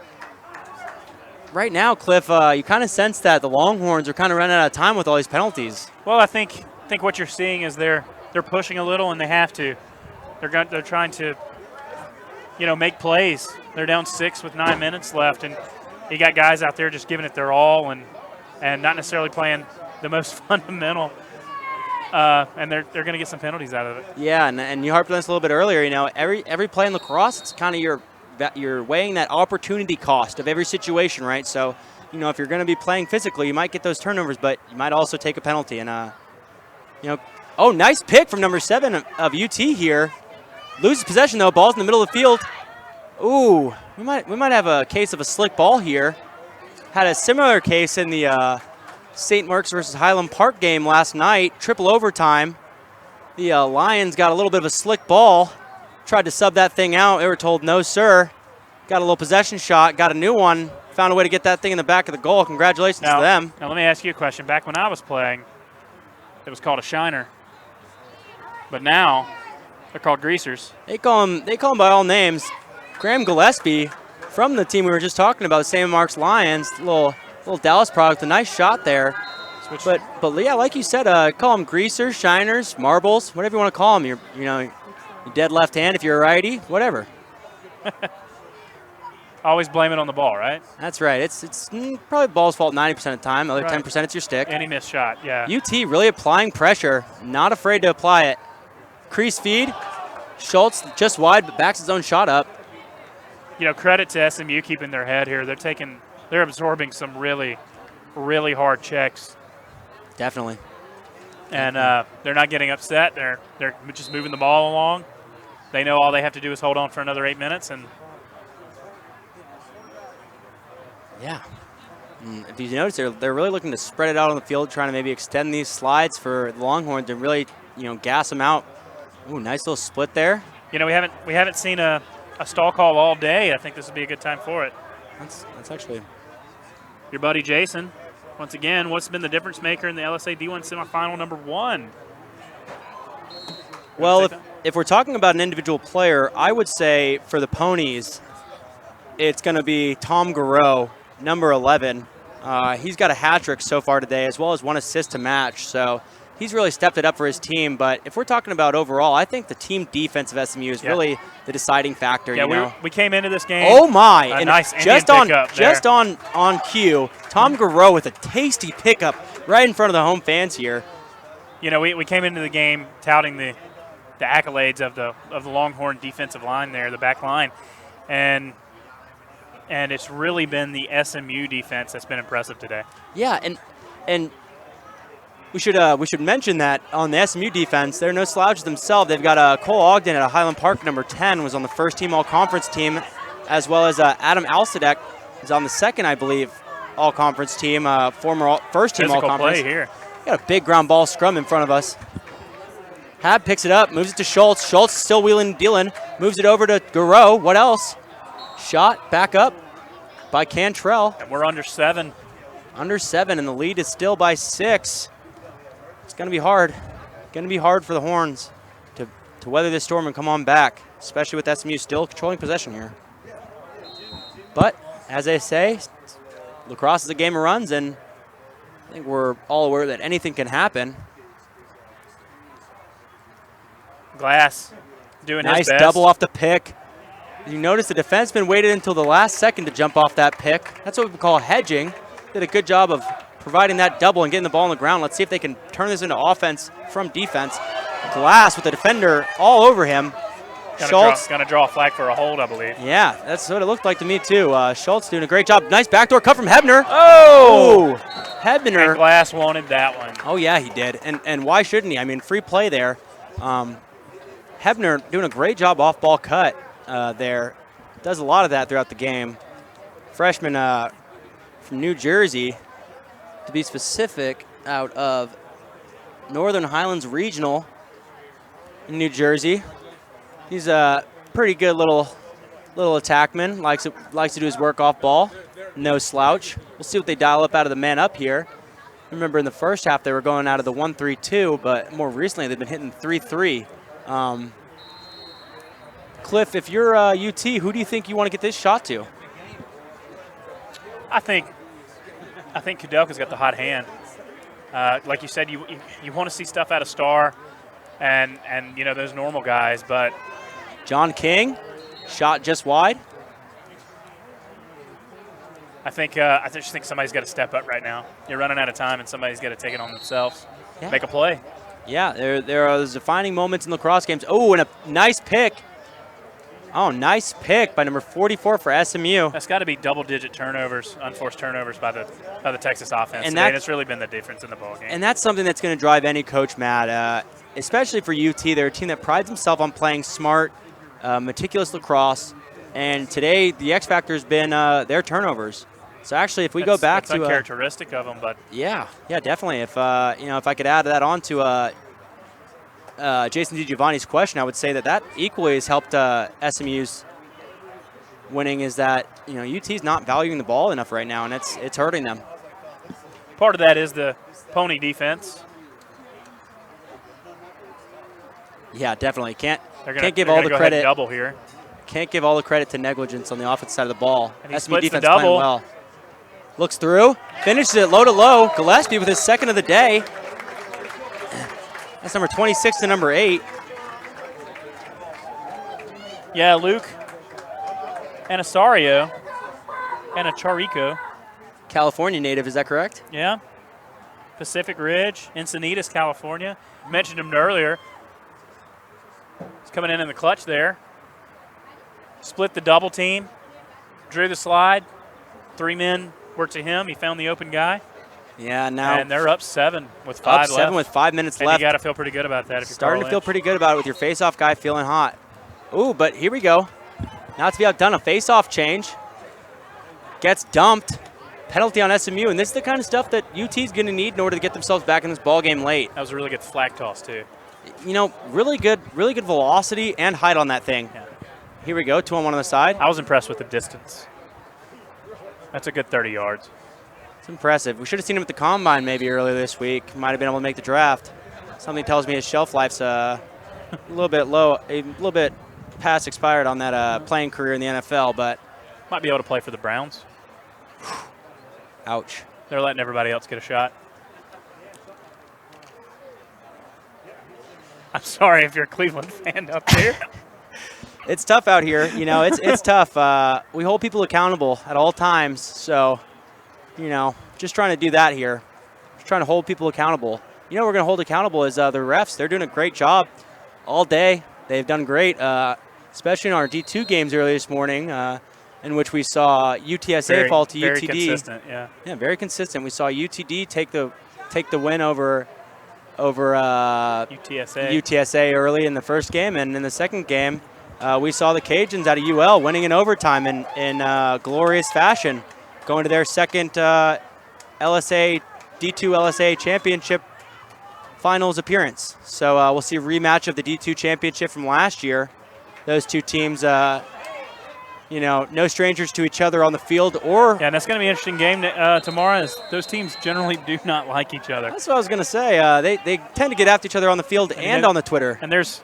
right now, Cliff, you kind of sense that the Longhorns are kind of running out of time with all these penalties. Well, I think what you're seeing is they're pushing a little, and they have to. They're trying to, make plays. They're down 6 with 9 minutes left, and you got guys out there just giving it their all and not necessarily playing the most fundamental, and they're going to get some penalties out of it. Yeah, and you harped on this a little bit earlier. Every play in lacrosse, it's kind of you're weighing that opportunity cost of every situation, right? So, if you're going to be playing physically, you might get those turnovers, but you might also take a penalty. And oh, nice pick from number 7 of UT here. Loses possession though. Ball's in the middle of the field. Ooh, we might have a case of a slick ball here. Had a similar case in the St. Mark's versus Highland Park game last night, triple overtime. The Lions got a little bit of a slick ball, tried to sub that thing out. They were told, no, sir. Got a little possession shot, got a new one, found a way to get that thing in the back of the goal. Congratulations to them. Now, let me ask you a question. Back when I was playing, it was called a shiner. But now, they're called greasers. They call them by all names. Graham Gillespie from the team we were just talking about, St. Mark's Lions, little Dallas product, a nice shot there. But yeah, like you said, call them greasers, shiners, marbles, whatever you want to call them. You're dead left hand if you're a righty, whatever. Always blame it on the ball, right? That's right. It's probably the ball's fault 90% of the time. The other 10% it's your stick. Any missed shot, yeah. UT really applying pressure, not afraid to apply it. Crease feed. Schultz just wide, but backs his own shot up. Credit to SMU keeping their head here. They're absorbing some really, really hard checks. Definitely. And they're not getting upset. They're just moving the ball along. They know all they have to do is hold on for another 8 minutes, and Yeah. If you notice, they're really looking to spread it out on the field, trying to maybe extend these slides for the Longhorns and really, gas them out. Ooh, nice little split there. We haven't seen a stall call all day. I think this would be a good time for it. That's actually your buddy Jason. Once again, what's been the difference maker in the LSA D1 semifinal number 1? Well, if we're talking about an individual player, I would say for the Ponies, it's going to be Tom Garreau, number 11. He's got a hat trick so far today, as well as 1 assist to match. So he's really stepped it up for his team. But if we're talking about overall, I think the team defense of SMU is really the deciding factor. Yeah, we came into this game. Oh my! A and nice just on cue, Tom Garreau with a tasty pickup right in front of the home fans here. We came into the game touting the accolades of the Longhorn defensive line there, the back line, and it's really been the SMU defense that's been impressive today. Yeah, and we should mention that on the SMU defense, they're no slouches themselves. They've got Cole Ogden at Highland Park, number 10, was on the first team all-conference team, as well as Adam Alsadek is on the second, I believe, all-conference team, former first team all-conference. Play here. Got a big ground ball scrum in front of us. Hab picks it up, moves it to Schultz. Schultz still wheeling and dealing, moves it over to Garreau. What else? Shot back up by Cantrell. And we're under 7. Under 7, and the lead is still by 6. It's going to be hard. Going to be hard for the Horns to weather this storm and come on back, especially with SMU still controlling possession here. But, as I say, lacrosse is a game of runs, and I think we're all aware that anything can happen. Glass doing his best. Nice double off the pick. You notice the defenseman waited until the last second to jump off that pick. That's what we call hedging. Did a good job of providing that double and getting the ball on the ground. Let's see if they can turn this into offense from defense. Glass with the defender all over him. Schultz going to draw a flag for a hold, I believe. Yeah, that's what it looked like to me too. Schultz doing a great job. Nice backdoor cut from Hebner. Oh! Hebner. And Glass wanted that one. Oh yeah, he did. And why shouldn't he? I mean, free play there. Hebner doing a great job off ball cut there. Does a lot of that throughout the game. Freshman from New Jersey, to be specific, out of Northern Highlands Regional in New Jersey. He's a pretty good little attackman. Likes to do his work off ball. No slouch. We'll see what they dial up out of the man up here. Remember in the first half they were going out of the 1-3-2, but more recently they've been hitting 3-3. Cliff, if you're UT, who do you think you want to get this shot to? I think Kudelka's got the hot hand. Like you said, you want to see stuff out of Star and those normal guys, but John King, shot just wide. I just think somebody's got to step up right now. You're running out of time, and somebody's got to take it on themselves. Yeah. Make a play. Yeah, there are those defining moments in lacrosse games. Oh, and a nice pick. Oh, nice pick by number 44 for SMU. That's got to be double-digit turnovers, unforced turnovers by the Texas offense. And it's really been the difference in the ball game. And that's something that's going to drive any coach mad, especially for UT. They're a team that prides themselves on playing smart, meticulous lacrosse. And today, the X factor has been their turnovers. So actually, if we go back to uncharacteristic of them, but yeah, definitely. If if I could add that on to Jason DiGiovanni's question, I would say that equally has helped SMU's winning. Is that UT's not valuing the ball enough right now, and it's hurting them. Part of that is the Pony defense. Yeah, definitely can't give all all the credit. Double here. Can't give all the credit to negligence on the offensive side of the ball. SMU defense double. playing well. Looks through, finishes it low to low. Gillespie with his second of the day. That's number 26 to number 8. Yeah, Luke Anasario and a Charico. California native, is that correct? Yeah. Pacific Ridge, Encinitas, California. Mentioned him earlier. He's coming in the clutch there. Split the double team. Drew the slide. 3 men were to him. He found the open guy. Yeah, now. And they're up 7 with 5 left. Up 7 with 5 minutes left. You got to feel pretty good about that. If you're starting to feel pretty good about it with your face-off guy feeling hot. Ooh, but here we go. Now to be outdone, a face-off change. Gets dumped. penalty on SMU, and this is the kind of stuff that UT's going to need in order to get themselves back in this ball game late. That was a really good flag toss, too. You know, really good velocity and height on that thing. Yeah. Here we go, 2-on-1 on the side. I was impressed with the distance. That's a good 30 yards. It's impressive. We should have seen him at the Combine maybe earlier this week. Might have been able to make the draft. Something tells me his shelf life's a little bit low, a little bit past expired on that playing career in the NFL, but might be able to play for the Browns. Ouch. They're letting everybody else get a shot. I'm sorry if you're a Cleveland fan out there. It's tough out here. You know, it's tough. We hold people accountable at all times, so, you know, just trying to do that here. Just trying to hold people accountable. You know, we're going to hold accountable is the refs. They're doing a great job all day. They've done great, especially in our D2 games earlier this morning, in which we saw UTSA fall to UTD. Very consistent, yeah. Yeah, very consistent. We saw UTD take the win over UTSA early in the first game, and in the second game, we saw the Cajuns out of UL winning in overtime in glorious fashion, going to their second D2 LSA championship finals appearance. So we'll see a rematch of the D2 championship from last year. Those two teams, you know, no strangers to each other on the field. Yeah, and that's going to be an interesting game tomorrow, as those teams generally do not like each other. That's what I was going to say. They tend to get after each other on the field and on the Twitter. And there's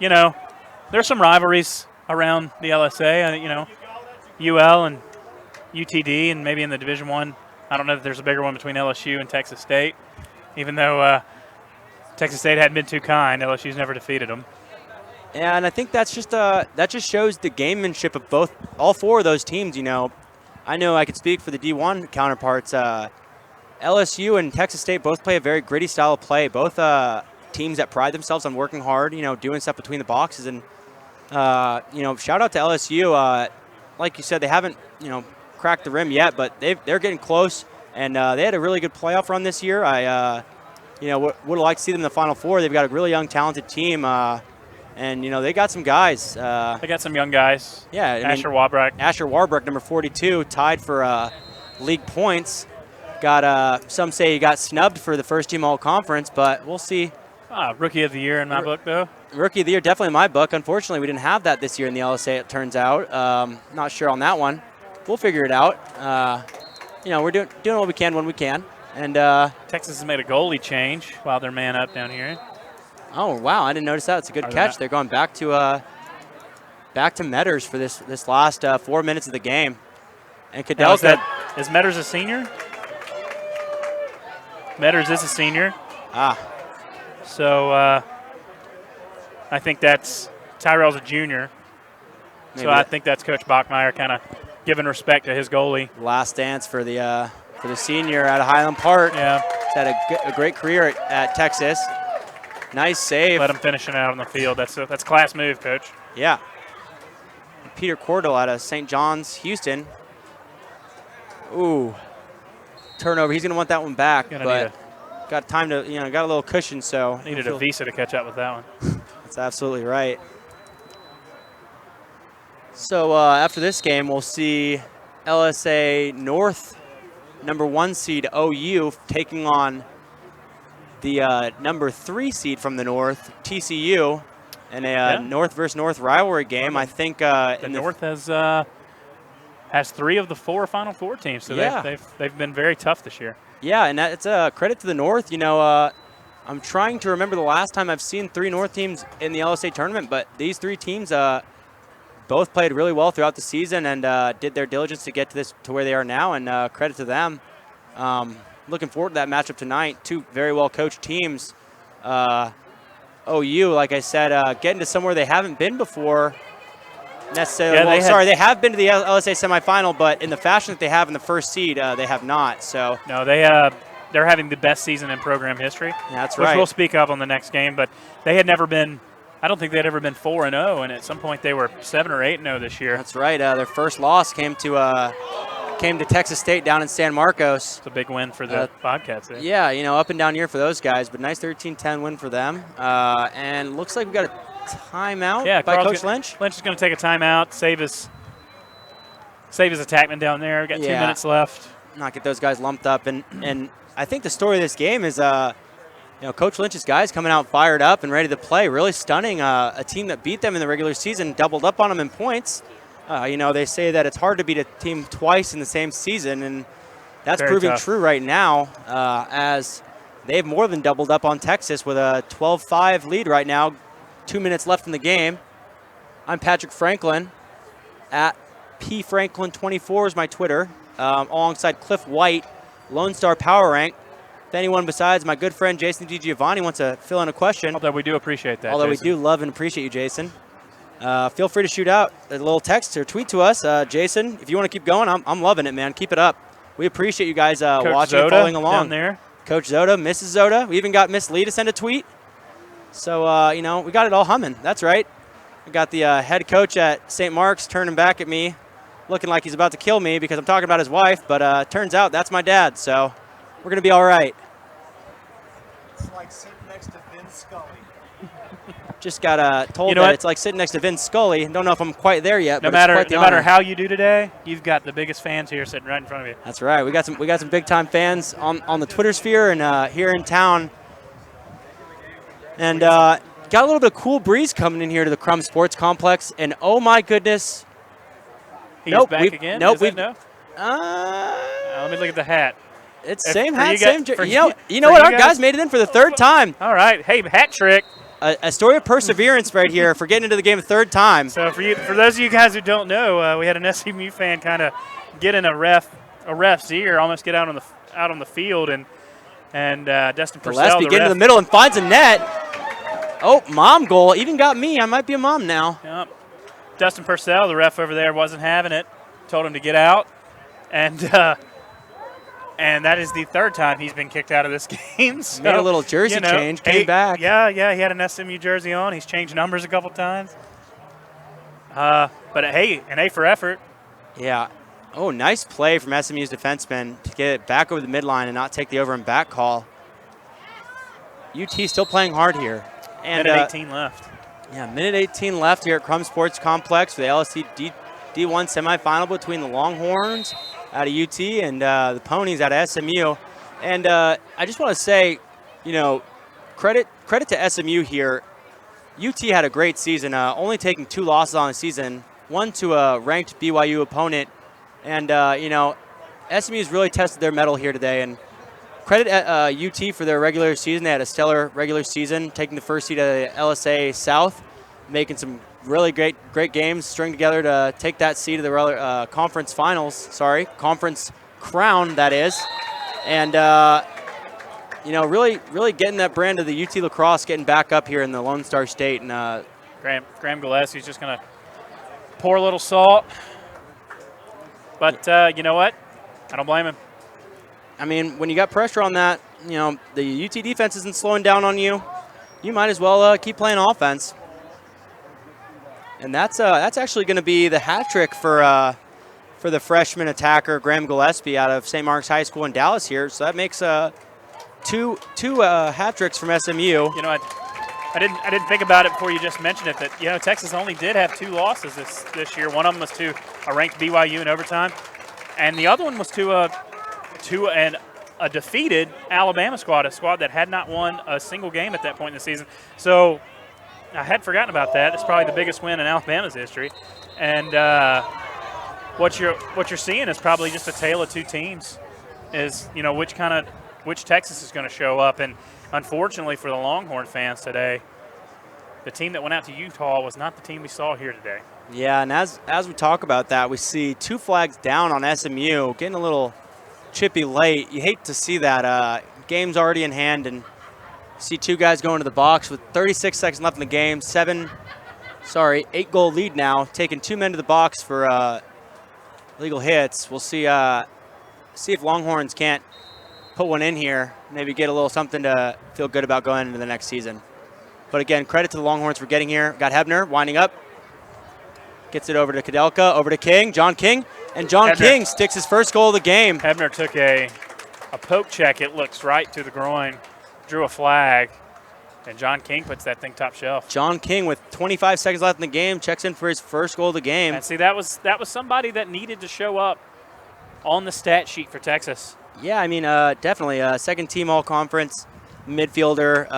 some rivalries around the LSA. You know, UL and UTD, and maybe in the Division I. I don't know if there's a bigger one between LSU and Texas State, even though Texas State hadn't been too kind. LSU's never defeated them. Yeah, and I think that just shows the gamemanship of all four of those teams. You know I could speak for the D1 counterparts. LSU and Texas State both play a very gritty style of play. Both teams that pride themselves on working hard, you know, doing stuff between the boxes. And, you know, shout out to LSU. Like you said, they haven't, you know, cracked the rim yet, but they're getting close. And they had a really good playoff run this year. You know, would like to see them in the Final Four. They've got a really young, talented team. And, you know, they got some guys. They got some young guys. Yeah. Asher Warbrick, number 42, tied for league points. Got some say he got snubbed for the first team all-conference, but we'll see. Rookie of the year in my book, though. Rookie of the year, definitely in my book. Unfortunately, we didn't have that this year in the LSA, it turns out. Not sure on that one. We'll figure it out. You know, we're doing what we can when we can. And Texas has made a goalie change while they're man up down here. Oh, wow, I didn't notice that. It's a good catch. They're going back to Metters for this last 4 minutes of the game. And Kudelka. Is Metters a senior? Metters is a senior. So I think that's Tyrell's a junior. Maybe. So I think that's Coach Bachmeier kind of giving respect to his goalie. Last dance for the senior out of Highland Park. Yeah. He's had a great career at Texas. Nice save. Let him finish it out on the field. That's a class move, Coach. Yeah. Peter Cordell out of St. John's, Houston. Ooh. Turnover. He's going to want that one back. But got time to, you know, got a little cushion, so. Needed a visa to catch up with that one. That's absolutely right. So after this game, we'll see LSA North, number 1 seed OU, taking on the number 3 seed from the North, TCU, in a North versus North rivalry game. I think the North has 3 of the 4 Final Four teams, so they've been very tough this year. Yeah, and it's a credit to the North. You know, I'm trying to remember the last time I've seen 3 North teams in the LSA tournament, but these 3 teams both played really well throughout the season and did their diligence to get to where they are now, and credit to them. Looking forward to that matchup tonight. 2 very well-coached teams. OU, like I said, getting to somewhere they haven't been before necessarily. Yeah, they have been to the LSA semifinal, but in the fashion that they have in the first seed, they have not. So no, they're having the best season in program history. Yeah, that's right. Which we'll speak of on the next game, but they had never been. I don't think they had ever been 4-0, and at some point they were 7 or 8-0 this year. That's right. Their first loss came to Texas State down in San Marcos. It's a big win for the Bobcats. Yeah, you know, up and down year for those guys, but nice 13-10 win for them. And looks like we've got a timeout by Coach Lynch. Lynch is going to take a timeout, save his attackman down there. We've got 2 minutes left. not get those guys lumped up. And I think the story of this game is, Coach Lynch's guys coming out fired up and ready to play, really stunning a team that beat them in the regular season, doubled up on them in points. They say that it's hard to beat a team twice in the same season, and that's Very proving tough. true right now as they've more than doubled up on Texas with a 12-5 lead right now. 2 minutes left in the game. I'm Patrick Franklin at pfranklin24 is my Twitter, alongside Cliff White, Lone Star Power Rank. If anyone besides my good friend Jason DiGiovanni wants to fill in a question. Although we do appreciate that, Although Jason. we do love and appreciate you, Jason. Feel free to shoot out a little text or tweet to us. Jason, if you want to keep going, I'm loving it, man. Keep it up. We appreciate you guys watching and following along. Down there. Coach Zoda, Mrs. Zoda. We even got Miss Lee to send a tweet. So, we got it all humming. That's right. We got the head coach at St. Mark's turning back at me, looking like he's about to kill me because I'm talking about his wife. But turns out that's my dad, so we're going to be all right. It's like sitting next to Vin Scully. Just got told that it's like sitting next to Vin Scully. Don't know if I'm quite there yet. No but it's quite the matter honor. how you do today, you've got the biggest fans here sitting right in front of you. That's right. We got some big time fans on the Twitter sphere and here in town. And got a little bit of cool breeze coming in here to the Crum Sports Complex. And oh my goodness, He's nope, back again. Nope, Is it no? Let me look at the hat. It's If- same for hat, you same. guys- for You know for what? you Our guys made it in for the third time. All right. Hey, hat trick. A story of perseverance right here for getting into the game a third time. So for those of you guys who don't know, we had an SMU fan kind of get in a ref's ear, almost get out on the field, and Dustin Purcell, Gillespie getting to the middle and finds a net. Oh, mom goal. Even got me. I might be a mom now. Yep. Dustin Purcell, the ref over there, wasn't having it. Told him to get out, and that is the third time he's been kicked out of this game. So, Made a little jersey change, came back. Yeah, he had an SMU jersey on. He's changed numbers a couple times. But hey, an A for effort. Yeah. Oh, nice play from SMU's defenseman to get it back over the midline and not take the over and back call. UT still playing hard here. And minute 18 left. Yeah, minute 18 left here at Crum Sports Complex for the LSC D1 semifinal between the Longhorns out of UT and the Ponies out of SMU. And I just want to say, credit to SMU here. UT had a great season, only taking 2 losses on the season, one to a ranked BYU opponent. And, SMU's really tested their mettle here today. And credit UT for their regular season. They had a stellar regular season, taking the first seed of the LSA South, making some really great games, string together to take that seed of the conference finals. Conference crown, that is. And, really getting that brand of the UT lacrosse, getting back up here in the Lone Star State. And Graham Gillespie's just going to pour a little salt. But you know what? I don't blame him. I mean, when you got pressure on that, the UT defense isn't slowing down on you. You might as well keep playing offense. And that's actually going to be the hat trick for the freshman attacker Graham Gillespie out of St. Mark's High School in Dallas here. So that makes two hat tricks from SMU. You know, I didn't think about it before you just mentioned it. That Texas only did have 2 losses this year. One of them was to a ranked BYU in overtime, and the other one was to a defeated Alabama squad, a squad that had not won a single game at that point in the season. So I had forgotten about that. It's probably the biggest win in Alabama's history, and what you're seeing is probably just a tale of 2 teams. Is which Texas is going to show up, and unfortunately for the Longhorn fans today, the team that went out to Utah was not the team we saw here today. Yeah, and as we talk about that, we see 2 flags down on SMU, getting a little chippy late. You hate to see that. Game's already in hand, and see 2 guys going to the box with 36 seconds left in the game. 8-goal lead now, taking 2 men to the box for legal hits. We'll see if Longhorns can't put one in here, maybe get a little something to feel good about going into the next season. But again, credit to the Longhorns for getting here. Got Hebner winding up. Gets it over to Kadelka, over to King, John King. And John King sticks his first goal of the game. Hebner took a poke check. It looks right to the groin, drew a flag, and John King puts that thing top shelf. John King with 25 seconds left in the game checks in for his first goal of the game. And see, that was somebody that needed to show up on the stat sheet for Texas. Yeah, I mean, definitely second team all conference midfielder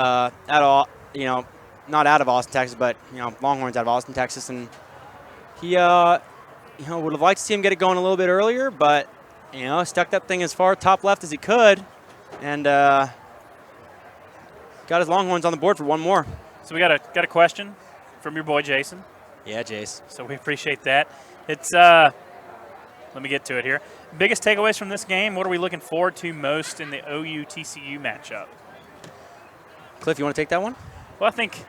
not out of Austin, Texas, but Longhorns out of Austin, Texas, and he would have liked to see him get it going a little bit earlier, but stuck that thing as far top left as he could, and got his Longhorns on the board for one more. So we got a question from your boy Jason. Yeah, Jace. So we appreciate that. It's let me get to it here. Biggest takeaways from this game. What are we looking forward to most in the OU-TCU matchup? Cliff, you want to take that one? Well, I think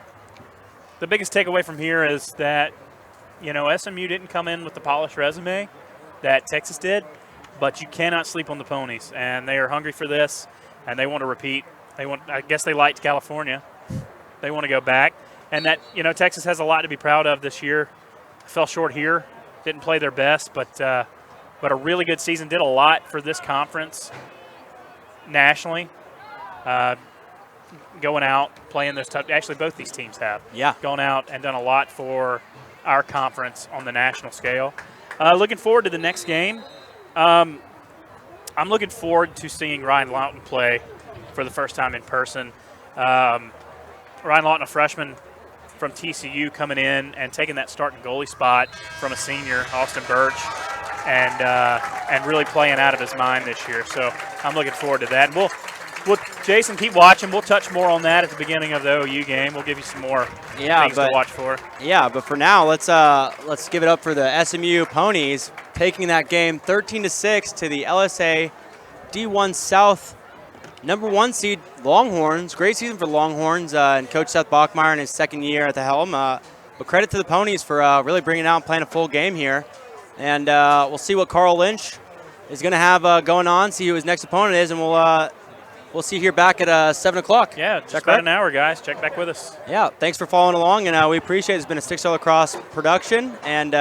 the biggest takeaway from here is that SMU didn't come in with the polished resume that Texas did, but you cannot sleep on the ponies, and they are hungry for this, and they want to repeat. I guess they liked California. They want to go back, and that Texas has a lot to be proud of this year. Fell short here, didn't play their best, but a really good season. Did a lot for this conference nationally. Going out, playing those tough. Actually, both these teams have. Yeah. Gone out and done a lot for our conference on the national scale. Looking forward to the next game. I'm looking forward to seeing Ryan Lawton play for the first time in person. Ryan Lawton, a freshman from TCU, coming in and taking that starting goalie spot from a senior, Austin Birch, and really playing out of his mind this year. So I'm looking forward to that. And we'll Jason, keep watching. We'll touch more on that at the beginning of the OU game. We'll give you some more things to watch for. Yeah, but for now, let's give it up for the SMU Ponies, taking that game 13-6 to the LSA D1 South #1 seed Longhorns. Great season for Longhorns and Coach Seth Bachmeyer in his second year at the helm. But credit to the Ponies for really bringing it out and playing a full game here. And we'll see what Carl Lynch is going to have going on, see who his next opponent is, and we'll see you here back at 7 o'clock. Yeah, just about an hour, guys. Check back with us. Yeah, thanks for following along, and we appreciate it. It's been a Stick Star Lacrosse production, and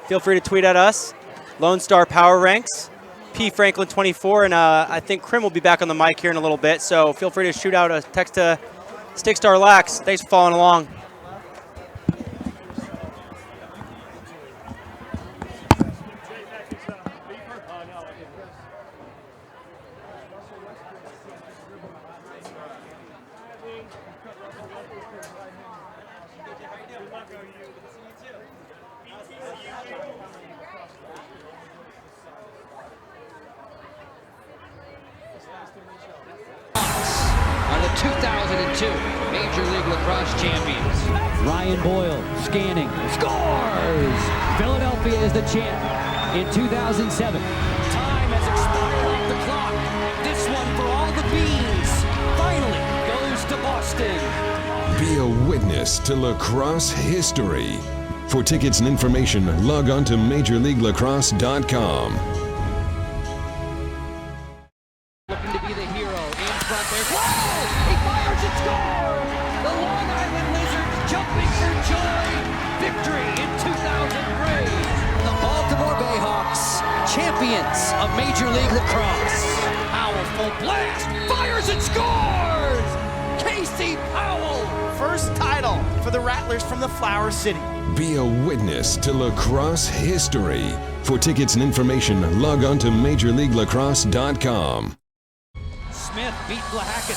feel free to tweet at us, Lone Star Power Ranks, P. Franklin 24, and I think Krim will be back on the mic here in a little bit, so feel free to shoot out a text to Stick Star Lax. Thanks for following along. Are the 2002 Major League Lacrosse champions. Ryan Boyle scanning, scores! Philadelphia is the champ in 2007. Time has expired off the clock. This one for all the beans finally goes to Boston. Be a witness to lacrosse history. For tickets and information, log on to MajorLeagueLacrosse.com. Looking to be the hero in front there. Whoa! He fires and scores! The Long Island Lizards jumping for joy. Victory in 2003. The Baltimore Bayhawks, champions of Major League Lacrosse. Powerful blast, fires and scores! Casey Powell. First title for the Rattlers from the Flower City. Be a witness to lacrosse history. For tickets and information, log on to MajorLeagueLacrosse.com. Smith beat Blahackett.